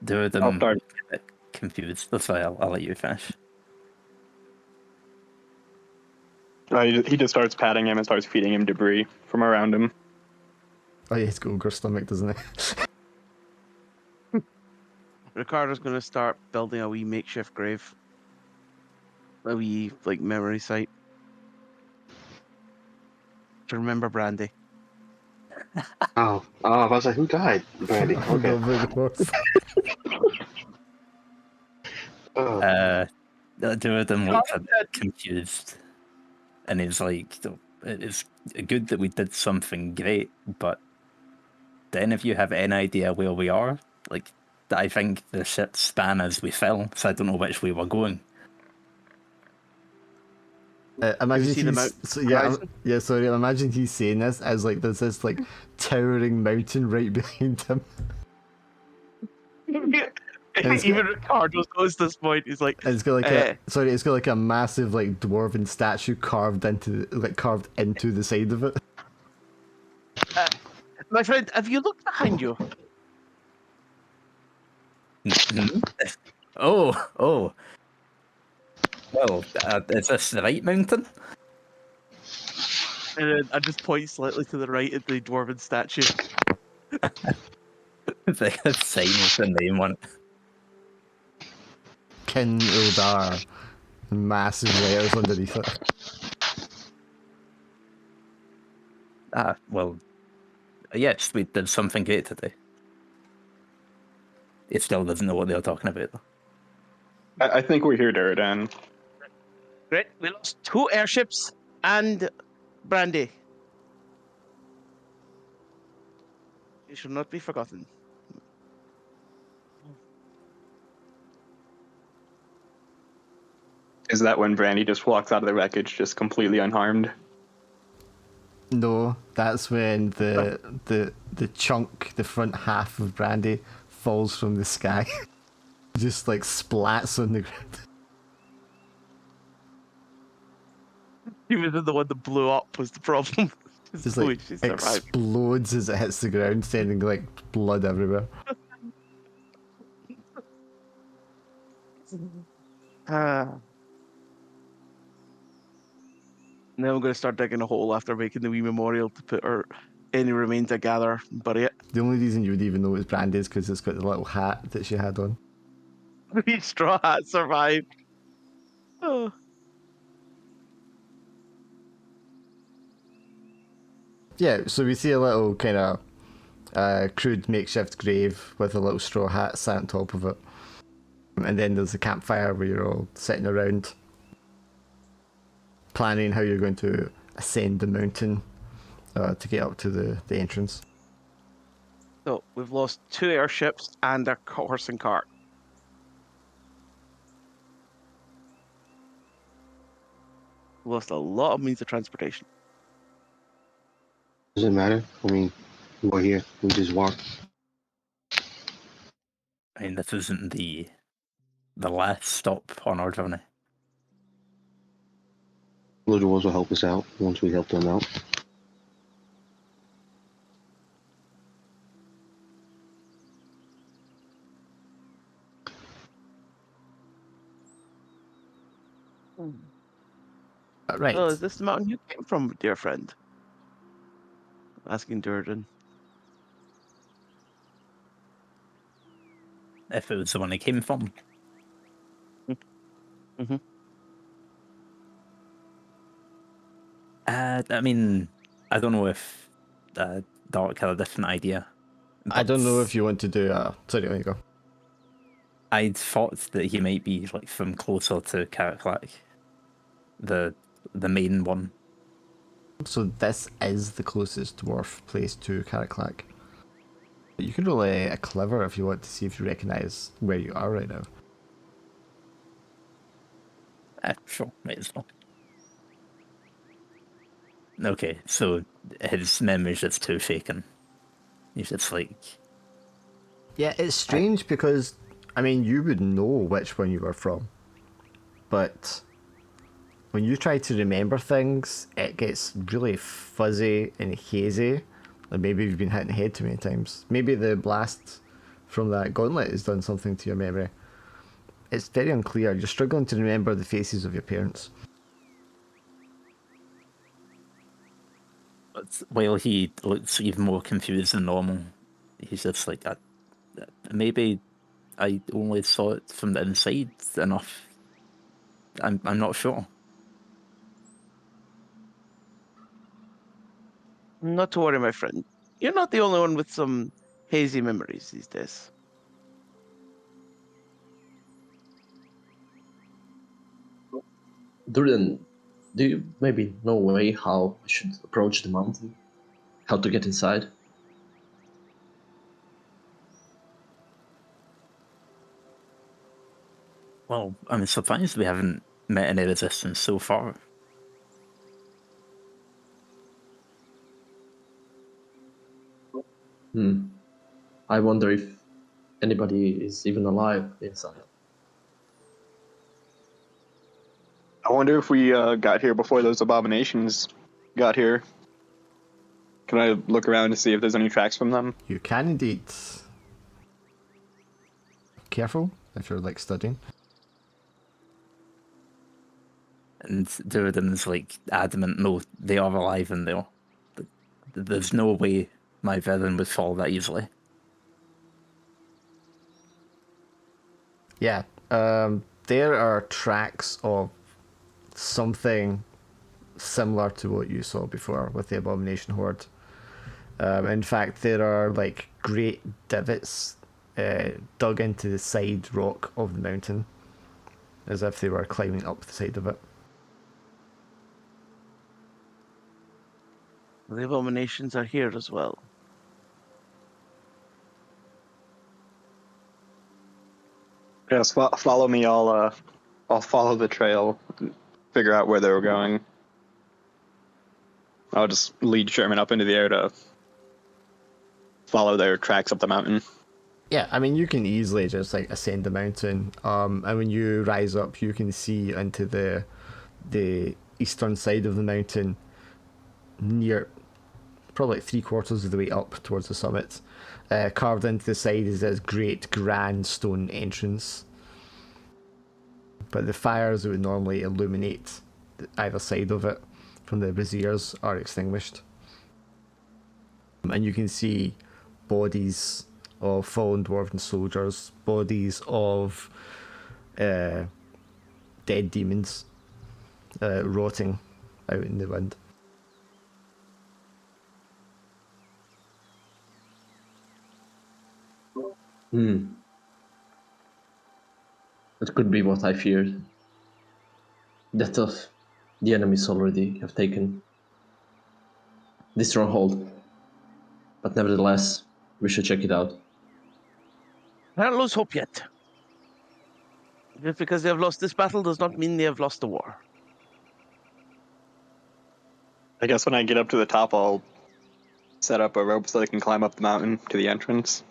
Durridam I'll start. a bit confused. That's why I'll let you finish. He just starts patting him and starts feeding him debris from around him. Oh yeah, he's got ogre stomach, doesn't he? Ricardo's going to start building a wee makeshift grave. A wee, like, memory site. To remember Brandy. Oh, I was like, who died? Brandy. I forgot Okay. about the horse. Durridam looks a bit confused, and he's like, "It's good that we did something great, but do any of you have any idea where we are? Like, I think the ship span as we fell, so I don't know which way we're going." Imagine see the sorry. Imagine he's saying this as like there's this like towering mountain right behind him. Even Ricardo knows this point. He's like, And it's got like it's got like a massive like dwarven statue carved into the side of it. my friend, have you looked behind you? Oh. Well, is this the right mountain? And then I just point slightly to the right at the dwarven statue. The sign with the name on it. Khin Uldar, massive letters underneath it. Well, yes, we did something great today. It still doesn't know what they're talking about, though. I think we're here, Durridam. Great. We lost 2 airships and Brandy. It should not be forgotten. Is that when Brandy just walks out of the wreckage just completely unharmed? No, that's when the chunk, the front half of Brandy falls from the sky. Just like splats on the ground. She was the one that blew up was the problem. Just like she survived. explodes as it hits the ground, sending like blood everywhere. Now I'm going to start digging a hole after making the wee memorial to put any remains I gather and bury it. The only reason you would even know it was Brandy is because it's got the little hat that she had on. The wee straw hat survived. Oh. Yeah, so we see a little kind of crude makeshift grave with a little straw hat sat on top of it. And then there's a campfire where you're all sitting around planning how you're going to ascend the mountain to get up to the entrance. So we've lost 2 airships and a horse and cart. We lost a lot of means of transportation. Does it matter? I mean, we're here. We just walk. I mean, this isn't the last stop on our journey. The dwarves will help us out once we help them out. Right. Oh, is this the mountain you came from, dear friend? Asking Durridam. If it was the one he came from. Mm-hmm. I mean, I don't know if Dark had a different idea. I don't know but if you want to do sorry, there you go. I'd thought that he might be like from closer to Caraclac, the main one. So this is the closest dwarf place to Caraclac. But you can roll a clever if you want to see if you recognise where you are right now. Sure, might as well. Okay, so his memory's just too shaken. He's just like, Yeah, it's strange because, I mean, you would know which one you were from, but when you try to remember things, it gets really fuzzy and hazy. Like maybe you've been hit in the head too many times. Maybe the blast from that gauntlet has done something to your memory. It's very unclear. You're struggling to remember the faces of your parents. but while he looks even more confused than normal, he's just like, maybe I only saw it from the inside enough. I'm not sure. Not to worry, my friend. You're not the only one with some hazy memories these days. Durridam, do you maybe know a way how I should approach the mountain? How to get inside? Well, I'm surprised we haven't met any resistance so far. I wonder if anybody is even alive inside. I wonder if we got here before those abominations got here. Can I look around to see if there's any tracks from them? You can indeed. Careful if you're like studying. And Durridam's like adamant, no, they are alive in there. There's no way my villain would fall that easily. Yeah, there are tracks of something similar to what you saw before with the Abomination Horde. In fact, there are like great divots dug into the side rock of the mountain, as if they were climbing up the side of it. The abominations are here as well. Yes, follow me. I'll follow the trail, figure out where they were going. I'll just lead Sherman up into the air to follow their tracks up the mountain. Yeah, I mean, you can easily just like ascend the mountain, and when you rise up, you can see into the eastern side of the mountain, near probably like 3/4 of the way up towards the summit. Carved into the side is this great grand stone entrance, but the fires that would normally illuminate either side of it from the braziers are extinguished, and you can see bodies of fallen dwarven soldiers, bodies of dead demons rotting out in the wind. It could be what I feared. That of the enemies already have taken this stronghold. But nevertheless, we should check it out. Can't lose hope yet. Just because they have lost this battle does not mean they have lost the war. I guess when I get up to the top, I'll set up a rope so they can climb up the mountain to the entrance.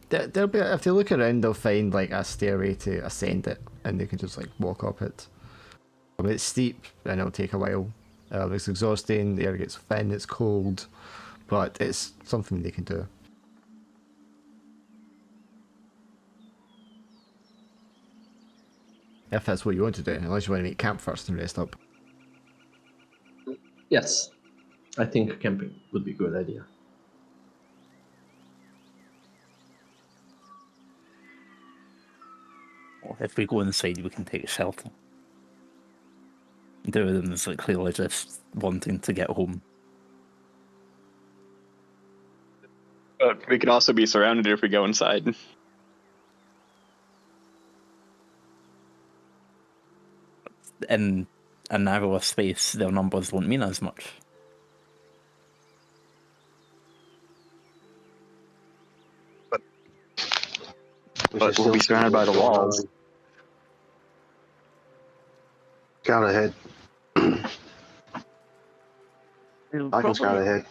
There'll be, if they look around, they'll find like a stairway to ascend it, and they can just like walk up it. I mean, it's steep and it'll take a while. It's exhausting. The air gets thin. It's cold, but it's something they can do. If that's what you want to do, unless you want to make camp first and rest up. Yes, I think camping would be a good idea. Well, if we go inside, we can take shelter. Durridam's like clearly just wanting to get home. But we could also be surrounded if we go inside. In a narrower space, their numbers won't mean as much. But we'll be surrounded by the walls. scout ahead. I can scout ahead.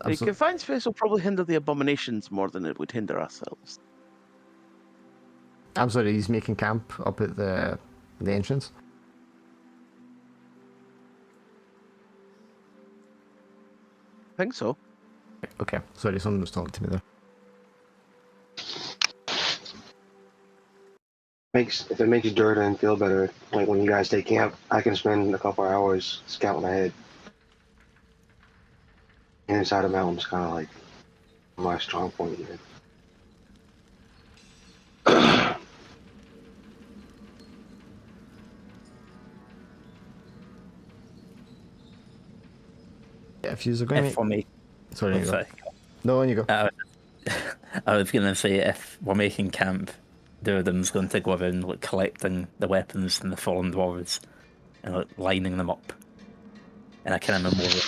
The confined space will probably hinder the abominations more than it would hinder ourselves. I'm sorry, he's making camp up at the entrance. I think so. Okay, sorry, someone was talking to me there. If it makes Durridam feel better, like when you guys take camp, I can spend a couple hours scouting ahead. And inside the mountains, kind of like my strong point here. Yeah, if you're going If we're making, sorry, you go. No, on you go. I was going to say, if we're making camp, Durridam's going to go around like collecting the weapons from the fallen dwarves and like lining them up in a kind of memorial.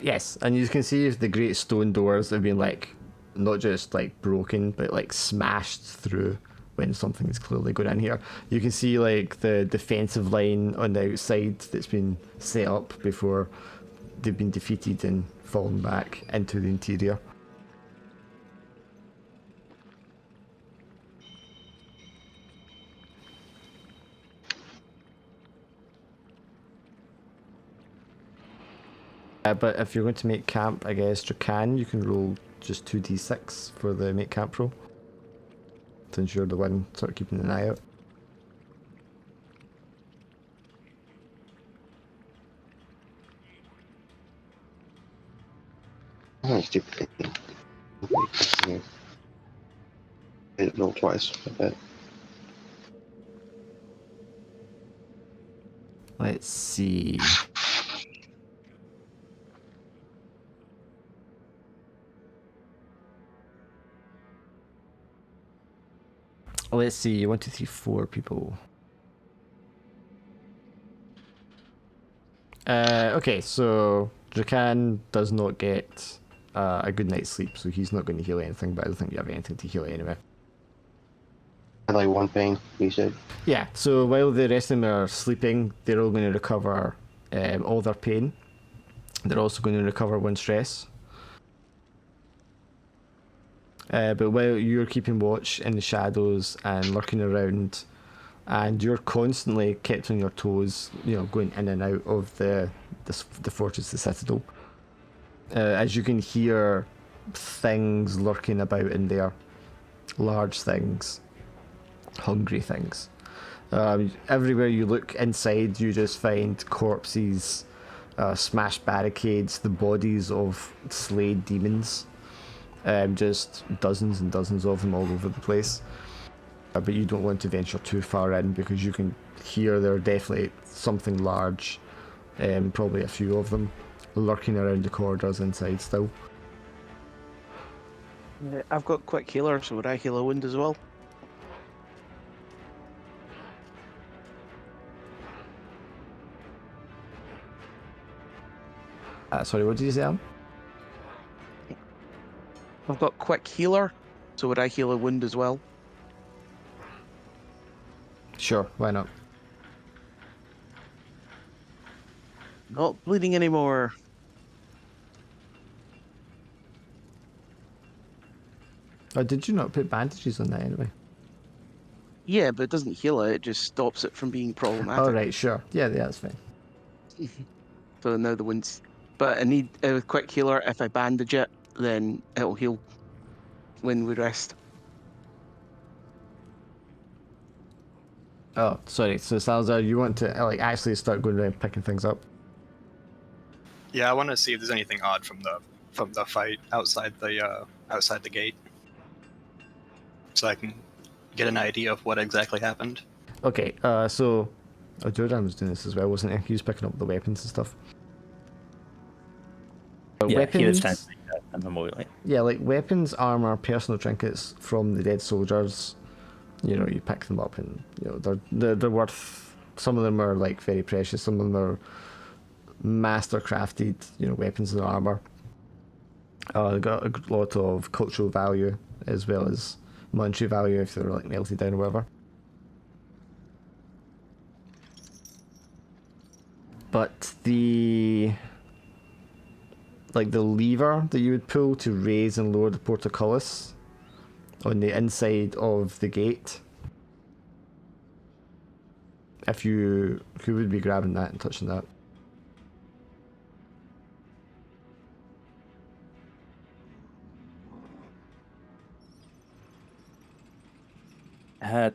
Yes, and you can see the great stone doors have been like not just like broken, but like smashed through when something is clearly going in here. You can see like the defensive line on the outside that's been set up before they've been defeated and fallen back into the interior. But if you're going to make camp, I guess you can roll just 2d6 for the make camp roll to ensure the one sort of keeping an eye out. Oh, stupid. It rolled twice, I bet. Let's see. Let's see, 1, 2, 3, 4 people. Okay, so Drakan does not get a good night's sleep, so he's not going to heal anything, but I don't think you have anything to heal anyway. I had like 1 pain, you said. Yeah, so while the rest of them are sleeping, they're all going to recover all their pain. They're also going to recover 1 stress. But while you're keeping watch in the shadows and lurking around, and you're constantly kept on your toes, you know, going in and out of the fortress, the citadel, as you can hear things lurking about in there, large things, hungry things. Everywhere you look inside, you just find corpses, smashed barricades, the bodies of slayed demons. Just dozens and dozens of them all over the place. But you don't want to venture too far in because you can hear there are definitely something large, probably a few of them, lurking around the corridors inside still. I've got quick healer, so would I heal a wound as well? Sorry, what did you say, Alan? I've got quick healer, so would I heal a wound as well? Sure, why not? Not bleeding anymore. Oh, did you not put bandages on that anyway? Yeah, but it doesn't heal it, it just stops it from being problematic. Oh, right, sure. Yeah, that's fine. So now the wounds. But I need a quick healer. If I bandage it, then it'll heal when we rest. Oh, sorry. So Salazar, you want to like actually start going around picking things up? Yeah, I want to see if there's anything odd from the fight outside the gate, so I can get an idea of what exactly happened. Okay. So, Durridam was doing this as well, wasn't he? He was picking up the weapons and stuff. Yeah, weapons. he was trying to make a memorial. Yeah, like weapons, armor, personal trinkets from the dead soldiers. You know, you pick them up, and you know they're worth. Some of them are like very precious. Some of them are master crafted, weapons and armor. They got a lot of cultural value as well as monetary value if they're like melted down or whatever. But the lever that you would pull to raise and lower the portcullis on the inside of the gate, who would be grabbing that and touching that?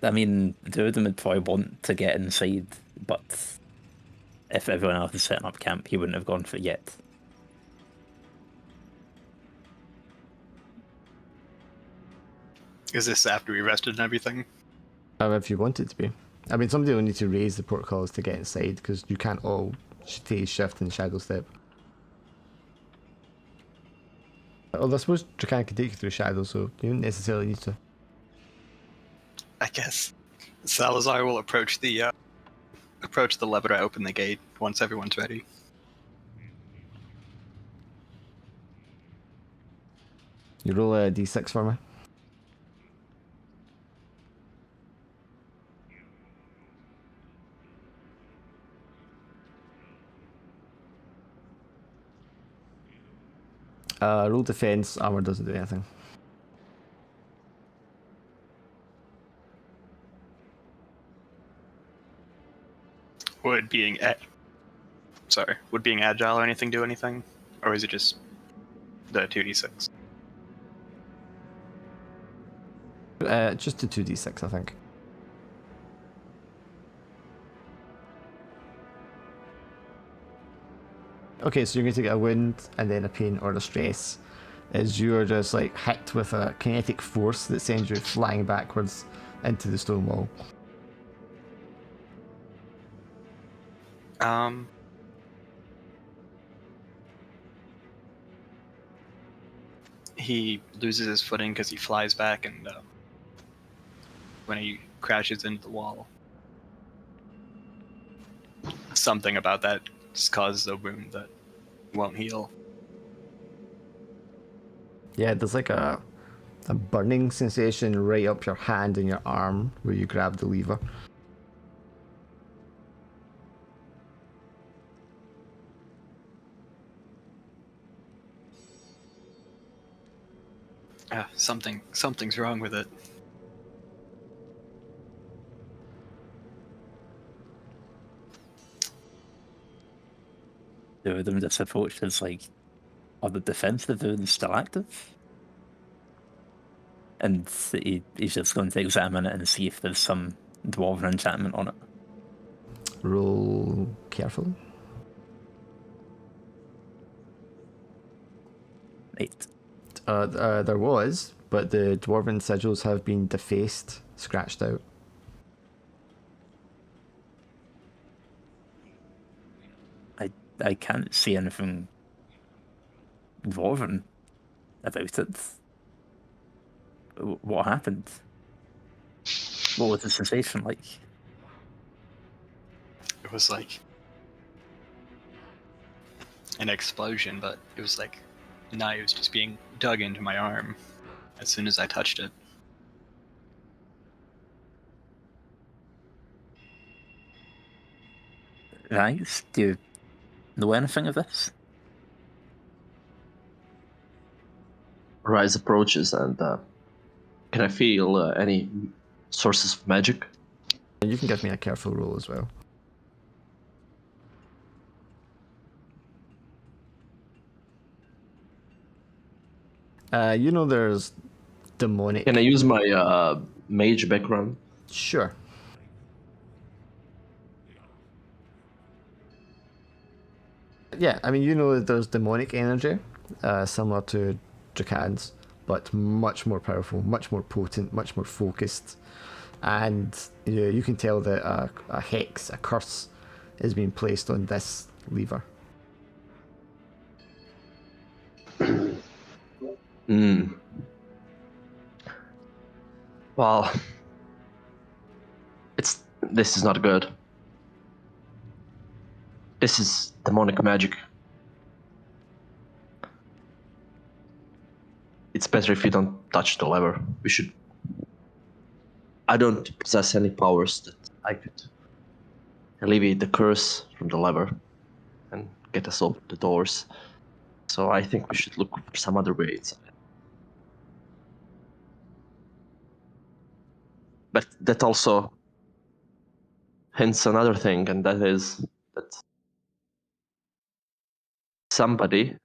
I mean, Durridam would probably want to get inside, but if everyone else is setting up camp, he wouldn't have gone for it yet. Is this after we rested and everything? If you want it to be. I mean, somebody will need to raise the portcullis to get inside because you can't all stay shift and shadow step. Although I suppose Dracan can take you through shadow, so you don't necessarily need to. I guess Salazar will approach the lever to open the gate once everyone's ready. You roll a d6 for me. Roll defense, armor doesn't do anything. Would being agile or anything do anything? Or is it just the 2d6? Just a 2d6, I think. Okay, so you're going to get a wound and then a pain or a stress as you're just like hit with a kinetic force that sends you flying backwards into the stone wall. He loses his footing because he flies back, and when he crashes into the wall, something about that just causes a wound that won't heal. Yeah, there's like a burning sensation right up your hand and your arm where you grab the lever. Something's wrong with it. Durridam just approached as like, are the defense they're doing still active? And he's just going to examine it and see if there's some Dwarven enchantment on it. Roll careful. 8. There was, but the Dwarven sigils have been defaced, scratched out. I can't see anything Dwarven about it. What happened? What was the sensation like? It was like an explosion, but it was like knives just being dug into my arm as soon as I touched it. Right? Do you know anything of this? Rise approaches, and can I feel any sources of magic? And you can give me a careful roll as well. There's demonic. Can I use my mage background? Sure. Yeah, I mean, that there's demonic energy, similar to Dracan's, but much more powerful, much more potent, much more focused. And you can tell that a hex, a curse, is being placed on this lever. Well, this is not good. This is demonic magic. It's better if you don't touch the lever. We should. I don't possess any powers that I could alleviate the curse from the lever and get us open the doors. So I think we should look for some other way inside. But that also hints another thing, and that is that somebody,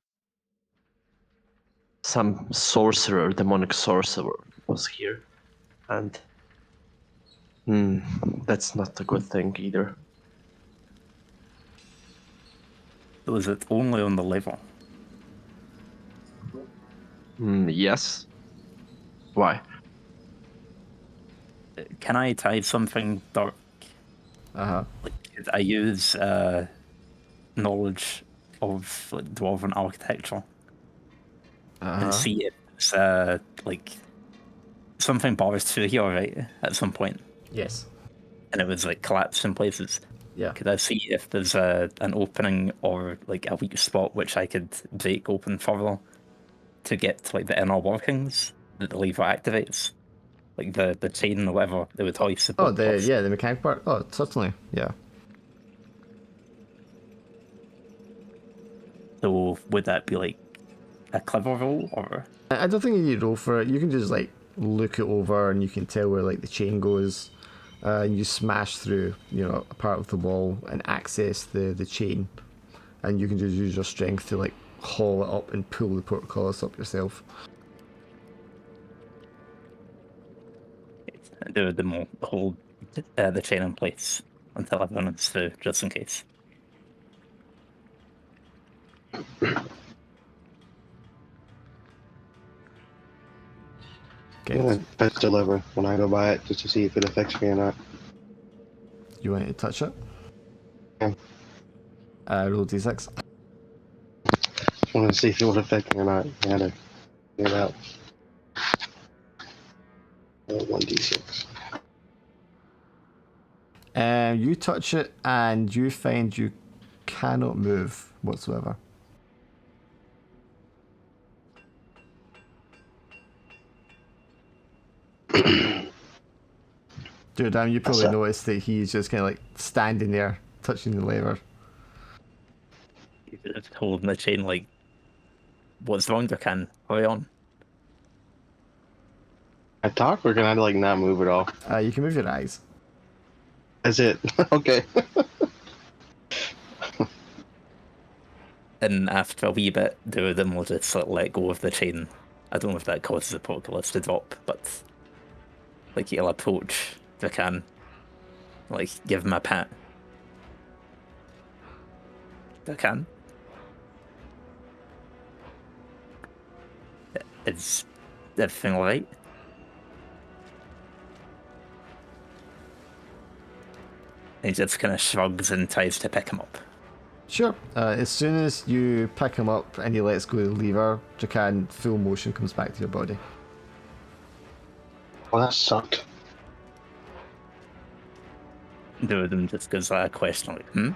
some sorcerer, demonic sorcerer, was here, and that's not a good thing either. Was it only on the level? Yes. Why? Can I tie something dark? Like, could I use knowledge of like, Dwarven architecture and see if it's like something bars through here, right? At some point, Yes. and it was like collapsed in places. Yeah. Could I see if there's an opening or like a weak spot which I could break open further to get to like the inner workings that the lever activates, like the chain or whatever they would hoist the Oh, boat off. the mechanic part. Oh, certainly. Yeah. So would that be like a clever roll or? I don't think you need to roll for it. You can just like look it over and you can tell where like the chain goes. And you smash through, a part of the wall and access the chain, and you can just use your strength to like haul it up and pull the portcullis up yourself. Do them all hold the chain in place until everyone is through, just in case. Okay. I'm gonna touch the lever when I go by it just to see if it affects me or not. You want to touch it? Yeah. Roll d6. Just want to see if it would affect me or not. I gotta figure it out. 1d6. You touch it and you find you cannot move whatsoever. Durridam, you probably noticed that he's just kind of like standing there, touching the lever. Holding the chain like, what's wrong? I can hurry on. I talk or can I like not move at all? You can move your eyes. That's it. Okay. And after a wee bit, Durridam will just let go of the chain. I don't know if that causes the portcullis to drop, but like he'll approach if I can, like give him a pat. If I can. Is everything alright? He just kind of shrugs and tries to pick him up. Sure. As soon as you pick him up and he lets go of the lever, Jacan, full motion comes back to your body. Well, that sucked. Durridam just gives a question like,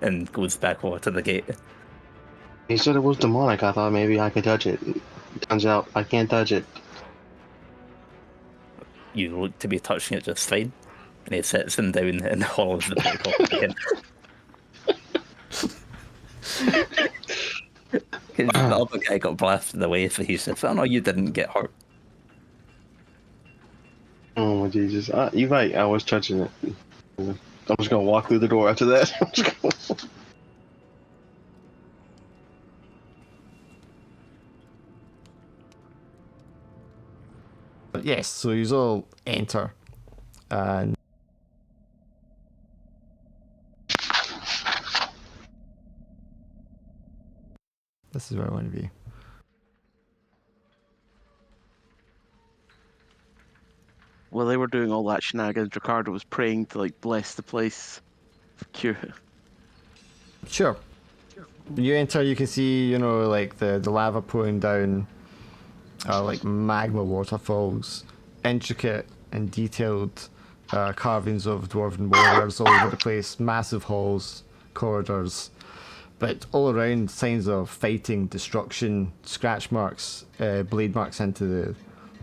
and goes back over to the gate. He said it was demonic. I thought maybe I could touch it. Turns out I can't touch it. You look to be touching it just fine. And he sits him down in the hall of the portal again. The other guy got blasted away, so he says, "Oh no, you didn't get hurt." Oh my Jesus! You're right. I was touching it. I'm just gonna walk through the door after that. But yes, so you all enter, and this is where I want to be. While they were doing all that shenanigans, Ricardo was praying to like bless the place. Cure. Sure. You enter, you can see, like the lava pouring down, like magma waterfalls, intricate and detailed carvings of dwarven warriors all over the place, massive halls corridors. But all around, signs of fighting, destruction, scratch marks, blade marks into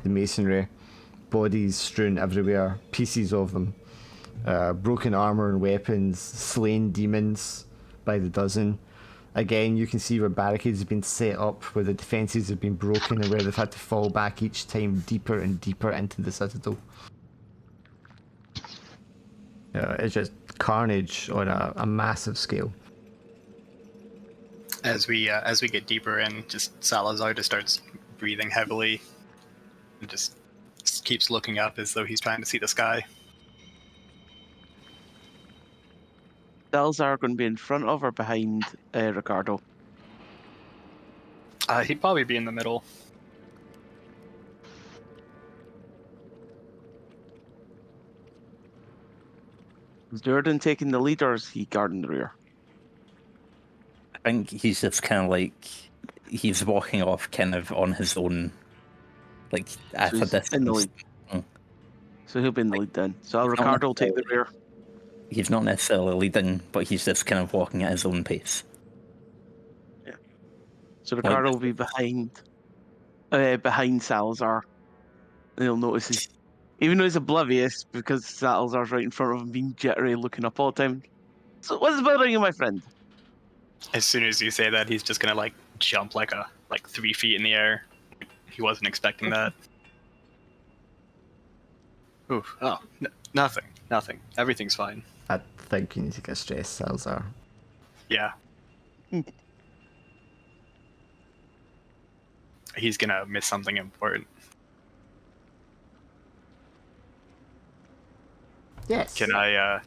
the masonry, bodies strewn everywhere, pieces of them, broken armor and weapons, slain demons by the dozen. Again, you can see where barricades have been set up, where the defences have been broken, and where they've had to fall back each time deeper and deeper into the citadel. It's just carnage on a massive scale. As we get deeper in, just Salazar just starts breathing heavily and just keeps looking up as though he's trying to see the sky. Salazar going to be in front of or behind Ricardo? He'd probably be in the middle. Is Durridam taking the lead, or is he guarding the rear? I think he's just kind of like, he's walking off kind of on his own, like at So a he's distance. in the lead. So he'll be in the lead then. So Ricardo will take the rear. He's not necessarily leading, but he's just kind of walking at his own pace. Yeah. So Ricardo will be behind Salazar. And he'll notice he's, even though he's oblivious, because Salazar's right in front of him, being jittery, looking up all the time. So what's bothering you, my friend? As soon as you say that, he's just gonna like jump like 3 feet in the air. He wasn't expecting that. Oof. Oh, nothing. Everything's fine. I think you need to get stressed, Salazar. Yeah. He's gonna miss something important. Yes. Can I?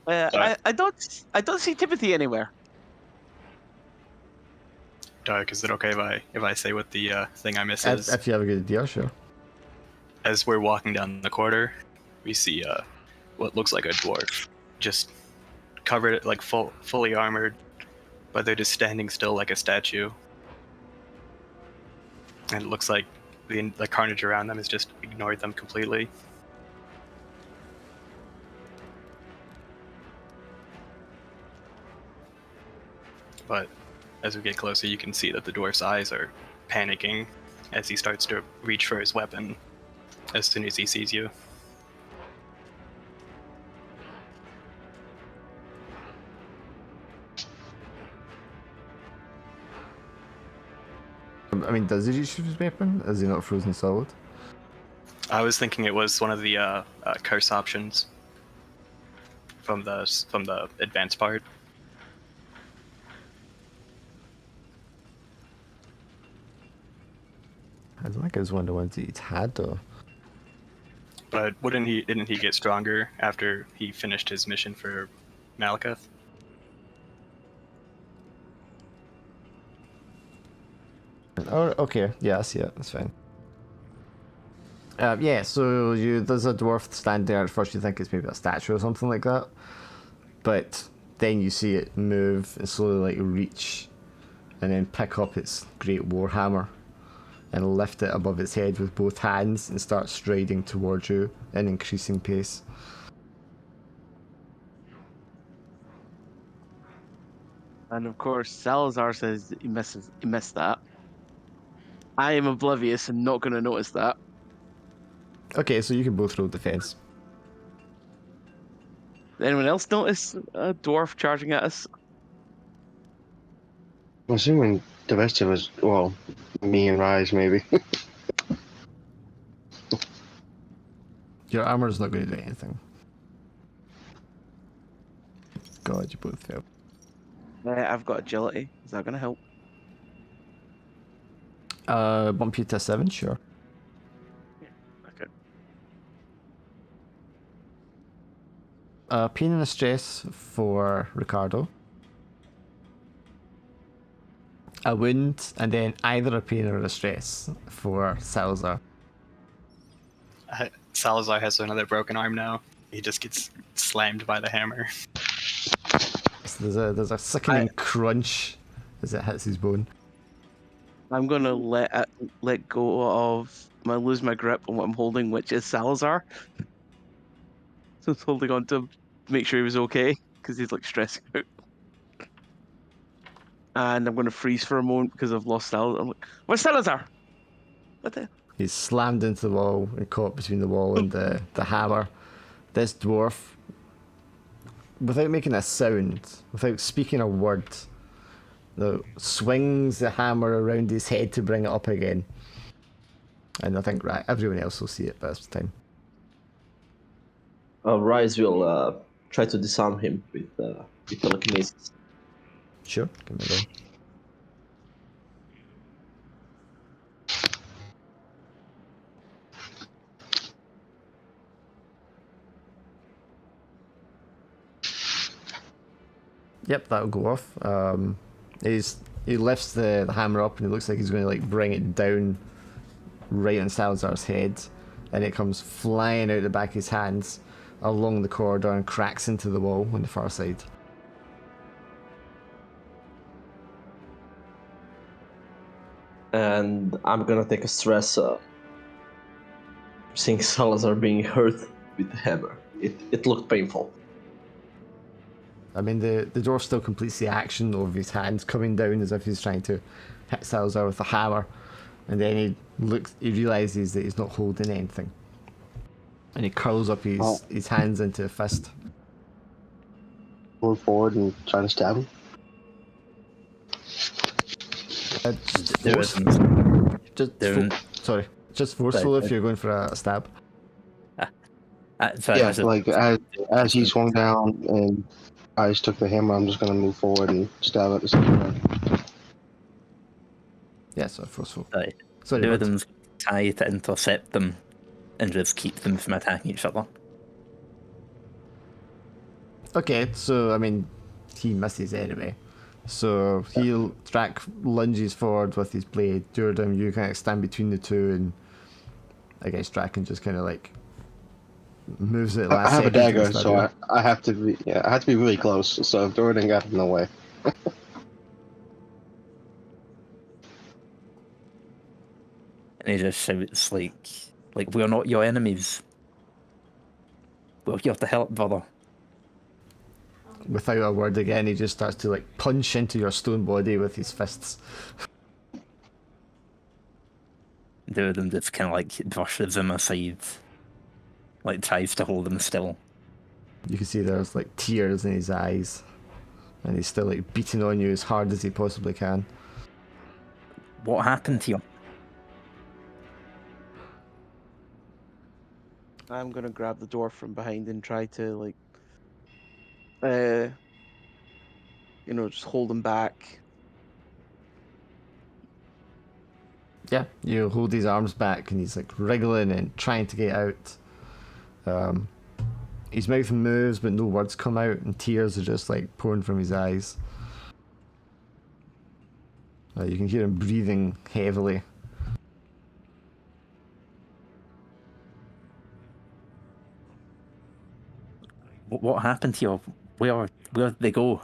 I don't see Timothy anywhere. Dark, is it okay if I say what the thing I miss is? If you have a good idea, sure. As we're walking down the corridor, we see what looks like a dwarf, just covered, like fully armored, but they're just standing still like a statue. And it looks like the carnage around them has just ignored them completely. But as we get closer, you can see that the dwarf's eyes are panicking as he starts to reach for his weapon as soon as he sees you. I mean, does he reach for his weapon? Is he not frozen solid? I was thinking it was one of the curse options from the advanced part. I don't think it was one of the ones that he'd had, though. But didn't he get stronger after he finished his mission for Malakath? Oh, okay. Yeah, I see it. That's fine. Yeah, so there's a dwarf standing there. At first you think it's maybe a statue or something like that. But then you see it move and slowly reach and then pick up its great warhammer and lift it above its head with both hands and start striding towards you in increasing pace. And of course, Salazar says he missed that. I am oblivious and not going to notice that. Okay, so you can both roll defense. Did anyone else notice a dwarf charging at us? I'm assuming the rest of us, well, me and Rise maybe. Your armor's not going to do anything. God, you both failed. I've got agility. Is that going to help? Bump you to 7, sure. Okay. Pain and a stress for Ricardo. A wound, and then either a pain or a stress for Salazar. Salazar has another broken arm now. He just gets slammed by the hammer. So there's a sickening crunch as it hits his bone. I'm going to let go of... I'm going to lose my grip on what I'm holding, which is Salazar. So I was holding on to make sure he was okay. because he's like stressing out. And I'm going to freeze for a moment because I've lost Salazar. I'm like, where's Salazar? What the? He's slammed into the wall and caught between the wall and the hammer. This dwarf, without making a sound, without speaking a word, swings the hammer around his head to bring it up again. And I think everyone else will see it by this time. Rise will try to disarm him with telekinesis. Sure, give me a go. Yep, that'll go off. He lifts the hammer up and it looks like he's going to like bring it down right on Salazar's head, and it comes flying out the back of his hands along the corridor and cracks into the wall on the far side. And I'm gonna take a stress seeing Salazar being hurt with the hammer. It looked painful. I mean, the dwarf still completes the action of his hands coming down as if he's trying to hit Salazar with a hammer, and then he realizes that he's not holding anything, and he curls up his hands into a fist. Move forward and try to stab him. Just forceful if you're going for a stab. Sorry, Yeah, like as he swung down and I just took the hammer, I'm just gonna move forward and stab at the same time. Yeah, so forceful. Sorry. Sorry, Durridam's try to intercept them and just keep them from attacking each other. Okay, so I mean, he misses anyway. So Drac lunges forward with his blade. Durridam, you kind of stand between the two, and I guess Drac can just kind of like moves it. I have a dagger, so I have to be really close. So Durridam got in the way. And he just shouts like we're not your enemies. We're here to help, brother. Without a word again, he just starts to like punch into your stone body with his fists. Durridam just kind of like brushes him aside, like tries to hold him still. You can see there's like tears in his eyes, and he's still like beating on you as hard as he possibly can. What happened to you? I'm gonna grab the dwarf from behind and try to like, just hold him back. Yeah, you hold his arms back, and he's like wriggling and trying to get out. His mouth moves, but no words come out, and tears are just like pouring from his eyes. You can hear him breathing heavily. What happened to you? Where did they go?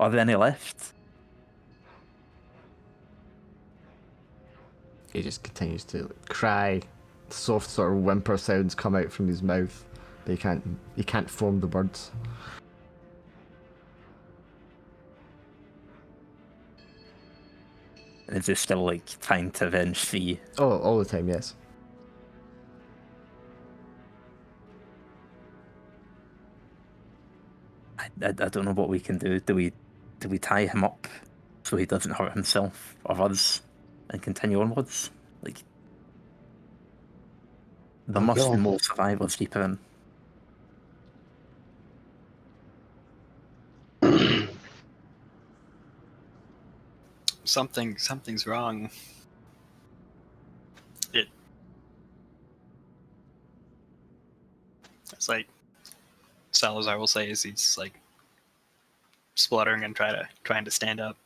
Are there any left? He just continues to cry. Soft sort of whimper sounds come out from his mouth, but he can't form the words. And is he still like trying to avenge s5e? Oh, all the time, yes. I don't know what we can do. Do we tie him up so he doesn't hurt himself or us and continue onwards? Like, there must be more survivors deeper in. Something's wrong. It's like Salazar will say as he's like spluttering and trying to stand up.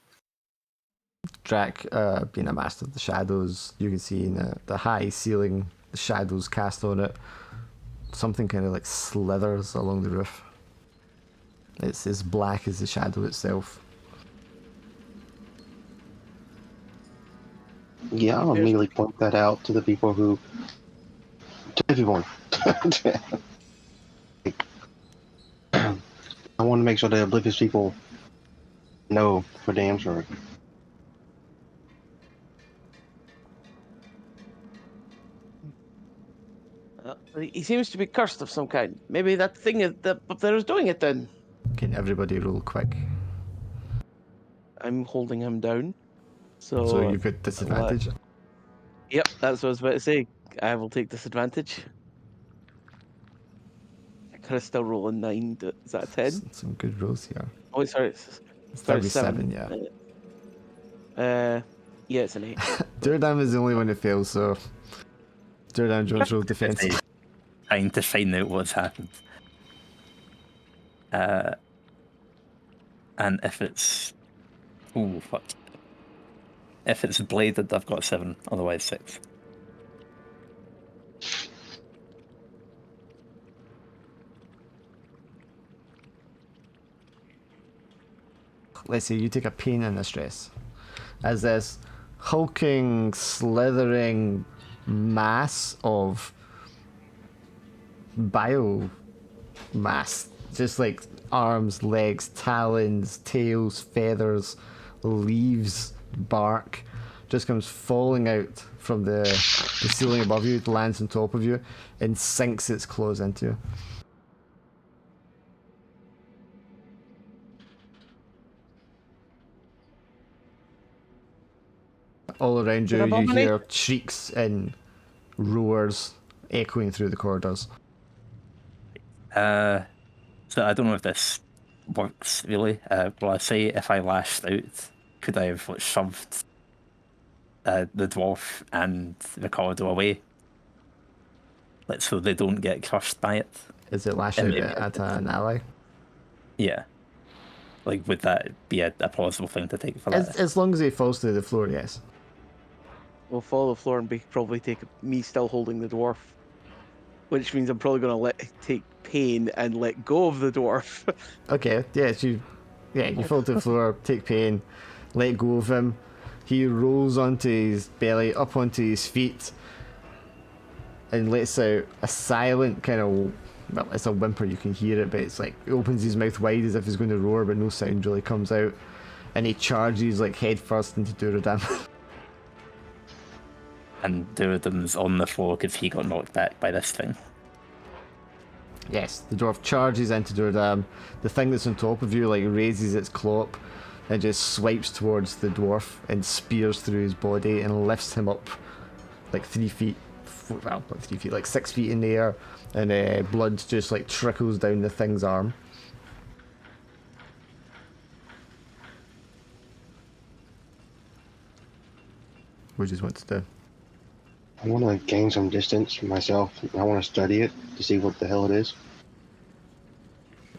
Drac, being a master of the shadows, you can see in the high ceiling, the shadows cast on it. Something kind of like slithers along the roof. It's as black as the shadow itself. Yeah, I'll immediately point that out to the people to everyone. to make sure the oblivious people know for damn sure. He seems to be cursed of some kind. Maybe that thing is that up there is doing it then. Can everybody roll quick? I'm holding him down. So you've got disadvantage. Yep, that's what I was about to say. I will take disadvantage. I could have still roll a 9. Is that a 10? Some good rolls here. Oh, sorry. It's Sorry, 37, yeah. Yeah, it's an 8. Durridam is the only one that fails, so Durridam Jones roll defense. Trying to find out what's happened. And if it's... Ooh, fuck. If it's bladed, I've got 7, otherwise 6. Let's say you take a pain and a stress. As this hulking, slithering mass of biomass, just like arms, legs, talons, tails, feathers, leaves, bark, just comes falling out from the ceiling above you, lands on top of you, and sinks its claws into you. All around you, you hear shrieks and roars echoing through the corridors. So I don't know if this works really. Will I say if I lashed out, could I have shoved the dwarf and the corridor away? Like, so they don't get crushed by it? Is it lash out at an ally? Yeah. Like, would that be a plausible thing to take for that? As long as he falls to the floor, yes. We'll follow the floor and probably take me still holding the dwarf. Which means I'm probably going to take pain and let go of the dwarf. Okay, yes, you fall to the floor, take pain, let go of him. He rolls onto his belly, up onto his feet, and lets out a silent kind of, well, it's a whimper, you can hear it, but it's like, he opens his mouth wide as if he's going to roar, but no sound really comes out. And he charges like head first into Durridam. And Durridam's on the floor because he got knocked back by this thing. Yes, the dwarf charges into Durridam. The thing that's on top of you like raises its claw up and just swipes towards the dwarf and spears through his body and lifts him up like 3 feet, well, not 3 feet, like 6 feet in the air, and blood just like trickles down the thing's arm. What do you just want to do? I want to gain some distance myself. I want to study it to see what the hell it is.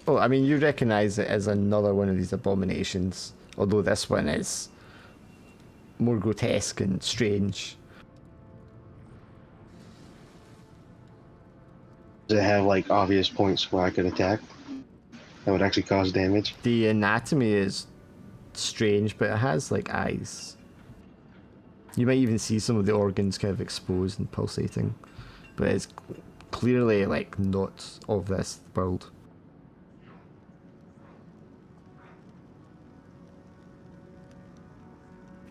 Oh, I mean, you recognise it as another one of these abominations, although this one is more grotesque and strange. Does it have like obvious points where I could attack that would actually cause damage? The anatomy is strange, but it has like eyes. You might even see some of the organs kind of exposed and pulsating, but it's clearly like not of this world.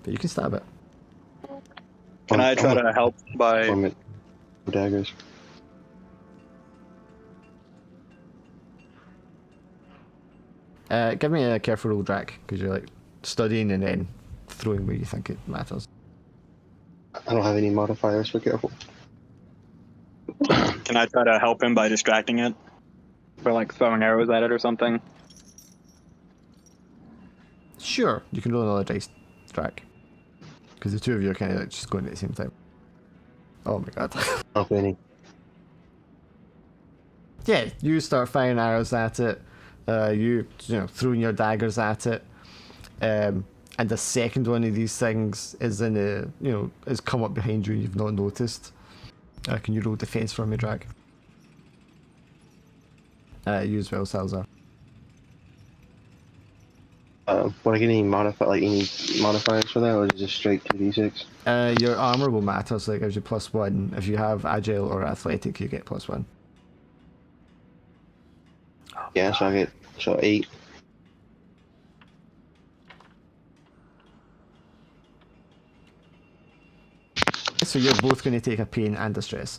But you can stab it. Can I try to help by... From it, daggers. Give me a careful roll, Drac, because you're like studying and then throwing where you think it matters. I don't have any modifiers for careful. Can I try to help him by distracting it? By like throwing arrows at it or something? Sure, you can roll another dice, Drac. Because the two of you are kind of like just going at the same time. Oh my god. Not any. Yeah, you start firing arrows at it. You know, throwing your daggers at it. And the second one of these things is in a, you know, has come up behind you and you've not noticed. Can you roll defense for me, Drag? You as well, Salazar. Would I get any modifiers for that, or is it just straight 2d6? Your armor will matter, so it gives you +1. If you have agile or athletic, you get +1. Yeah, so I get 8. so you're both going to take a pain and a stress.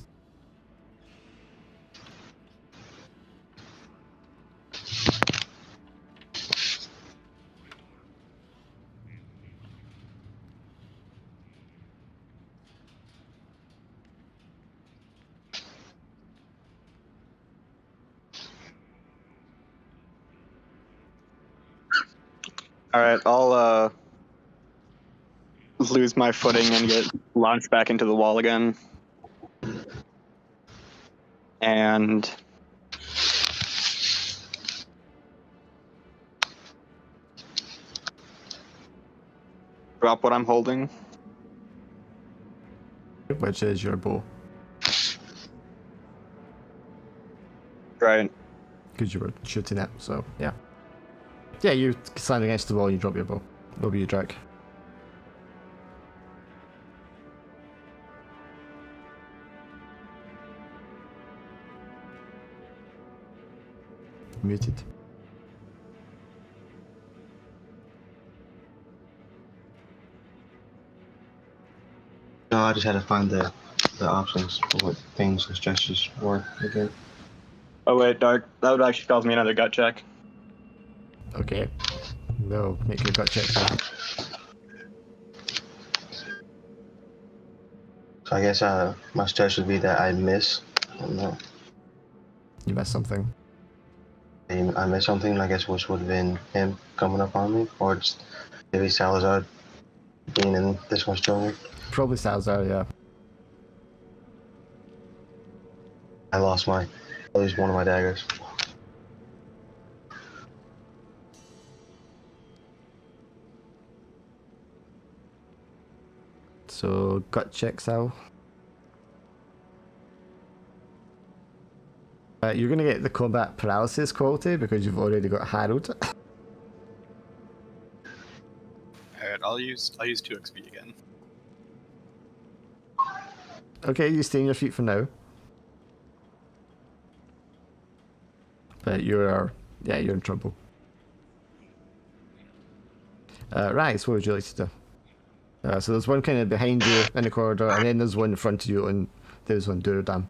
All right, I'll lose my footing and get launched back into the wall again. And drop what I'm holding. Which is your bow. Right. Because you were shooting it, so yeah. Yeah, you stand against the wall, you drop your bow. What will you drag? Muted. No, I just had to find the options for what things and stretches were again. Oh wait, Dark. That would actually cause me another gut check. Okay. No, make your gut check then. So I guess my stretch would be that I miss. I don't know. You missed something. I missed something, I guess, which would have been him coming up on me, or just maybe Salazar being in this much trouble. Probably Salazar, yeah. I lost at least one of my daggers. So, gut check, Sal. You're going to get the combat paralysis quality because you've already got harrowed. Alright, I'll use 2 XP again. Okay, you stay on your feet for now. But you're in trouble. Right, so what would you like to do? So there's one kind of behind you in the corridor, and then there's one in front of you, and there's one Durridam.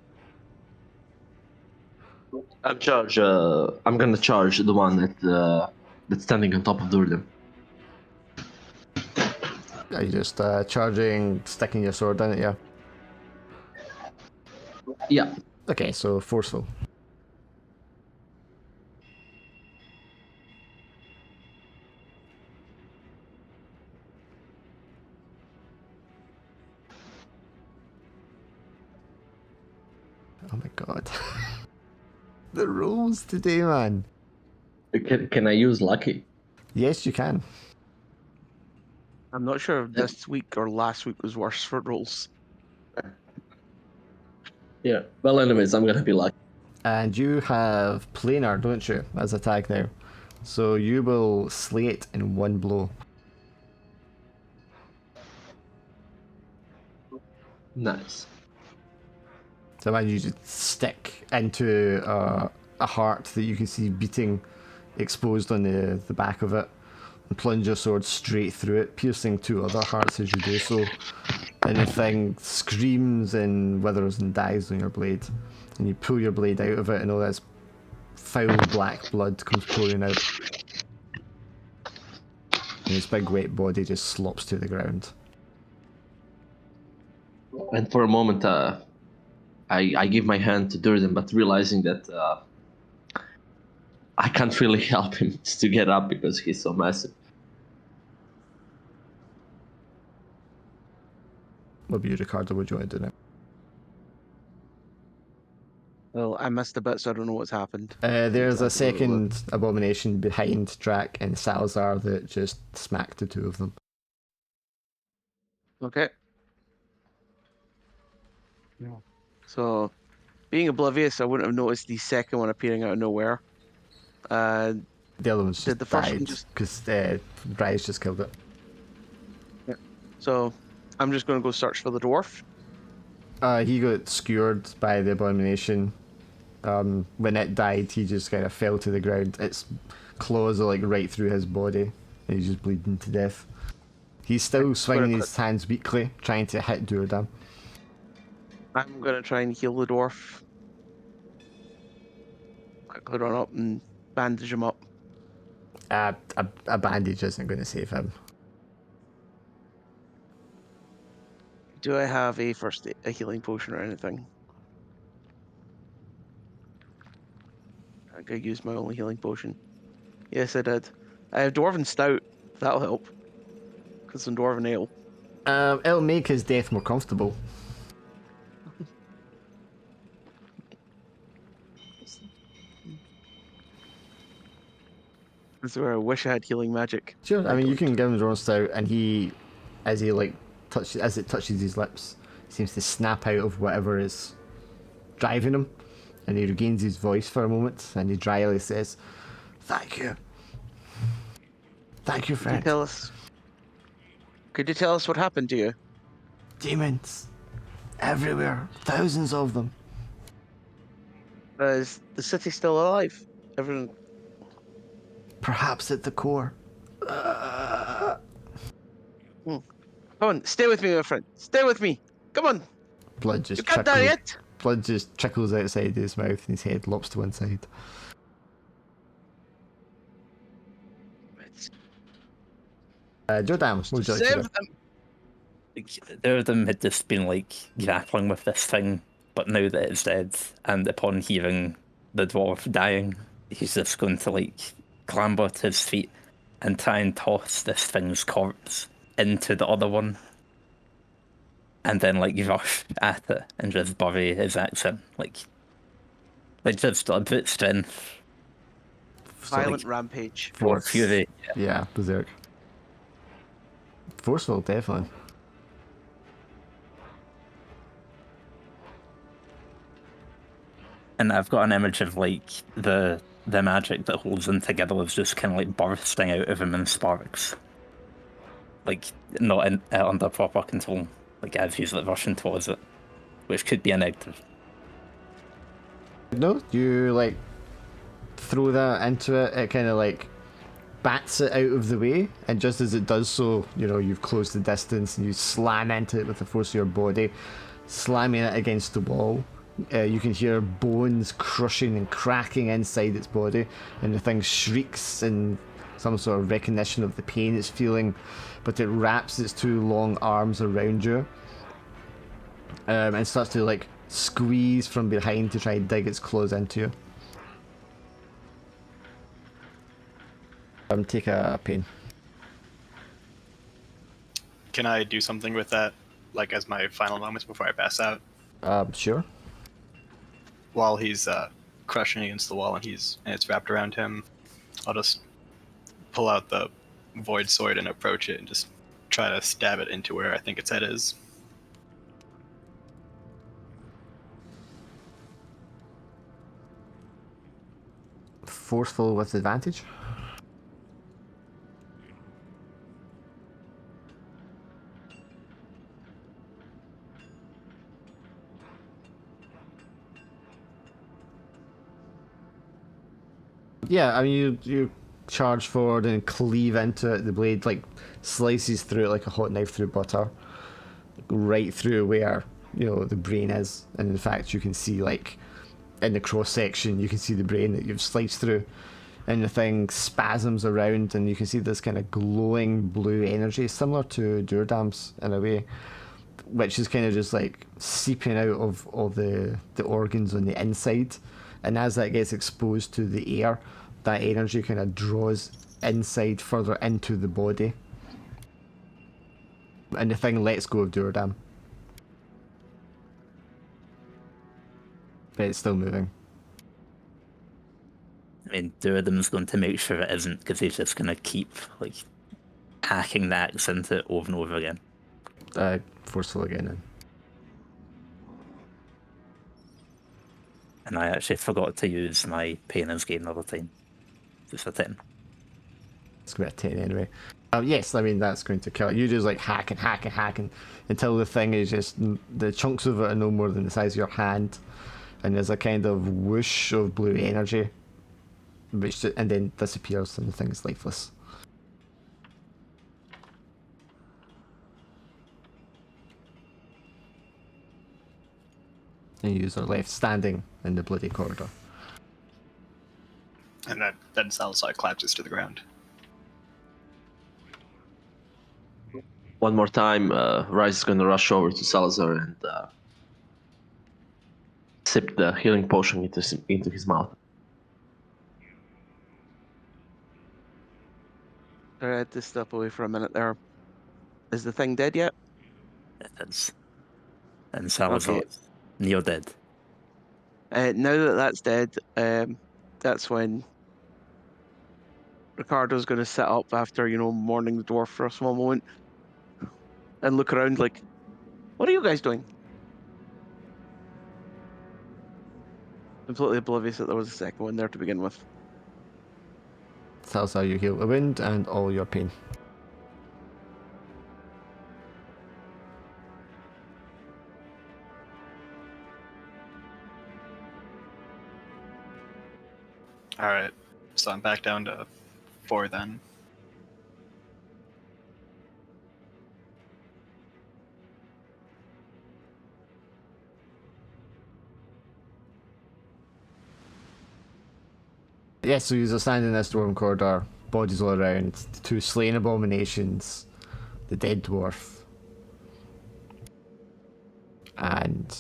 I'm gonna charge the one that's standing on top of Durridam. Are you just charging, sticking your sword in it, yeah? Yeah. Okay, so forceful. Oh my god. The rolls today, man. Can I use lucky? Yes, you can. I'm not sure if this week or last week was worse for rolls. Yeah. Well, anyways, I'm gonna be lucky. And you have planar, don't you, as a tag now? So you will slay it in one blow. Nice. So imagine you just stick into a heart that you can see beating exposed on the back of it, and plunge your sword straight through it, piercing 2 other hearts as you do so. And the thing screams and withers and dies on your blade. And you pull your blade out of it, and all this foul black blood comes pouring out. And its big wet body just slops to the ground. And for a moment, I give my hand to Durden, but realizing that I can't really help him to get up because he's so massive. What about you, Ricardo? What do you want to do now? Well, I missed a bit, so I don't know what's happened. There's a Exactly what it second abomination behind Drac and Salazar that just smacked the 2 of them. Okay. So, being oblivious, I wouldn't have noticed the second one appearing out of nowhere. The other one's Did just the first one died just- because Rise just killed it. So, I'm just going to go search for the dwarf. He got skewered by the abomination. When it died, he just kind of fell to the ground. Its claws are like right through his body, and he's just bleeding to death. He's still swinging his hands weakly, trying to hit Durridam. I'm gonna try and heal the dwarf. Quickly run up and bandage him up. A bandage isn't going to save him. Do I have a healing potion or anything? I think I used my only healing potion. Yes, I did. I have Dwarven Stout. That'll help. Because some Dwarven Ale. It'll make his death more comfortable. This is where I wish I had healing magic. Sure. I mean, you don't. can give him Dwarven Stout, and he, as it touches his lips, seems to snap out of whatever is driving him, and he regains his voice for a moment, and he dryly says, "Thank you. Thank you, friend." Could you tell us what happened to you? Demons. Everywhere. Thousands of them. Is the city still alive? Everyone. Perhaps at the core. Come on, stay with me, my friend. Stay with me. Come on. Blood You just can't die yet. Blood just trickles outside his mouth, and his head lops to one side. Durridam, what would you like to Save do? them. Like, there of them had just been like grappling with this thing, but now that it's dead, and upon hearing the dwarf dying, he's just going to like clamber to his feet and try and toss this thing's corpse into the other one, and then like rush at it and just bury his axe in, like just a bit strength. So, Violent like, rampage. or fury. Yeah, berserk. Forceful, definitely. And I've got an image of like the magic that holds them together is just kind of like bursting out of him in sparks, like not under proper control, like as he's like rushing towards it, which could be a negative. No, you like throw that into it. It kind of like bats it out of the way, and just as it does so, you've closed the distance and you slam into it with the force of your body, slamming it against the wall. You can hear bones crushing and cracking inside its body, and the thing shrieks in some sort of recognition of the pain it's feeling, but it wraps its two long arms around you and starts to like squeeze from behind to try and dig its claws into you. Take a pain. Can I do something with that, like as my final moments before I pass out? Sure. While he's crushing against the wall and it's wrapped around him, I'll just pull out the void sword and approach it and just try to stab it into where I think its head is. Forceful with advantage. Yeah, I mean, you charge forward and cleave into it. The blade like slices through it like a hot knife through butter, right through where the brain is. And in fact, you can see like in the cross section, you can see the brain that you've sliced through, and the thing spasms around, and you can see this kind of glowing blue energy, similar to Durridam's in a way, which is kind of just like seeping out of all the organs on the inside. And as that gets exposed to the air, that energy kind of draws inside further into the body. And the thing lets go of Durridam. But it's still moving. I mean, Durridam's going to make sure it isn't, because he's just going to keep like hacking the axe into it over and over again. Forceful again then. And I actually forgot to use my pain as gain another time. Just a 10. It's going to be a 10 anyway. Yes, I mean, that's going to kill it. You just like hack and until the thing is just, the chunks of it are no more than the size of your hand. And there's a kind of whoosh of blue energy, and then disappears and the thing is lifeless. And you are left standing in the bloody corridor. And then Salazar collapses to the ground. One more time, Rise is going to rush over to Salazar and sip the healing potion into his mouth. I had to step away for a minute there. Is the thing dead yet? It is. And Salazar Okay. is near dead. Now that that's dead, that's when Ricardo's going to sit up after, mourning the dwarf for a small moment and look around like, what are you guys doing? Completely oblivious that there was a second one there to begin with. Tells how you heal the wound and all your pain. Alright, so I'm back down to 4 then. Yeah, so you're standing in this dwarven corridor, bodies all around, the two slain abominations, the dead dwarf, and,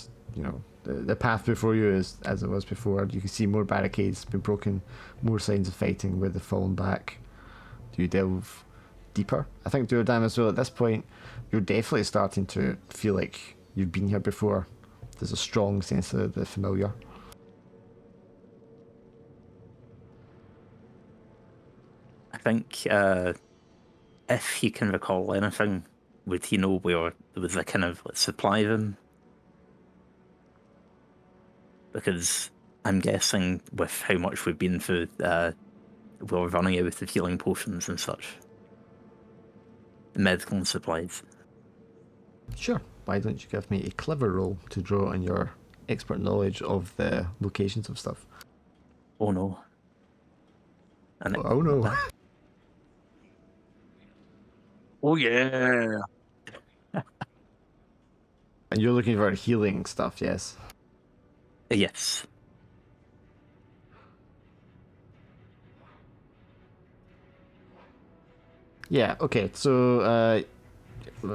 the path before you is as it was before. You can see more barricades been broken, more signs of fighting where they've fallen back. Do you delve deeper? I think Durridam as well, at this point, you're definitely starting to feel like you've been here before. There's a strong sense of the familiar. I think if he can recall anything, would he know where there was a kind of supply of them? Because I'm guessing with how much we've been through, we're running out of healing potions and such. Medical supplies. Sure. Why don't you give me a clever roll to draw on your expert knowledge of the locations of stuff? Oh no. And Oh no. Oh, yeah. And you're looking for healing stuff, yes? yes. Yeah, okay. So,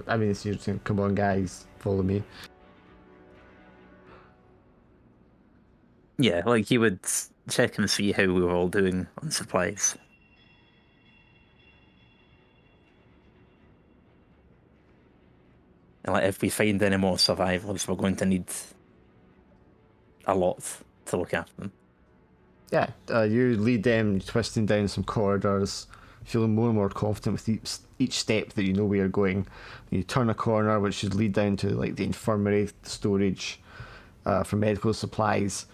I mean, it's usually, come on, guys, follow me. Yeah, like he would check and see how we were all doing on supplies. And like if we find any more survivors, we're going to need a lot to look after them. Yeah, you lead them twisting down some corridors, feeling more and more confident with each step that you know where you're going. You turn a corner, which should lead down to like the infirmary storage for medical supplies,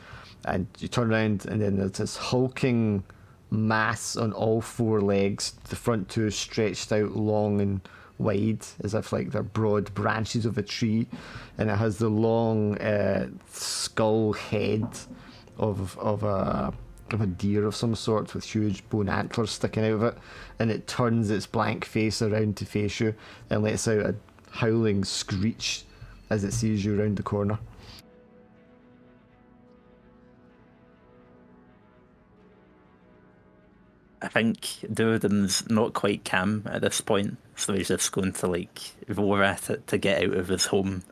and you turn around, and then there's this hulking mass on all four legs. The front two stretched out long and wide, as if like they're broad branches of a tree, and it has the long skull head of a deer of some sort with huge bone antlers sticking out of it, and it turns its blank face around to face you and lets out a howling screech as it sees you round the corner. I think Durridam's not quite calm at this point, so he's just going to like roar at it to get out of his home,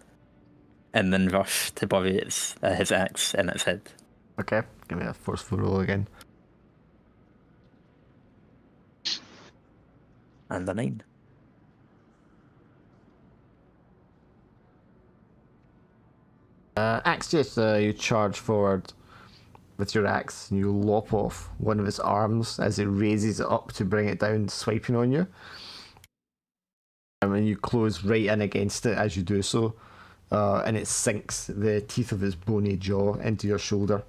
and then rush to bury his axe in its head. Okay, give me a forceful roll again. And a 9. Axe, yes, you charge forward with your axe and you lop off one of its arms as it raises it up to bring it down, swiping on you. And you close right in against it as you do so, and it sinks the teeth of its bony jaw into your shoulder,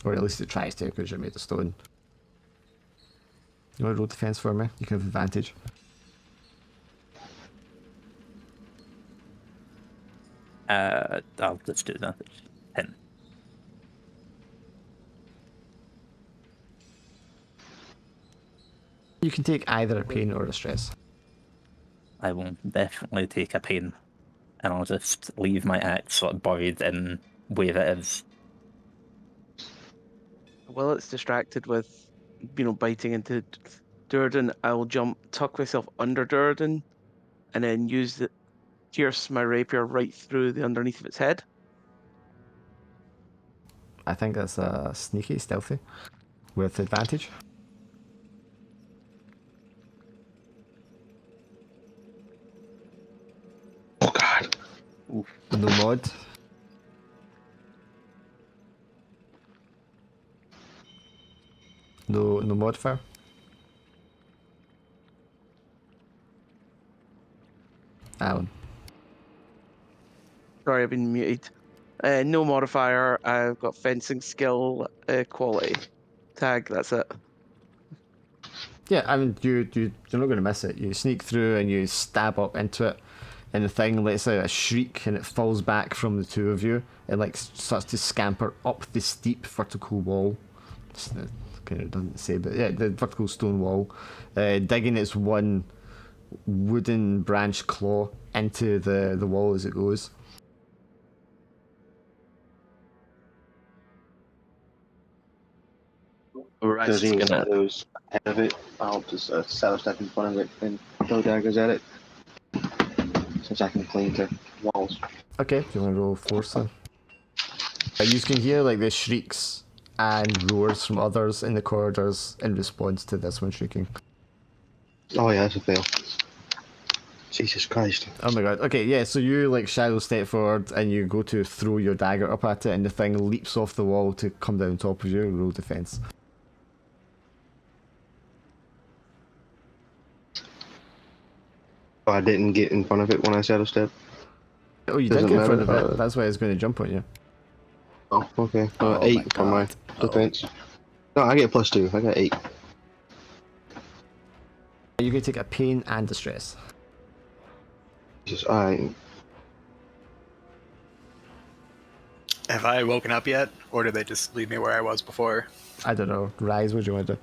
or at least it tries to because you're made of stone. You want to roll defense for me? You can have advantage. Let's do that. 10. You can take either a pain or a stress. I will definitely take a pain, and I'll just leave my axe sort of buried in where it is. While it's distracted with, biting into Durridam, I'll tuck myself under Durridam, and then pierce my rapier right through the underneath of its head. I think that's sneaky, stealthy, with advantage. Oh god. No mod. No modifier. Alan. Sorry, I've been muted. No modifier. I've got fencing skill, quality. Tag, that's it. Yeah, I mean, you're not going to miss it. You sneak through and you stab up into it, and the thing lets out a shriek and it falls back from the two of you and like starts to scamper up the steep vertical wall. It's kind of doesn't say, but yeah, the vertical stone wall, digging its one wooden branch claw into the wall as it goes. Right, Does it's any gonna. shadows ahead of it? I'll just shadow step in front of it and throw daggers at it. Since I can cling to walls. Okay, do you want to roll force then? You can hear like the shrieks and roars from others in the corridors in response to this one shrieking. Oh yeah, that's a fail. Jesus Christ. Oh my god. Okay, yeah, so you like shadow step forward and you go to throw your dagger up at it and the thing leaps off the wall to come down top of you. Roll defense. Oh, I didn't get in front of it when I shadow step. Oh, you Doesn't did get in front of matter, it. That's why it's going to jump on you. Oh, okay. Oh my 8 for my God. defense. No, I get +2. I got 8. You can take a pain and distress. Jesus, alright. Have I woken up yet, or did they just leave me where I was before? I don't know. Rise, what do you want to do?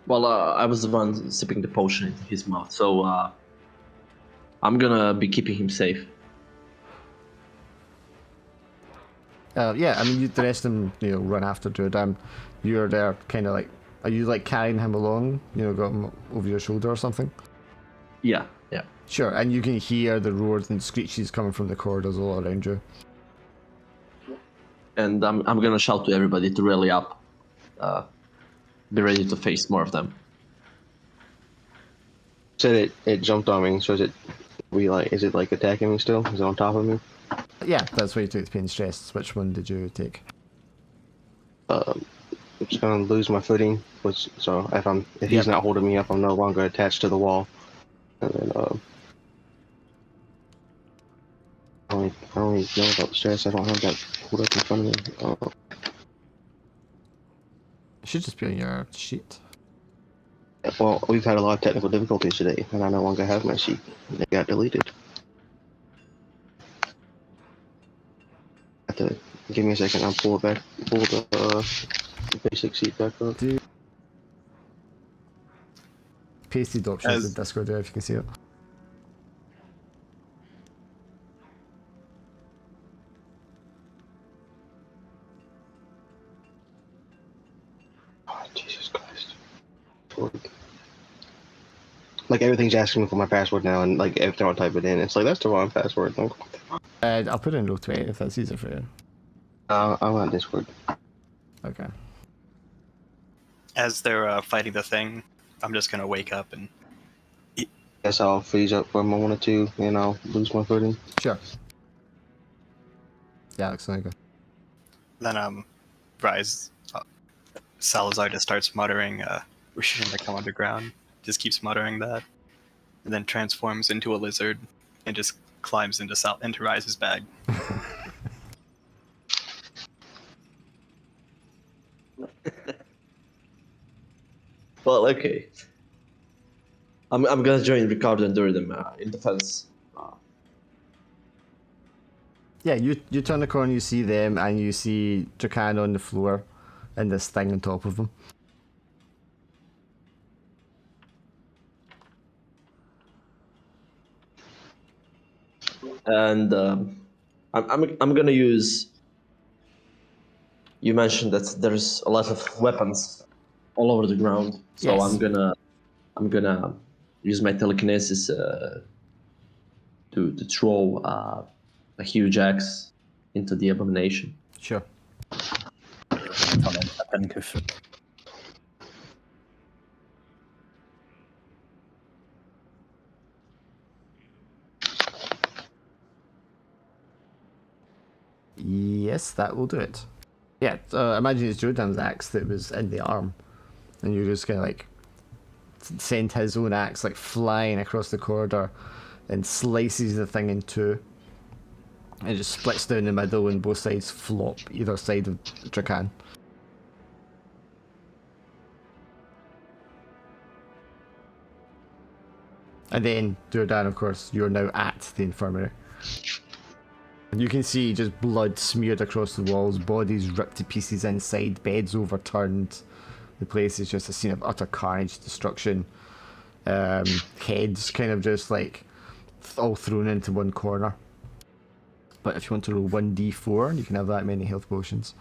Well, I was the one sipping the potion into his mouth, so I'm gonna be keeping him safe. Yeah, I mean, the rest of them, run after Durridam. You're there, kind of like, are you like carrying him along? Got him over your shoulder or something? Yeah. Sure, and you can hear the roars and screeches coming from the corridors all around you. And I'm gonna shout to everybody to rally up. Be ready to face more of them. Said it jumped on me, so is it like attacking me still? Is it on top of me? Yeah, that's why you took the pain and stress. Which one did you take? I'm just gonna lose my footing, so if he's not holding me up, I'm no longer attached to the wall. And then I don't even know about the stress. I don't have that pulled up in front of me. It should just be on your sheet. Well, we've had a lot of technical difficulties today, and I no longer have my sheet. They got deleted. Have to give me a second. I'll pull the basic sheet back up. Pasted options in Discord there if you can see it. Oh, Jesus Christ. Like everything's asking me for my password now, and like every time I type it in, it's like that's the wrong password. I'll put it in row 20 if that's easier for you. I'm on Discord. Okay. As they're fighting the thing, I'm just gonna wake up and Guess I'll freeze up for a moment or two, and I'll lose my footing. Sure. Yeah, Alex, there you go. then Rise. Salazar just starts muttering, "We're shouldn't have come underground." Just keeps muttering that, and then transforms into a lizard and just climbs into Rise's bag. Well, okay. I'm gonna join Ricardo and Durridam in defense. Yeah, you turn the corner, you see them, and you see Dracan on the floor and this thing on top of them. And I'm gonna use. You mentioned that there's a lot of weapons all over the ground, so Yes. I'm gonna use my telekinesis to throw a huge axe into the abomination. Sure. You're going to turn into a pinkish. Yes, that will do it. Yeah, imagine it's Durridam's axe that was in the arm, and you're just gonna like send his own axe like flying across the corridor, and slices the thing in two. It just splits down the middle, and both sides flop either side of Drakan. And then, Durdan, of course, you're now at the infirmary. And you can see just blood smeared across the walls, bodies ripped to pieces inside, beds overturned. The place is just a scene of utter carnage, destruction. Heads kind of just like all thrown into one corner. But if you want to roll 1d4, you can have that many health potions.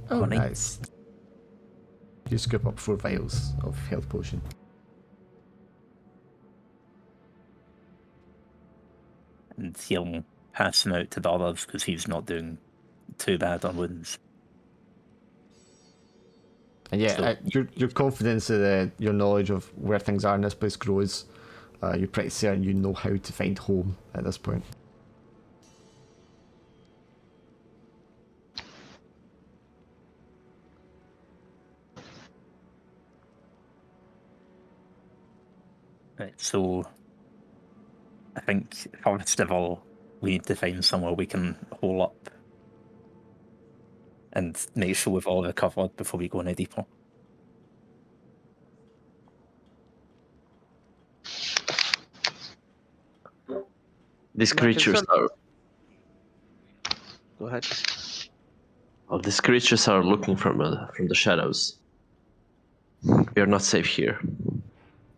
Oh, Funny. nice. You scoop up 4 vials of health potion. And he'll pass them out to the others because he's not doing too bad on wounds. And yeah, So- your confidence in your knowledge of where things are in this place grows. You're pretty certain you know how to find home at this point. Right, so I think first of all, we need to find somewhere we can hole up and make sure we've all recovered before we go any deeper. These My creatures concern- are. Go ahead. Oh, these creatures are looking from the shadows. We are not safe here.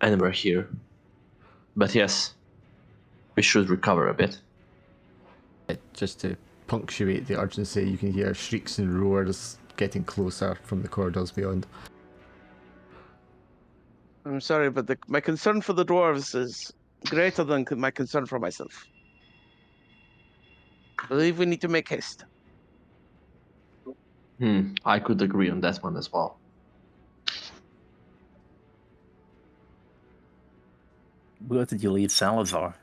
Anywhere here. But yes, we should recover a bit. Just to punctuate the urgency, you can hear shrieks and roars getting closer from the corridors beyond. I'm sorry, but my concern for the dwarves is greater than my concern for myself. I believe we need to make haste. I could agree on that one as well. Where did you leave Salazar?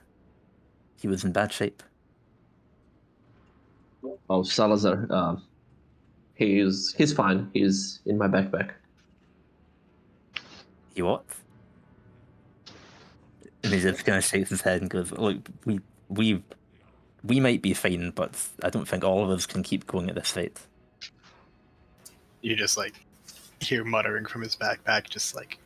He was in bad shape. Oh, Salazar, he's fine. He's in my backpack. He what? And he just kind of shakes his head and goes, "Look, we might be fine, but I don't think all of us can keep going at this rate." You just like hear muttering from his backpack, just like,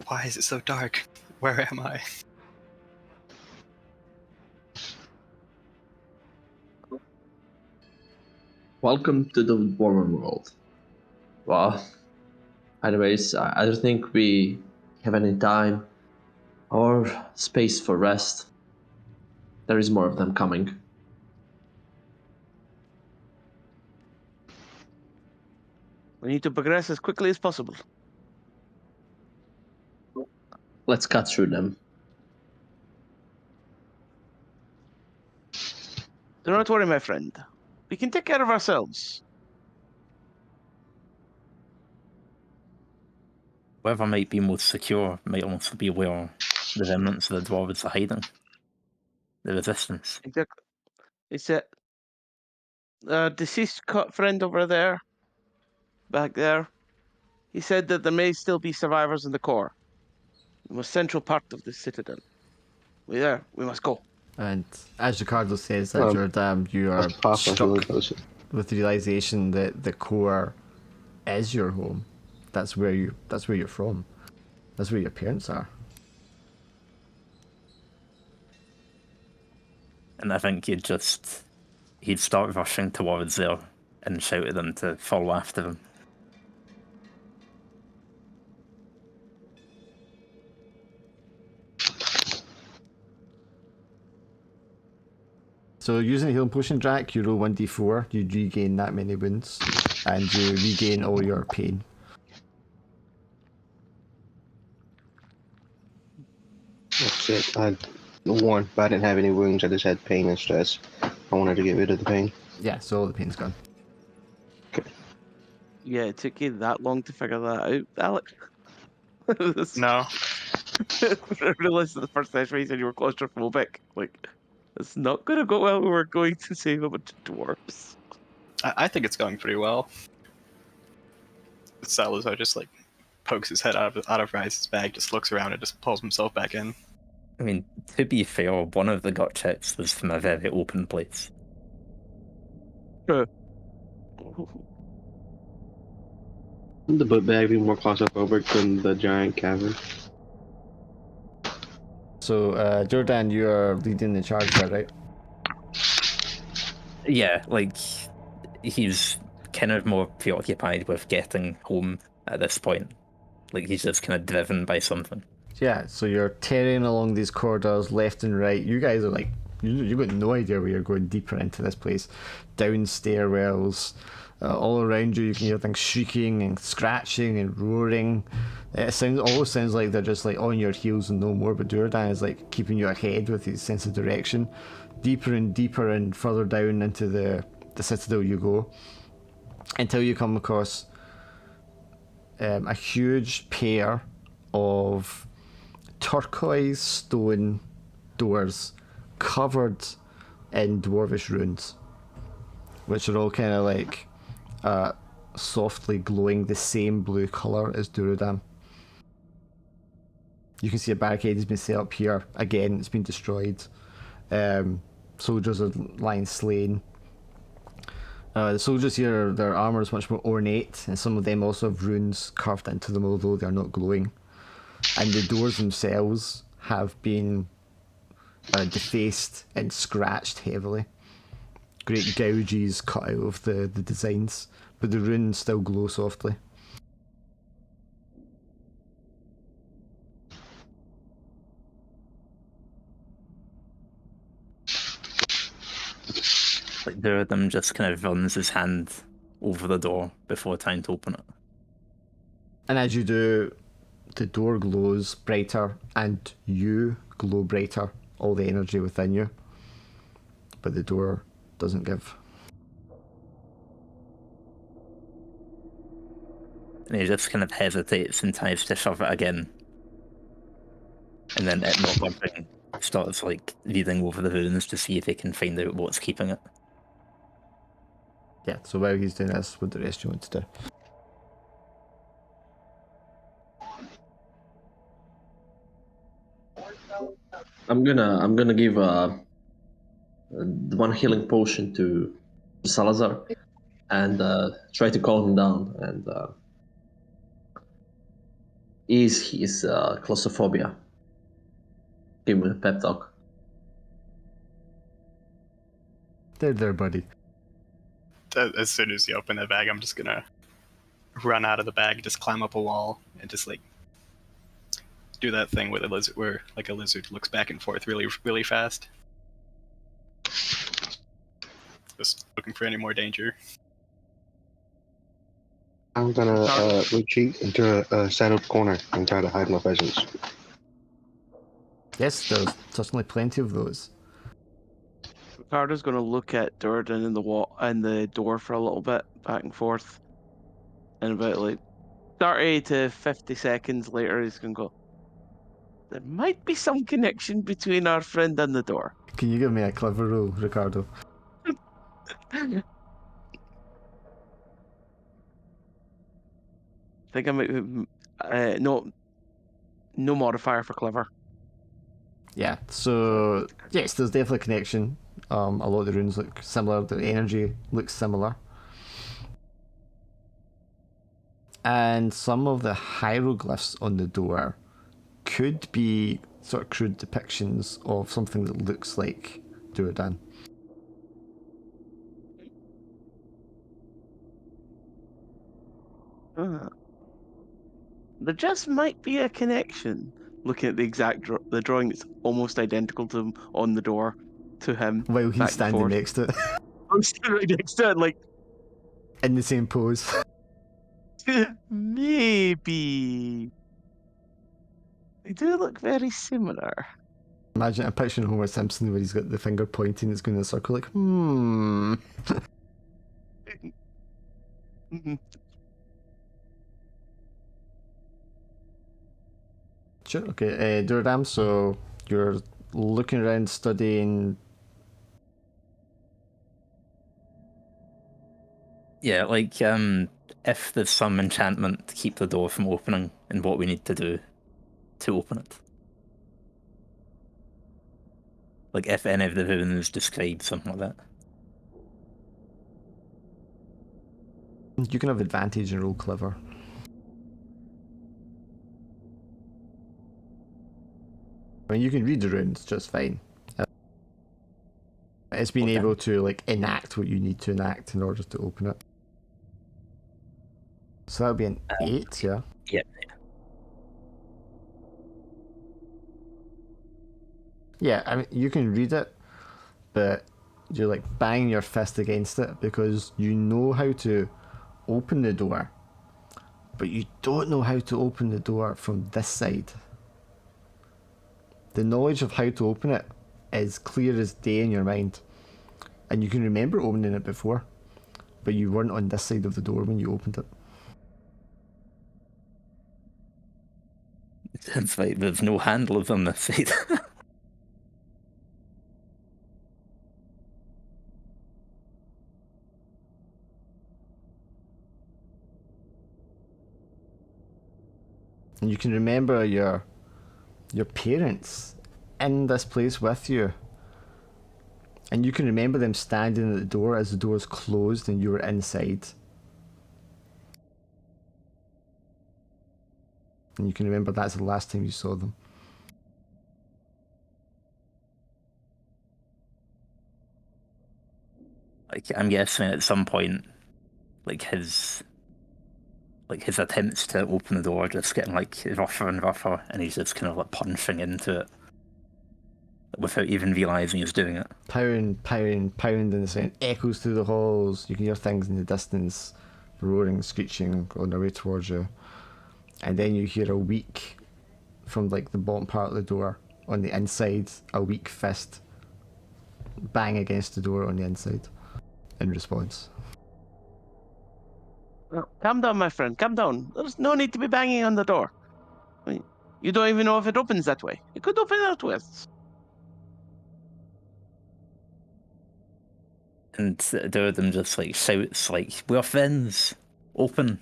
why is it so dark? Where am I? Welcome to the Dwarven world. Well, anyways, I don't think we have any time or space for rest. There is more of them coming. We need to progress as quickly as possible. Let's cut through them. Do not worry, my friend. We can take care of ourselves. Whoever might be most secure might also be where the remnants of the dwarves are hiding. The resistance. Exactly. It's a deceased friend over there, back there. He said that there may still be survivors in the core, the most central part of the citadel. We must go. And as Ricardo says that, you are That's possible. Really struck close. with the realization that the core is your home. That's where you're from. That's where your parents are. And I think he'd start rushing towards there and shout at them to follow after him. So using a healing potion, Jack, you roll 1d4, you regain that many wounds, and you regain all your pain. That's it. I had one, but I didn't have any wounds. I just had pain and stress. I wanted to get rid of the pain. Yeah, so all the pain's gone. Yeah, it took you that long to figure that out, Alex. No, I realised the first session you said you were claustrophobic. Like, it's not going to go well. We're going to save a bunch of dwarves. I think it's going pretty well. Salazar just like pokes his head out of Rise's bag, just looks around and just pulls himself back in. I mean, to be fair, one of the gut checks was from a very open place. True. Would the book bag be more claustrophobic than the giant cavern? So, Jordan, you are leading the charge there, right? Yeah, like, he's kind of more preoccupied with getting home at this point. Like, he's just kind of driven by something. Yeah, so you're tearing along these corridors left and right. You guys are like, you've got no idea where you're going deeper into this place. Down stairwells, all around you can hear things shrieking and scratching and roaring. It almost sounds like they're just like on your heels and no more, but Durridam is like keeping you ahead with his sense of direction. Deeper and deeper and further down into the citadel you go, until you come across a huge pair of turquoise stone doors covered in dwarvish runes, which are all kind of like softly glowing the same blue colour as Durridam. You can see a barricade has been set up here. Again, it's been destroyed. Soldiers are lying slain. The soldiers here, their armour is much more ornate, and some of them also have runes carved into them, although they are not glowing. And the doors themselves have been defaced and scratched heavily. Great gouges cut out of the designs, but the runes still glow softly. Like, Durridam just kind of runs his hand over the door before trying to open it. And as you do, the door glows brighter, and you glow brighter, all the energy within you. But the door doesn't give. And he just kind of hesitates and tries to shove it again. And then it not working, starts like reading over the runes to see if he can find out what's keeping it. Yeah, so while he's doing this, what the rest you want to do? I'm gonna give one healing potion to Salazar and try to calm him down and ease his claustrophobia. Give him a pep talk. There, buddy. As soon as you open the bag, I'm just gonna run out of the bag, just climb up a wall, and just like do that thing with a lizard, where like a lizard looks back and forth really, really fast. Just looking for any more danger. I'm gonna retreat into a settled corner and try to hide my presence. Yes, there's certainly plenty of those. Ricardo's going to look at Durridam in the wall and the door for a little bit, back and forth. And about like 30 to 50 seconds later, he's going to go, there might be some connection between our friend and the door. Can you give me a clever roll, Ricardo? I think I might no modifier for clever. Yeah, so yes, there's definitely a connection. A lot of the runes look similar, the energy looks similar. And some of the hieroglyphs on the door could be sort of crude depictions of something that looks like Durridam. There just might be a connection. Looking at the exact the drawing that's almost identical to him on the door. to him. While back he's and standing forth. next to it, I'm standing right next to it, like, in the same pose. maybe. They do look very similar. Imagine a picture of Homer Simpson where he's got the finger pointing, it's going in a circle, like, Mhm. Sure, okay. Durridam, so you're looking around studying. Yeah, like if there's some enchantment to keep the door from opening, and what we need to do to open it. Like if any of the runes describe something like that. You can have advantage and roll clever. I mean, you can read the runes just fine. It's being Okay. able to like enact what you need to enact in order to open it. So that would be an 8, yeah. Yeah. Yeah, I mean, you can read it, but you're like banging your fist against it because you know how to open the door, but you don't know how to open the door from this side. The knowledge of how to open it is clear as day in your mind, and you can remember opening it before, but you weren't on this side of the door when you opened it. It's like there's no handles on this side. And you can remember your parents in this place with you. And you can remember them standing at the door as the door's closed and you were inside. And you can remember that's the last time you saw them. Like I'm guessing at some point, like his attempts to open the door just getting like rougher and rougher, and he's just kind of like punching into it without even realizing he's doing it. Pound, pound, pound, and the sound echoes through the halls. You can hear things in the distance, roaring, screeching on their way towards you. And then you hear a weak, from like the bottom part of the door on the inside, a weak fist bang against the door on the inside in response. Well, calm down, my friend. Calm down. There's no need to be banging on the door. I mean, you don't even know if it opens that way. It could open outwards. And Durridam just like shouts like, "We're friends! Open!"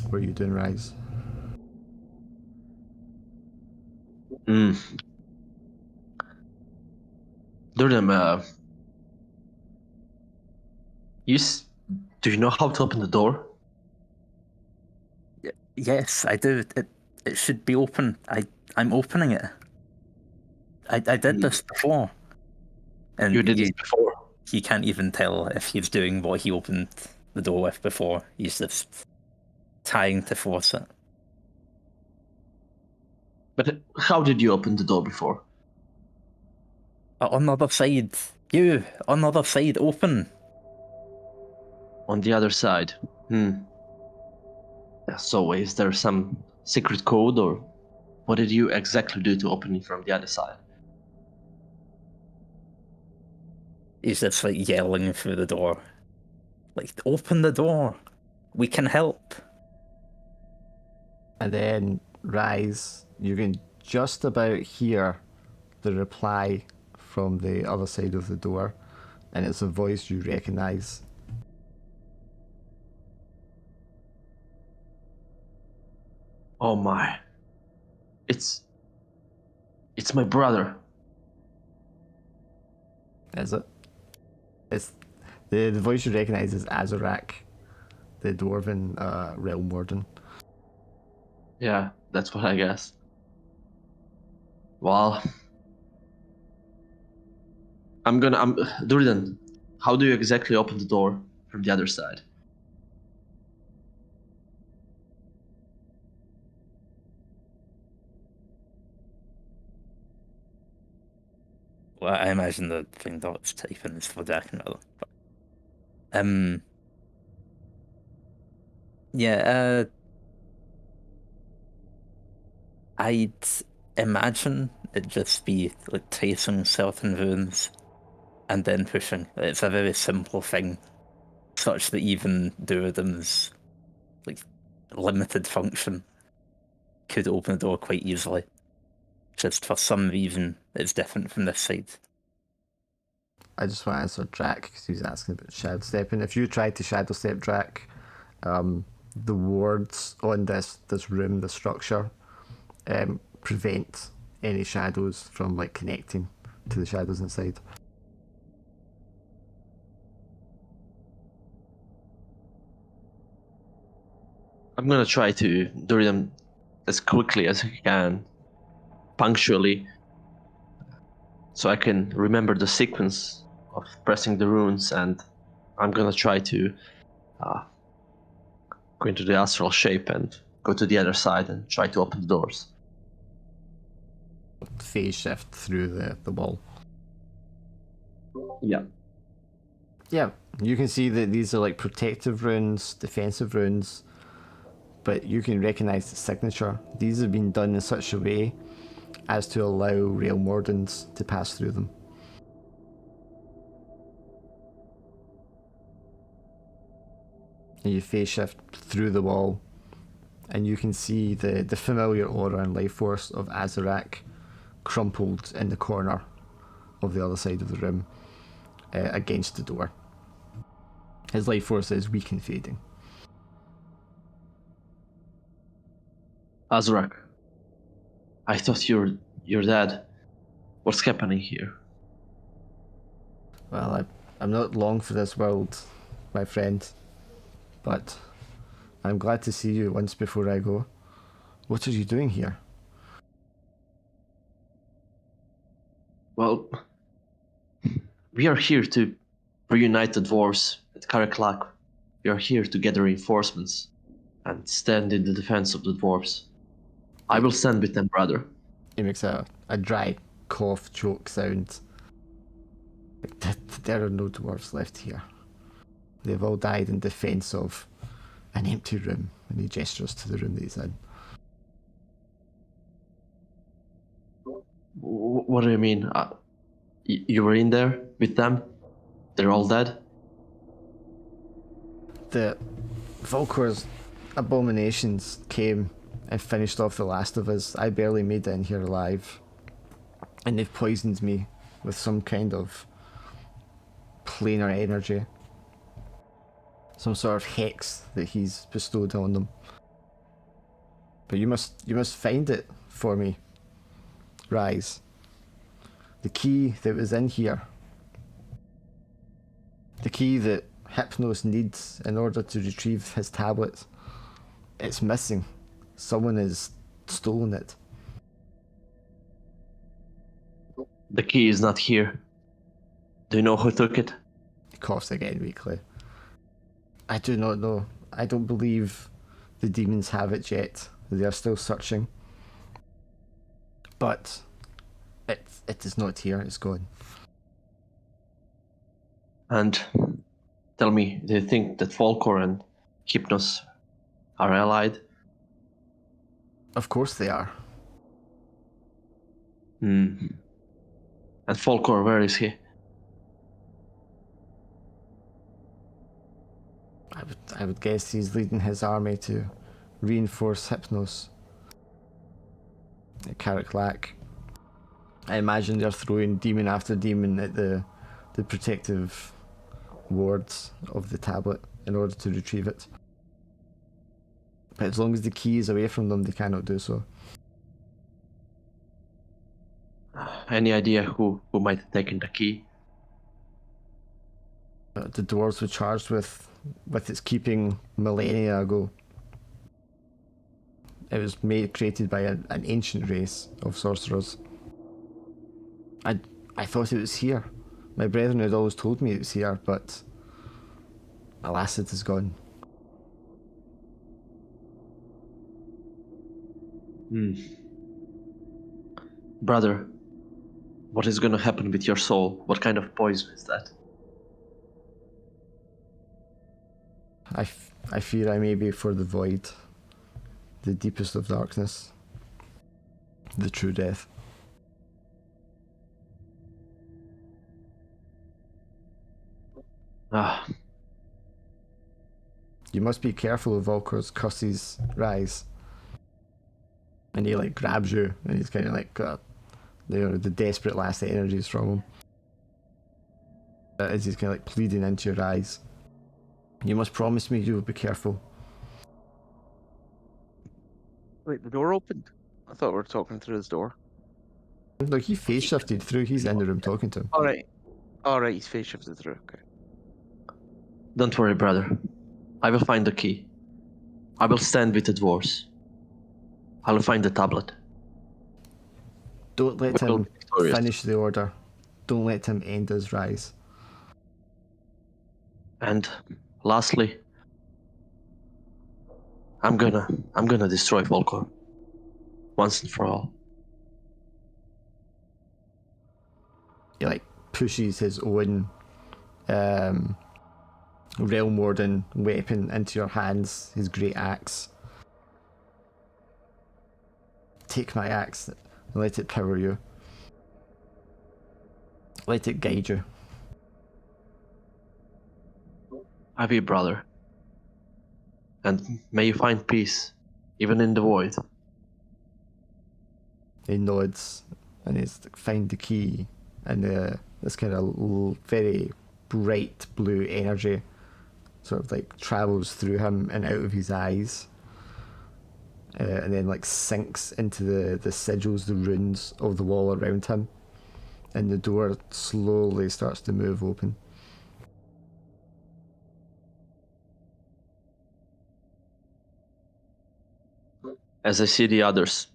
What are you doing, Rise? Durridam, do you know how to open the door? Yes, I do. It should be open. I'm opening it. I did this before. And You did this before. he can't even tell if he's doing what he opened the door with before. He's just trying to force it. But how did you open the door before? On the other side. You! On the other side, open! On the other side. Yeah, so is there some secret code, or what did you exactly do to open it from the other side? He's just like yelling through the door. Like, open the door! We can help! And then, Rise, you can just about hear the reply from the other side of the door, and it's a voice you recognize. Oh my. It's my brother. Is it? It's the voice you recognize is Azarak, the Dwarven realm warden. Yeah, that's what I guess. Well, Durridam, how do you exactly open the door from the other side? Well, I imagine the thing Dot's typing is for Jack and other. Yeah, I'd imagine it'd just be like tracing certain runes and then pushing. It's a very simple thing, such that even Durridam's like limited function could open the door quite easily. Just for some reason, it's different from this side. I just want to answer Drac because he was asking about shadow stepping. If you tried to shadow step Drac, the wards on this room, the structure, prevent any shadows from like connecting to the shadows inside. I'm gonna try to do them as quickly as I can, punctually, so I can remember the sequence of pressing the runes, and I'm gonna try to go into the astral shape and go to the other side and try to open the doors. Phase shift through the wall. Yeah. Yeah, you can see that these are like protective runes, defensive runes, but you can recognize the signature. These have been done in such a way as to allow realm wardens to pass through them. And you phase shift through the wall, and you can see the familiar aura and life force of Azarak crumpled in the corner of the other side of the room against the door. His life force is weak and fading. Azrak, I thought you're dead. What's happening here? Well, I'm not long for this world, my friend, but I'm glad to see you once before I go. What are you doing here? Well, we are here to reunite the dwarves at Karaklak. We are here to gather reinforcements and stand in the defense of the dwarves. I will stand with them, brother. He makes a dry cough choke sound. There are no dwarves left here. They've all died in defense of an empty room, and he gestures to the room that he's in. What do you mean? You were in there with them? They're all dead? The Volkor's abominations came and finished off the last of us. I barely made it in here alive. And they've poisoned me with some kind of planar energy. Some sort of hex that he's bestowed on them. But you must find it for me, Rise. The key that was in here. The key that Hypnos needs in order to retrieve his tablet. It's missing. Someone has stolen it. The key is not here. Do you know who took it? He coughs again weakly. I do not know. I don't believe the demons have it yet. They are still searching. But it is not here. It's gone. And tell me, do you think that Volkor and Hypnos are allied? Of course they are. And Volkor, where is he? I would guess he's leading his army to reinforce Hypnos at Karaklak. I imagine they're throwing demon after demon at the protective wards of the tablet in order to retrieve it. But as long as the key is away from them, they cannot do so. Any idea who might have taken the key? The dwarves were charged with its keeping millennia ago. It was created by an ancient race of sorcerers. I thought it was here. My brethren had always told me it was here, but alas, it is gone. Brother, What is gonna happen with your soul? What kind of poison is that? I fear I may be for the void, the deepest of darkness, the true death. Ah, You must be careful of Volker's curses rise. And he like grabs you, and he's kind of like the desperate last energies from him. As he's kind of like pleading into your eyes. You must promise me you will be careful. Wait, the door opened? I thought we were talking through his door. Look, he face shifted through. He's in the room talking to him. Alright, he's face shifted through. Okay. don't worry, brother. I will find the key. I will stand with the dwarves. I will find the tablet. Don't let We will him be victorious. finish the order. Don't let him end his rise. And lastly, I'm gonna destroy Volkor once and for all. He like pushes his own realm warden weapon into your hands, his great axe. Take my axe and let it power you. Let it guide you. I will, brother. And may you find peace, even in the void. He nods and he's like, find the key, and this kind of very bright blue energy sort of like travels through him and out of his eyes, and then like sinks into the sigils, the runes of the wall around him, and the door slowly starts to move open. As I see the others.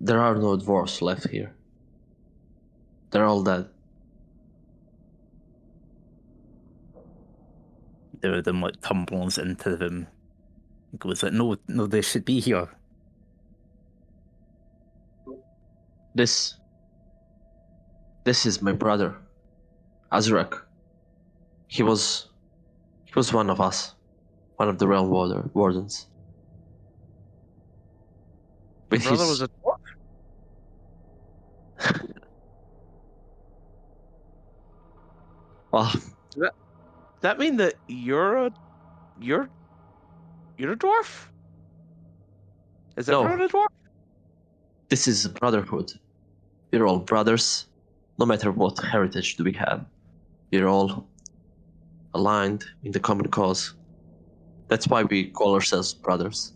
There are no dwarves left here. They're all dead. Durridam like tumbles into the room. He goes like, no, they should be here. This is my brother, Azrak. He was one of us, one of the realm wardens. Your With brother his was a dwarf? well, Does that mean that you're a dwarf? Is No. everyone a dwarf? this is a brotherhood. We're all brothers, no matter what heritage do we have. We're all aligned in the common cause. That's why we call ourselves brothers.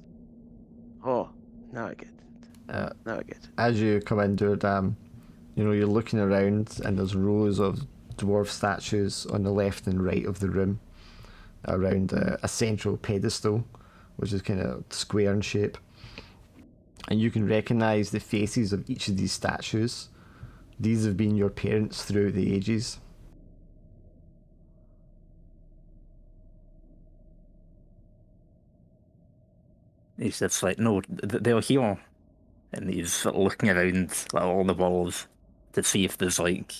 Oh, now I get it. Now I get it. As you come in, Durridam, you're looking around, and there's rows of dwarf statues on the left and right of the room around a central pedestal, which is kind of square in shape. And you can recognise the faces of each of these statues. These have been your parents throughout the ages. He's just like, no, they're here. And he's looking around at all the walls to see if there's like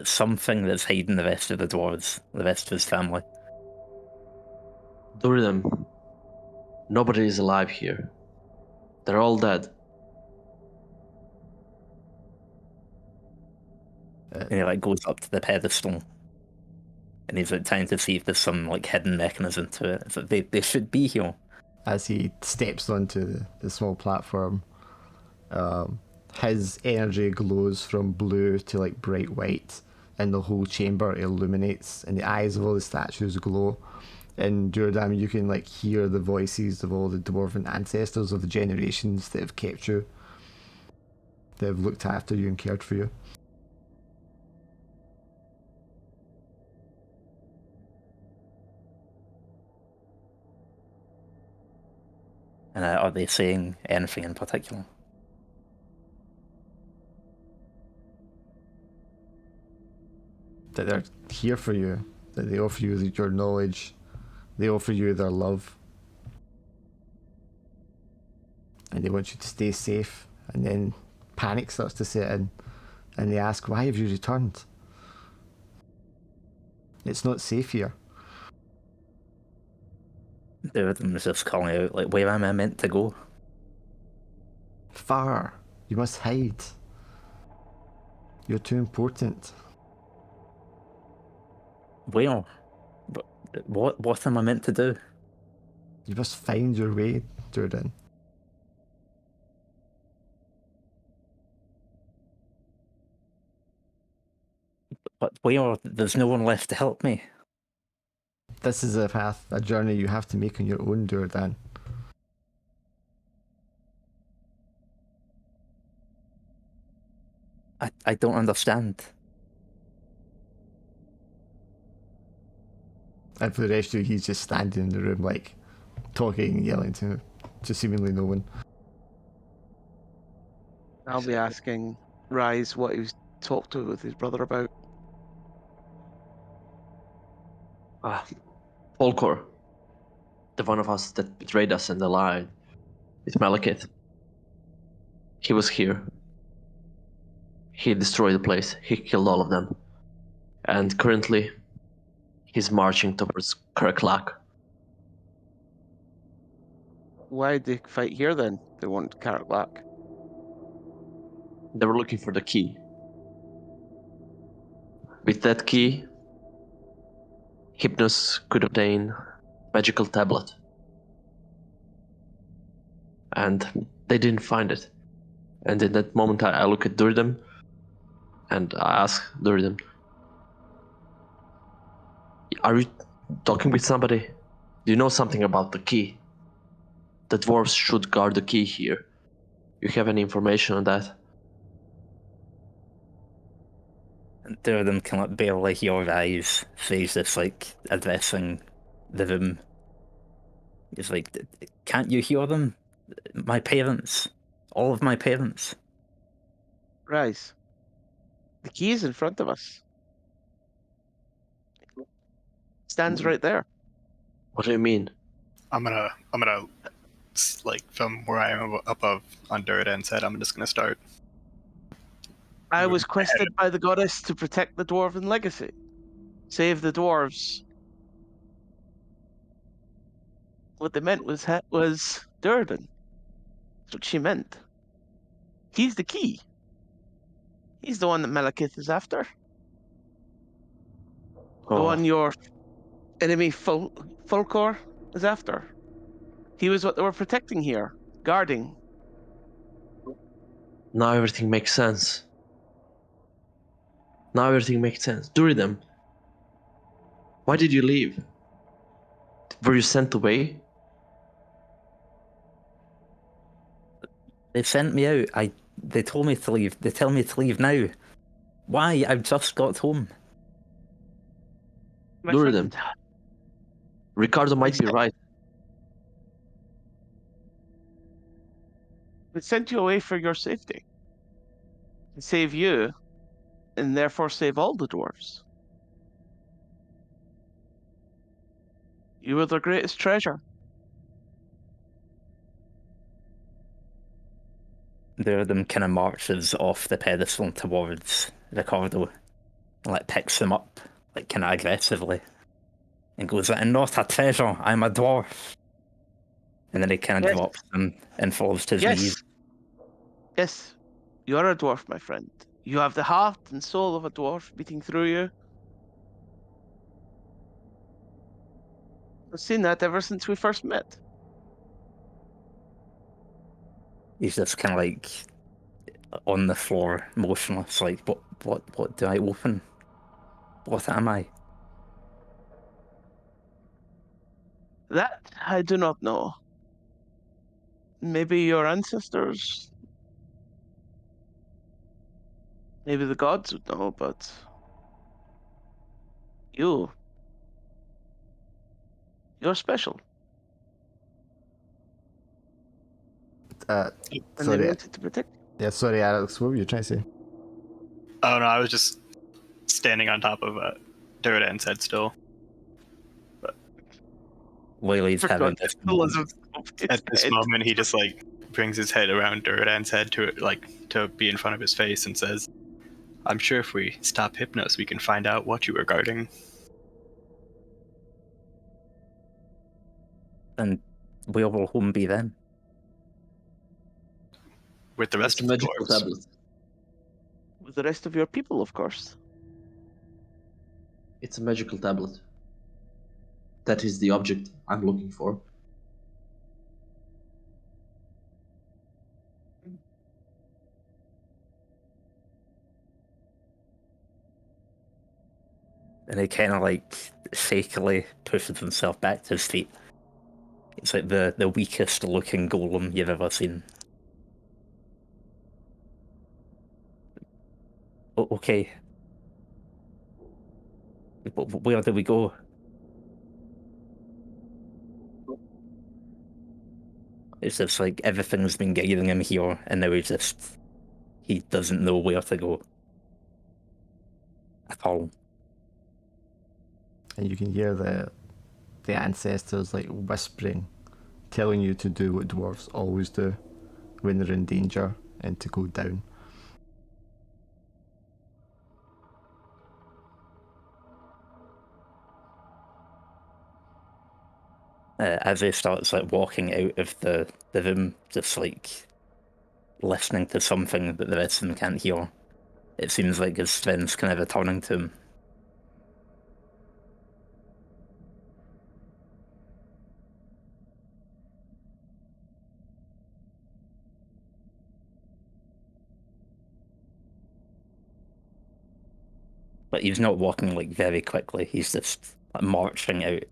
something that's hiding the rest of the dwarves, the rest of his family. Durridam, nobody is alive here. They're all dead. And he like goes up to the pedestal, and he's like trying to see if there's some like hidden mechanism to it. It's like they should be here. As he steps onto the small platform, his energy glows from blue to like bright white, and the whole chamber illuminates, and the eyes of all the statues glow. And Durridam, you can like hear the voices of all the dwarven ancestors of the generations that have kept you, that have looked after you and cared for you. And are they saying anything in particular? That they're here for you, that they offer you your knowledge, they offer you their love. and they want you to stay safe, and then panic starts to set in, and they ask, why have you returned? It's not safe here. Durridam was just calling out, like, where am I meant to go? Far. You must hide. You're too important. Where? What am I meant to do? You must find your way, Durridam. But where? There's no one left to help me. This is a path, a journey you have to make on your own, Durridam. I don't understand. And for the rest of you, he's just standing in the room, like, talking, yelling to seemingly no one. I'll be asking Rise what he was talked to with his brother about. Polkor, the one of us that betrayed us in the line with Malekith. He was here. He destroyed the place. He killed all of them. And currently, he's marching towards Kirklak. Why'd they fight here then? They want Carrotlack. They were looking for the key. With that key, Hypnos could obtain magical tablet. And they didn't find it. And in that moment I look at Durridam and I ask Durridam, are you talking with somebody? Do you know something about the key? The dwarves should guard the key here. You have any information on that? Durridam can like barely hear Rise. So he's just like addressing the room. He's like, can't you hear them? My parents. All of my parents. Rise. The key is in front of us. Stands right there. What do you mean? I'm gonna like from where I am above on Durridam's head. I'm just gonna start. I was quested by the goddess to protect the Dwarven legacy. Save the dwarves. What they meant was Durridam. That's what she meant. He's the key. He's the one that Malekith is after. The one your enemy Fulkor is after. He was what they were protecting here, guarding. Now everything makes sense. Now everything makes sense. Durridam, why did you leave? Were you sent away? They sent me out. They told me to leave. They tell me to leave now. Why? I've just got home. My Durridam, friend, Ricardo might be right. it sent you away for your safety. To save you, and therefore save all the dwarves. You were their greatest treasure. Durridam kind of marches off the pedestal towards Ricardo, and like picks him up, like kind of aggressively, and goes, "I'm not a treasure. I'm a dwarf." And then he kind of drops him and falls to his knees. Yes, you are a dwarf, my friend. You have the heart and soul of a dwarf beating through you. I've seen that ever since we first met. He's just kind of like on the floor, motionless, like, what do I open? What am I? That I do not know. Maybe your ancestors, maybe the gods would know, but you're special. And they Sorry. wanted to protect you. Yeah, sorry, Alex. What were you trying to say? Oh no, I was just standing on top of Durridam's head still. Lily's having this At this moment, he just like brings his head around Durridam's head to be in front of his face and says, "I'm sure if we stop Hypnos, we can find out what you were guarding." And where will home be then? With the rest It's a of the magical dwarves. tablet. With the rest of your people, of course. It's a magical tablet. That is the object I'm looking for. And he kind of like shakily pushes himself back to his feet. It's like the weakest looking golem you've ever seen. Okay. Where do we go? It's just like everything's been guiding him here, and now he doesn't know where to go. At all. And you can hear the ancestors like whispering, telling you to do what dwarves always do when they're in danger, and to go down. As he starts like walking out of the room, just like listening to something that the rest of them can't hear, it seems like his strength's kind of returning to him. But he's not walking like very quickly, he's just like, marching out.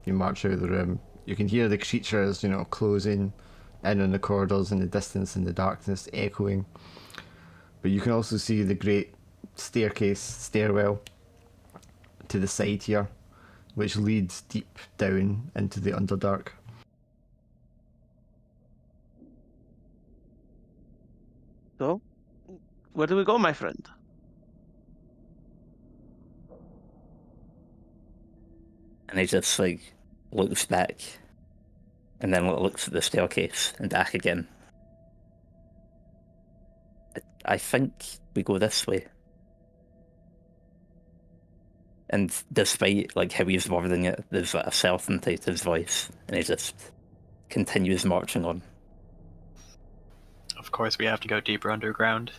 You march out of the room. You can hear the creatures, closing in on the corridors in the distance, in the darkness, echoing. But you can also see the great stairwell to the side here, which leads deep down into the Underdark. So, where do we go, my friend? And he just like looks back and then looks at the staircase and back again. I think we go this way. And despite like how he's wording it, there's like a certainty to his voice, and he just continues marching on. Of course, we have to go deeper underground.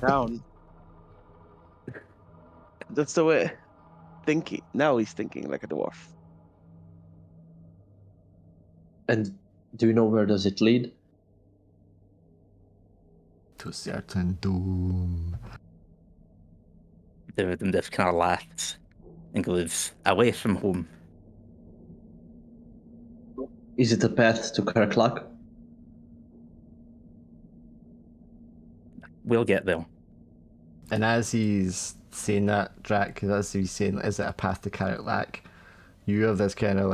Down. That's the way. Thinking. Now he's thinking like a dwarf. And do you know where does it lead? To certain doom. Durridam just kind of laughs and goes, "Away from home." Is it a path to Karaklak? We'll get there. And as he's saying that, Drac, as he's saying, is it a path to Karaklak? You have this kind of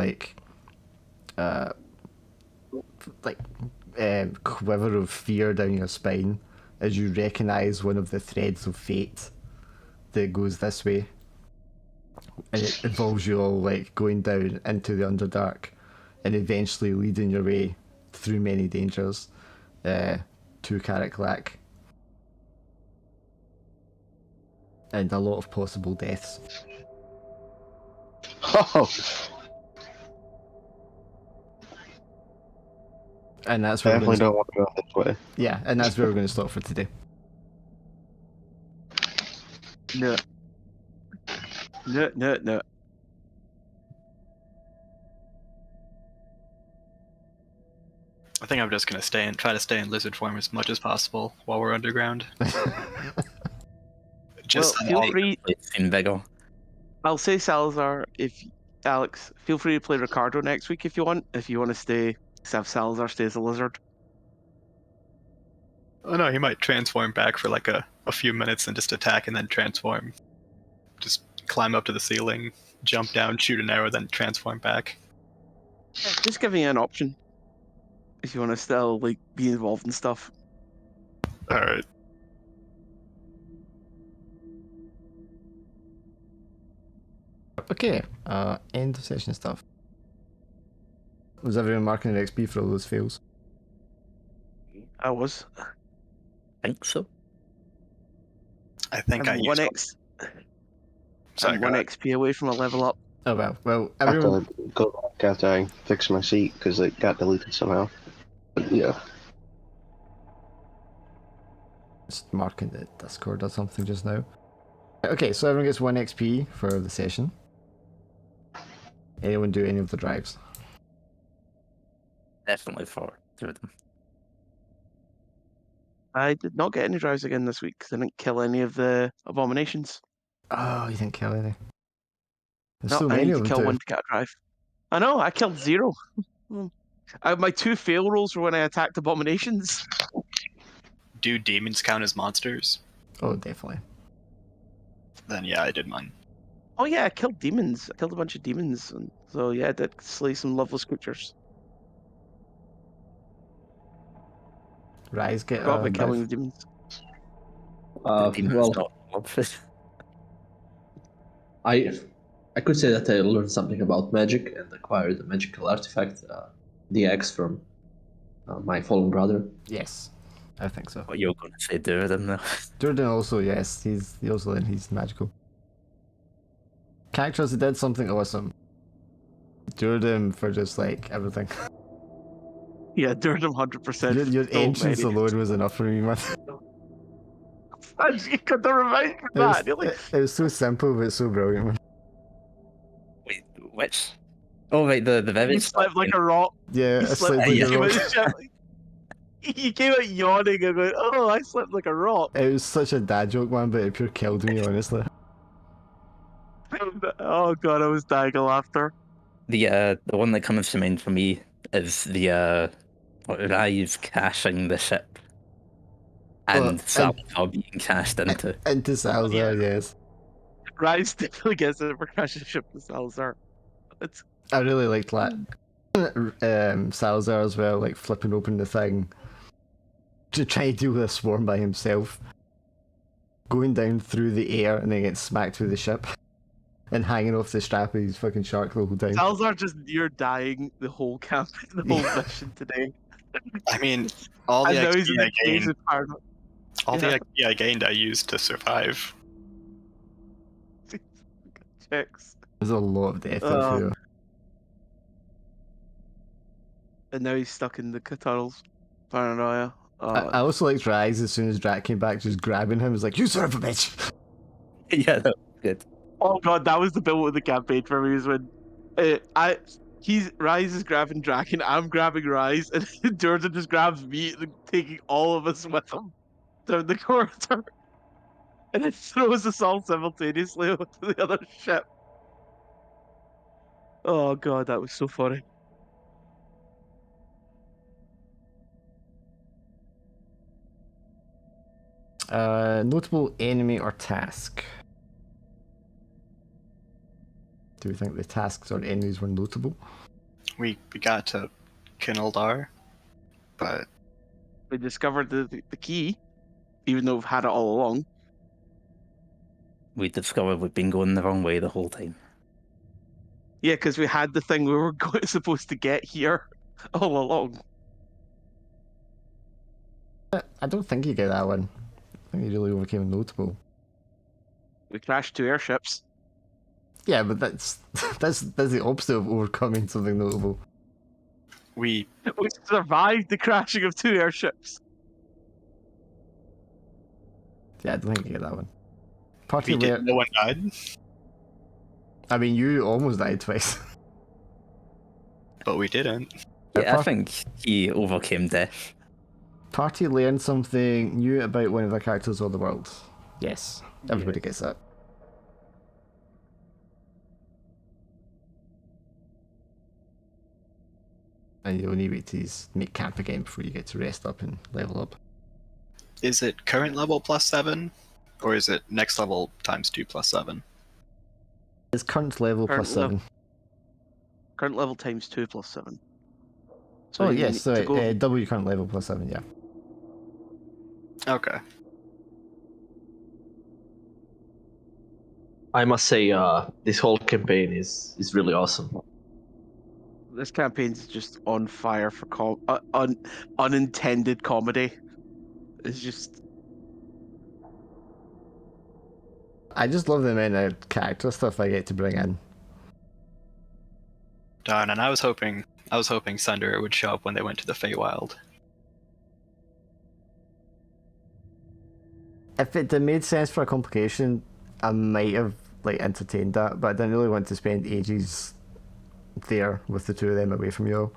quiver of fear down your spine as you recognise one of the threads of fate that goes this way, and it involves you all like going down into the Underdark and eventually leading your way through many dangers to Karaklak and a lot of possible deaths. Oh, And that's where definitely don't want to go this way. Yeah, and that's where we're going to stop for today. No. No. I think I'm just gonna try to stay in lizard form as much as possible while we're underground. Just Well, feel free. It's in bigger. I'll say Salazar if Alex. Feel free to play Ricardo next week if you want. If you want to stay, have Salazar stay as a lizard. Oh no, he might transform back for like a few minutes and just attack and then transform. Just climb up to the ceiling, jump down, shoot an arrow, then transform back. Just giving you an option. If you want to still like be involved in stuff. Alright. Okay, end of session stuff. Was everyone marking an XP for all those fails? I was. I think so. I think I I'm used one up- X. Sorry, I'm go one ahead. XP away from a level up. Oh well, I have everyone. to go back after I fix my seat because it got deleted somehow. But yeah. Just marking the Discord or something just now. Okay, so everyone gets 1 XP for the session. Anyone do any of the drives? Definitely for Durridam. I did not get any drives again this week because I didn't kill any of the abominations. Oh, you didn't kill any. There's No, so I many need of to them kill too. one to get a drive. I know, I killed 0. My 2 fail rolls were when I attacked abominations. Do demons count as monsters? Oh, definitely. Then yeah, I did mine. Oh yeah, I killed demons. I killed a bunch of demons. And so yeah, I did slay some loveless creatures. Rise, get Got a by killing drive. the demons. The demon's Well, not love. I could say that I learned something about magic and acquired a magical artifact, the axe from my fallen brother. Yes, I think so. What you're going to say, Durridam, though. Durridam also, yes, he's magical. Characters that did something awesome. Durridam for just like everything. Yeah, Durridam 100%. Your so entrance many. alone was enough for me, man. You could have reminded me of that. It was so simple but so brilliant, man. Wait, which? Oh, right, the very You slept like a rock. Yeah, You I slept slept like like a you rock. came out of the ship. You came out yawning and going, "Oh, I slept like a rock." It was such a dad joke, man, but it pure killed me, honestly. Oh god, I was dying of laughter. The one that comes to mind for me is the Rise crashing the ship and Salazar being cashed into. Into Salazar, yes. Rise definitely gets it for crashing ship to Salazar. It's I really liked that. Salazar as well, like flipping open the thing to try and deal with a swarm by himself, going down through the air and then getting smacked through the ship, and hanging off the strap of his fucking shark the whole time. Salazar just near dying the whole camp, the whole mission today. I mean, all the And now he's in XP the I case gained, of paranoia. all Yeah. the XP I gained, I used to survive. Checks. There's a lot of death out here. And now he's stuck in the tunnels. Paranoia. I also liked Rise as soon as Drac came back, just grabbing him. Was like, "You son of a bitch!" Yeah, that was good. Oh god, that was the build of the campaign for me. Is when Rise is grabbing Draken, I'm grabbing Rise, and Durden just grabs me, and taking all of us with him down the corridor, and it throws us all simultaneously onto the other ship. Oh god, that was so funny. Notable enemy or task? Do we think the tasks or enemies were notable? We got to Khin Uldar, but We discovered the key, even though we've had it all along. We discovered we've been going the wrong way the whole time. Yeah, because we had the thing we were supposed to get here all along. I don't think you get that one. I think you really overcame notable. We crashed 2 airships. Yeah, but that's the opposite of overcoming something notable. we We survived the crashing of 2 airships. Yeah, I don't think you get that one. Party we layer. did. No one died, I mean, you almost died twice. but we didn't. Yeah, I think he overcame death. Party learned something new about one of the characters of the world. Yes, everybody gets that. And you only wait to make camp again before you get to rest up and level up. Is it current level +7, or is it next level ×2 +7? It's current level Current plus 7. Current level times 2 plus 7. So Oh you yes, need so to go- double your current level plus 7, yeah. Okay. I must say, this whole campaign is really awesome. This campaign's just on fire for unintended comedy. It's just I just love the amount of character stuff I get to bring in. Darn, and I was hoping Sunder would show up when they went to the Feywild. If it had made sense for a complication, I might have like entertained that, but I didn't really want to spend ages there with the two of them away from you all.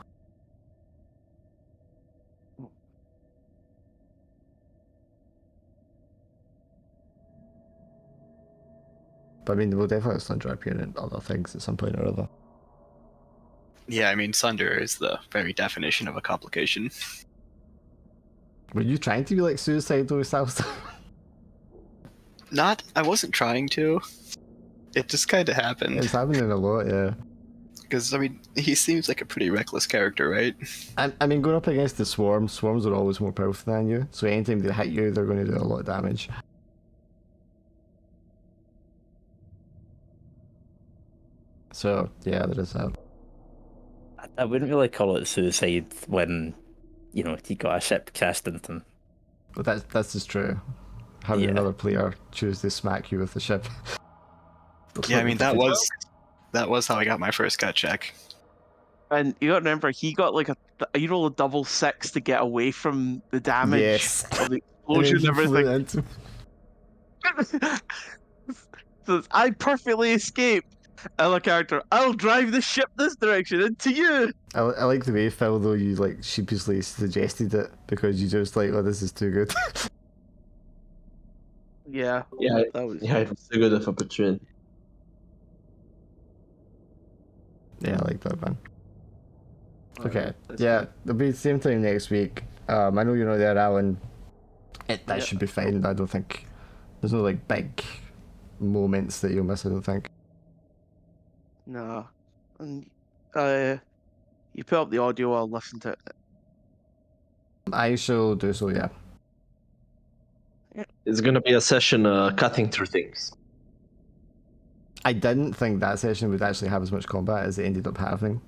But I mean, we'll definitely have Sunder appear in other things at some point or other. Yeah, I mean, Sunder is the very definition of a complication. Were you trying to be like suicidal style stuff? I wasn't trying to. It just kind of happened. It's happening a lot, yeah. Because, I mean, he seems like a pretty reckless character, right? I mean, going up against the swarms are always more powerful than you, so anytime they hit you, they're going to do a lot of damage. So, yeah, there is that. I wouldn't really call it suicide when, you got a ship cast into him. But that's just true. Having another player choose to smack you with the ship. Yeah, I mean, that was how I got my first gut check. And you got to remember, he got like you roll a double 6 to get away from the damage Yes. of the explosion and everything. So I perfectly escaped. Other character, I'll drive the ship this direction into you. I like the way, Phil, though, you like sheepishly suggested it because you just like, oh, this is too good. Yeah, It was a good opportunity. Yeah, I like that, man. Okay, yeah, it'll be the same time next week. I know you're not there, Alan. That should be fine. I don't think there's no like big moments that you'll miss. I don't think. No, and you put up the audio, I'll listen to it. I shall do so. Yeah. It's gonna be a session cutting through things. I didn't think that session would actually have as much combat as it ended up having.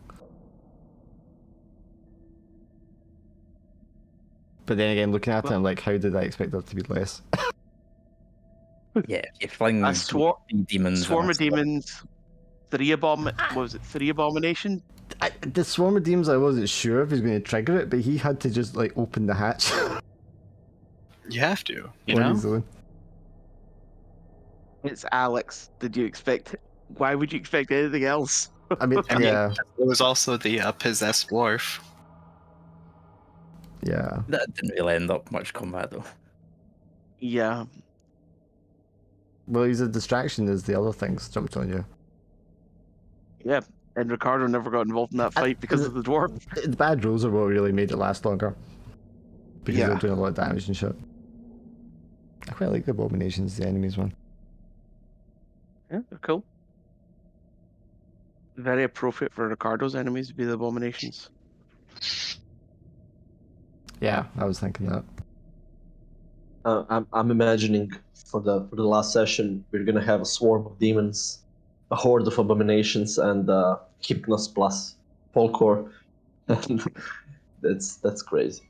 But then again, looking at it, I'm like, how did I expect there to be less? Yeah, you fling demons. Swarm of demons. 3 abomination? The swarm of demons, I wasn't sure if he was going to trigger it, but he had to just like open the hatch. You have to, you on know? his own. It's Alex. Why would you expect anything else? I mean, yeah. It was also the possessed dwarf. Yeah. That didn't really end up much combat though. Yeah. Well, he's a distraction as the other things jumped on you. Yeah. And Ricardo never got involved in that fight because of the dwarf. The bad rolls are what really made it last longer. Because they're doing a lot of damage and shit. I quite like the abominations, the enemies one. Yeah, they're cool. Very appropriate for Ricardo's enemies to be the abominations. Yeah, I was thinking that. I'm imagining for the last session we're gonna have a swarm of demons, a horde of abominations, and Hypnos plus Polkor. That's crazy.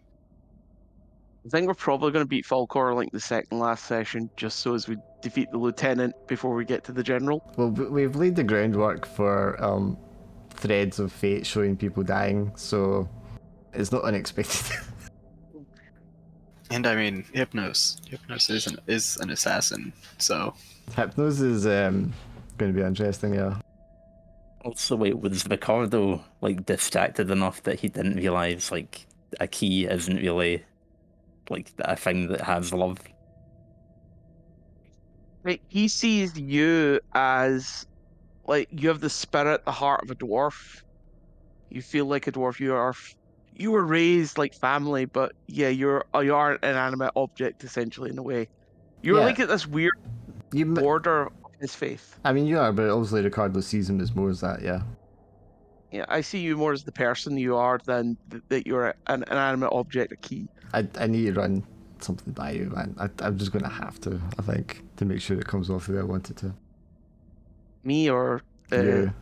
I think we're probably going to beat Falcor like the second last session, just so as we defeat the lieutenant before we get to the general. Well, we've laid the groundwork for threads of fate showing people dying, so it's not unexpected. And I mean, Hypnos is an assassin, so Hypnos is going to be interesting, yeah. Also, wait, was Ricardo like distracted enough that he didn't realize like a key isn't really like a thing that has love? Like, he sees you as like you have the spirit, the heart of a dwarf. You feel like a dwarf. You were raised like family, but yeah, you are an inanimate object essentially in a way. You're like at this weird border of his faith. I mean, you are, but obviously Ricardo sees him as more as that, yeah. Yeah, I see you more as the person you are than that you're an inanimate object, a key. I need to run something by you, man. I'm just going to have to, I think, to make sure it comes off the way I want it to. Me or You.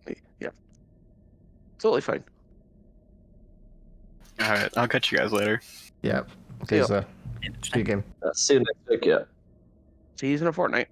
me. Yeah. Totally fine. All right, I'll catch you guys later. Yeah. See Okay, ya. so good game. See you next week. Yeah. See you in a fortnight.